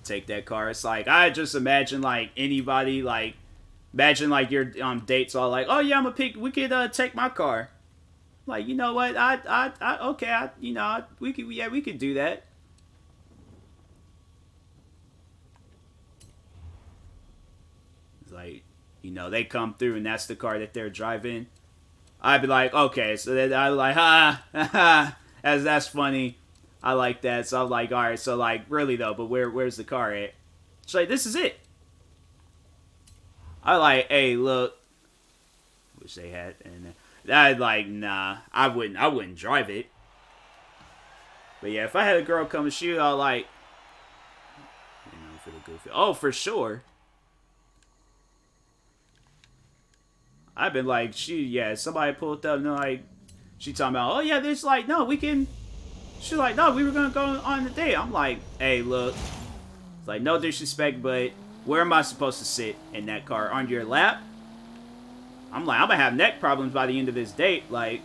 Take that car. It's like, I just imagine like anybody, like, imagine like your dates all like, oh yeah, we could take my car. Like, you know what, okay, you know, we could do that. It's like, you know, they come through and that's the car that they're driving. I'd be like, okay, so then I'd be like, that's funny. I like that. So I'm like, all right, so like, really though, but where's the car at? It's like, this is it. I like, hey, look. Wish they had, and I'd like, nah, I wouldn't drive it. But yeah, if I had a girl come and shoot, I'll like, you know, for the goofy. Oh, for sure. I've been like, somebody pulled up and they're like, she talking about, oh yeah, there's like, no, we can. She's like, no, we were going to go on the date. I'm like, hey, look. It's like, no disrespect, but where am I supposed to sit in that car? On your lap? I'm like, I'm going to have neck problems by the end of this date. Like,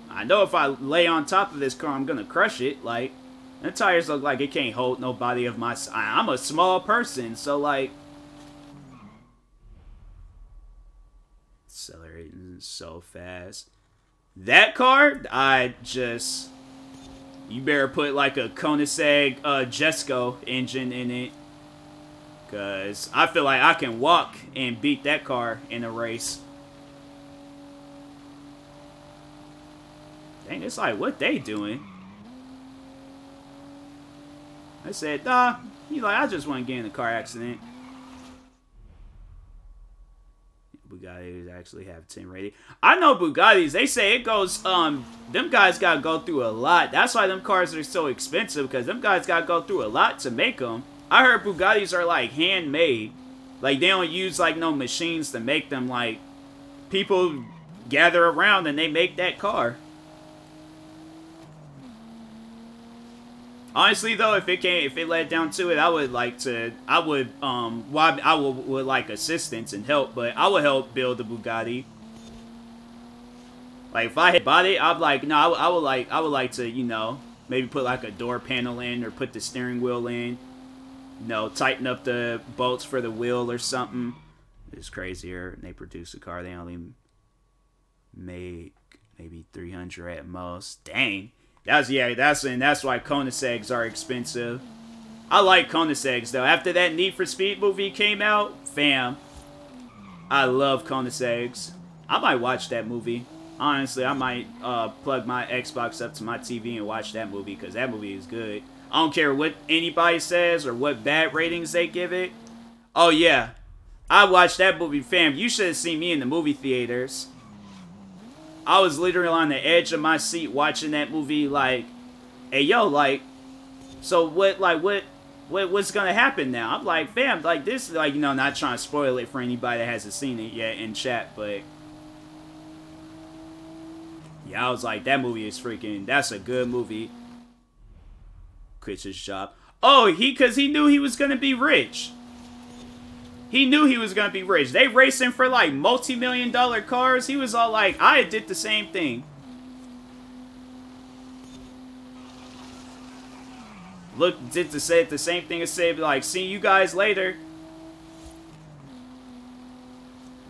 I know if I lay on top of this car, I'm going to crush it. Like, the tires look like it can't hold nobody of my size. I'm a small person, so like, accelerating so fast. That car, you better put like a Koenigsegg Jesco engine in it. Because I feel like I can walk and beat that car in a race. Dang, it's like, what they doing? I said, nah, I just want to get in a car accident. Bugattis actually have 10 rating. I know Bugattis, they say it goes, them guys gotta go through a lot. That's why them cars are so expensive, because them guys gotta go through a lot to make them. I heard Bugattis are like handmade. Like, they don't use like no machines to make them. Like, people gather around and they make that car. Honestly, though, if it led down to it, I would like assistance and help, but I would help build the Bugatti. Like, if I had bought it, I'd like, no, I would like to, you know, maybe put like a door panel in or put the steering wheel in, you know, tighten up the bolts for the wheel or something. It's crazier. And they produce a car, they only make maybe 300 at most. Dang. That's why Koenigsegg's are expensive. I like Koenigsegg's though. After that Need for Speed movie came out, fam, I love Koenigsegg's. I might watch that movie. Honestly, I might plug my Xbox up to my TV and watch that movie because that movie is good. I don't care what anybody says or what bad ratings they give it. Oh yeah, I watched that movie, fam. You should have seen me in the movie theaters. I was literally on the edge of my seat watching that movie like, hey yo, like, so what's gonna happen now? I'm like, fam, like this, like, you know, not trying to spoil it for anybody that hasn't seen it yet in chat, but yeah, I was like, that movie is freaking, that's a good movie. Quits his job. Oh, cause he knew he was gonna be rich. He knew he was gonna be rich. They racing for like multi-million-dollar cars. He was all like, I did the same thing. Look, did to say the same thing as say, like, see you guys later.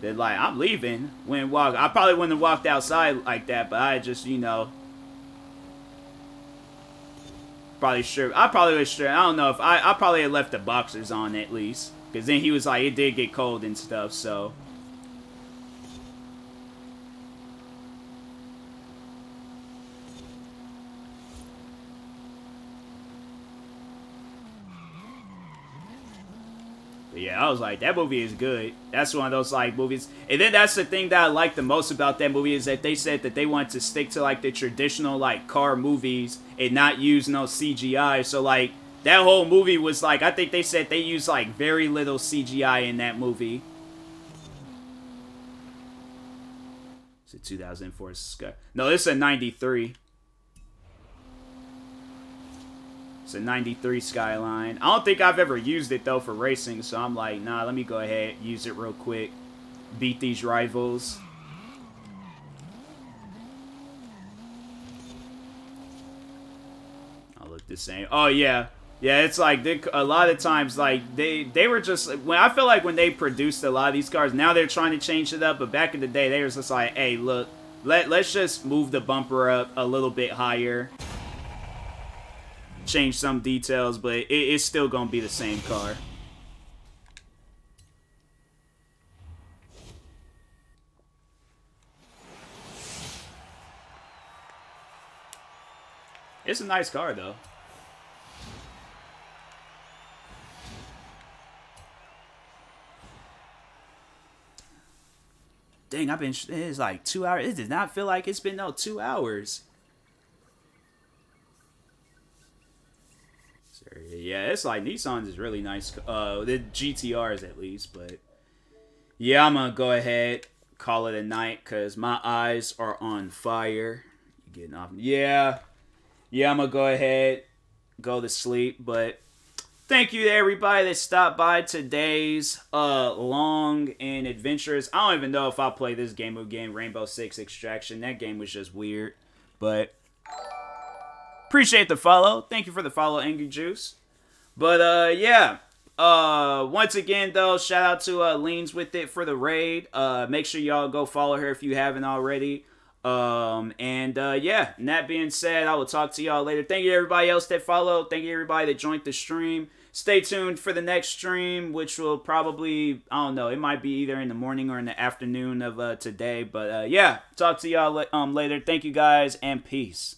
Then like, I'm leaving. I probably wouldn't have walked outside like that, but I just, you know, I probably was sure. I don't know if I probably had left the boxers on at least. Because then he was like, it did get cold and stuff, so. But yeah, I was like, that movie is good. That's one of those, like, movies. And then that's the thing that I like the most about that movie is that they said that they wanted to stick to, like, the traditional, like, car movies and not use no CGI. So, like, that whole movie was like, I think they said they used like very little CGI in that movie. It's a 2004 Sky. No, this is a 93. It's a 93 Skyline. I don't think I've ever used it though for racing, so I'm like, nah, let me go ahead, use it real quick. Beat these rivals. I'll look the same. Oh yeah. Yeah, it's like a lot of times, like they were just when I feel like when they produced a lot of these cars, now they're trying to change it up. But back in the day, they were just like, hey, look, let's just move the bumper up a little bit higher, change some details, but it's still gonna be the same car. It's a nice car though. Dang, it's like 2 hours. It does not feel like it's been, no, 2 hours. Sorry, yeah, it's like, Nissan's is really nice. The GTRs at least, but yeah, I'm gonna go ahead, call it a night, because my eyes are on fire. You getting off? Yeah, I'm gonna go ahead, go to sleep, but thank you to everybody that stopped by today's long and adventurous. I don't even know if I'll play this game again, Rainbow Six Extraction. That game was just weird. But appreciate the follow. Thank you for the follow, Angry Juice. But yeah. Once again though, shout out to Leans with it for the raid. Make sure y'all go follow her if you haven't already. Yeah, and that being said, I will talk to y'all later. Thank you to everybody else that followed. Thank you to everybody that joined the stream. Stay tuned for the next stream, which will probably, I don't know, it might be either in the morning or in the afternoon of today. But yeah, talk to y'all later. Thank you guys, and peace.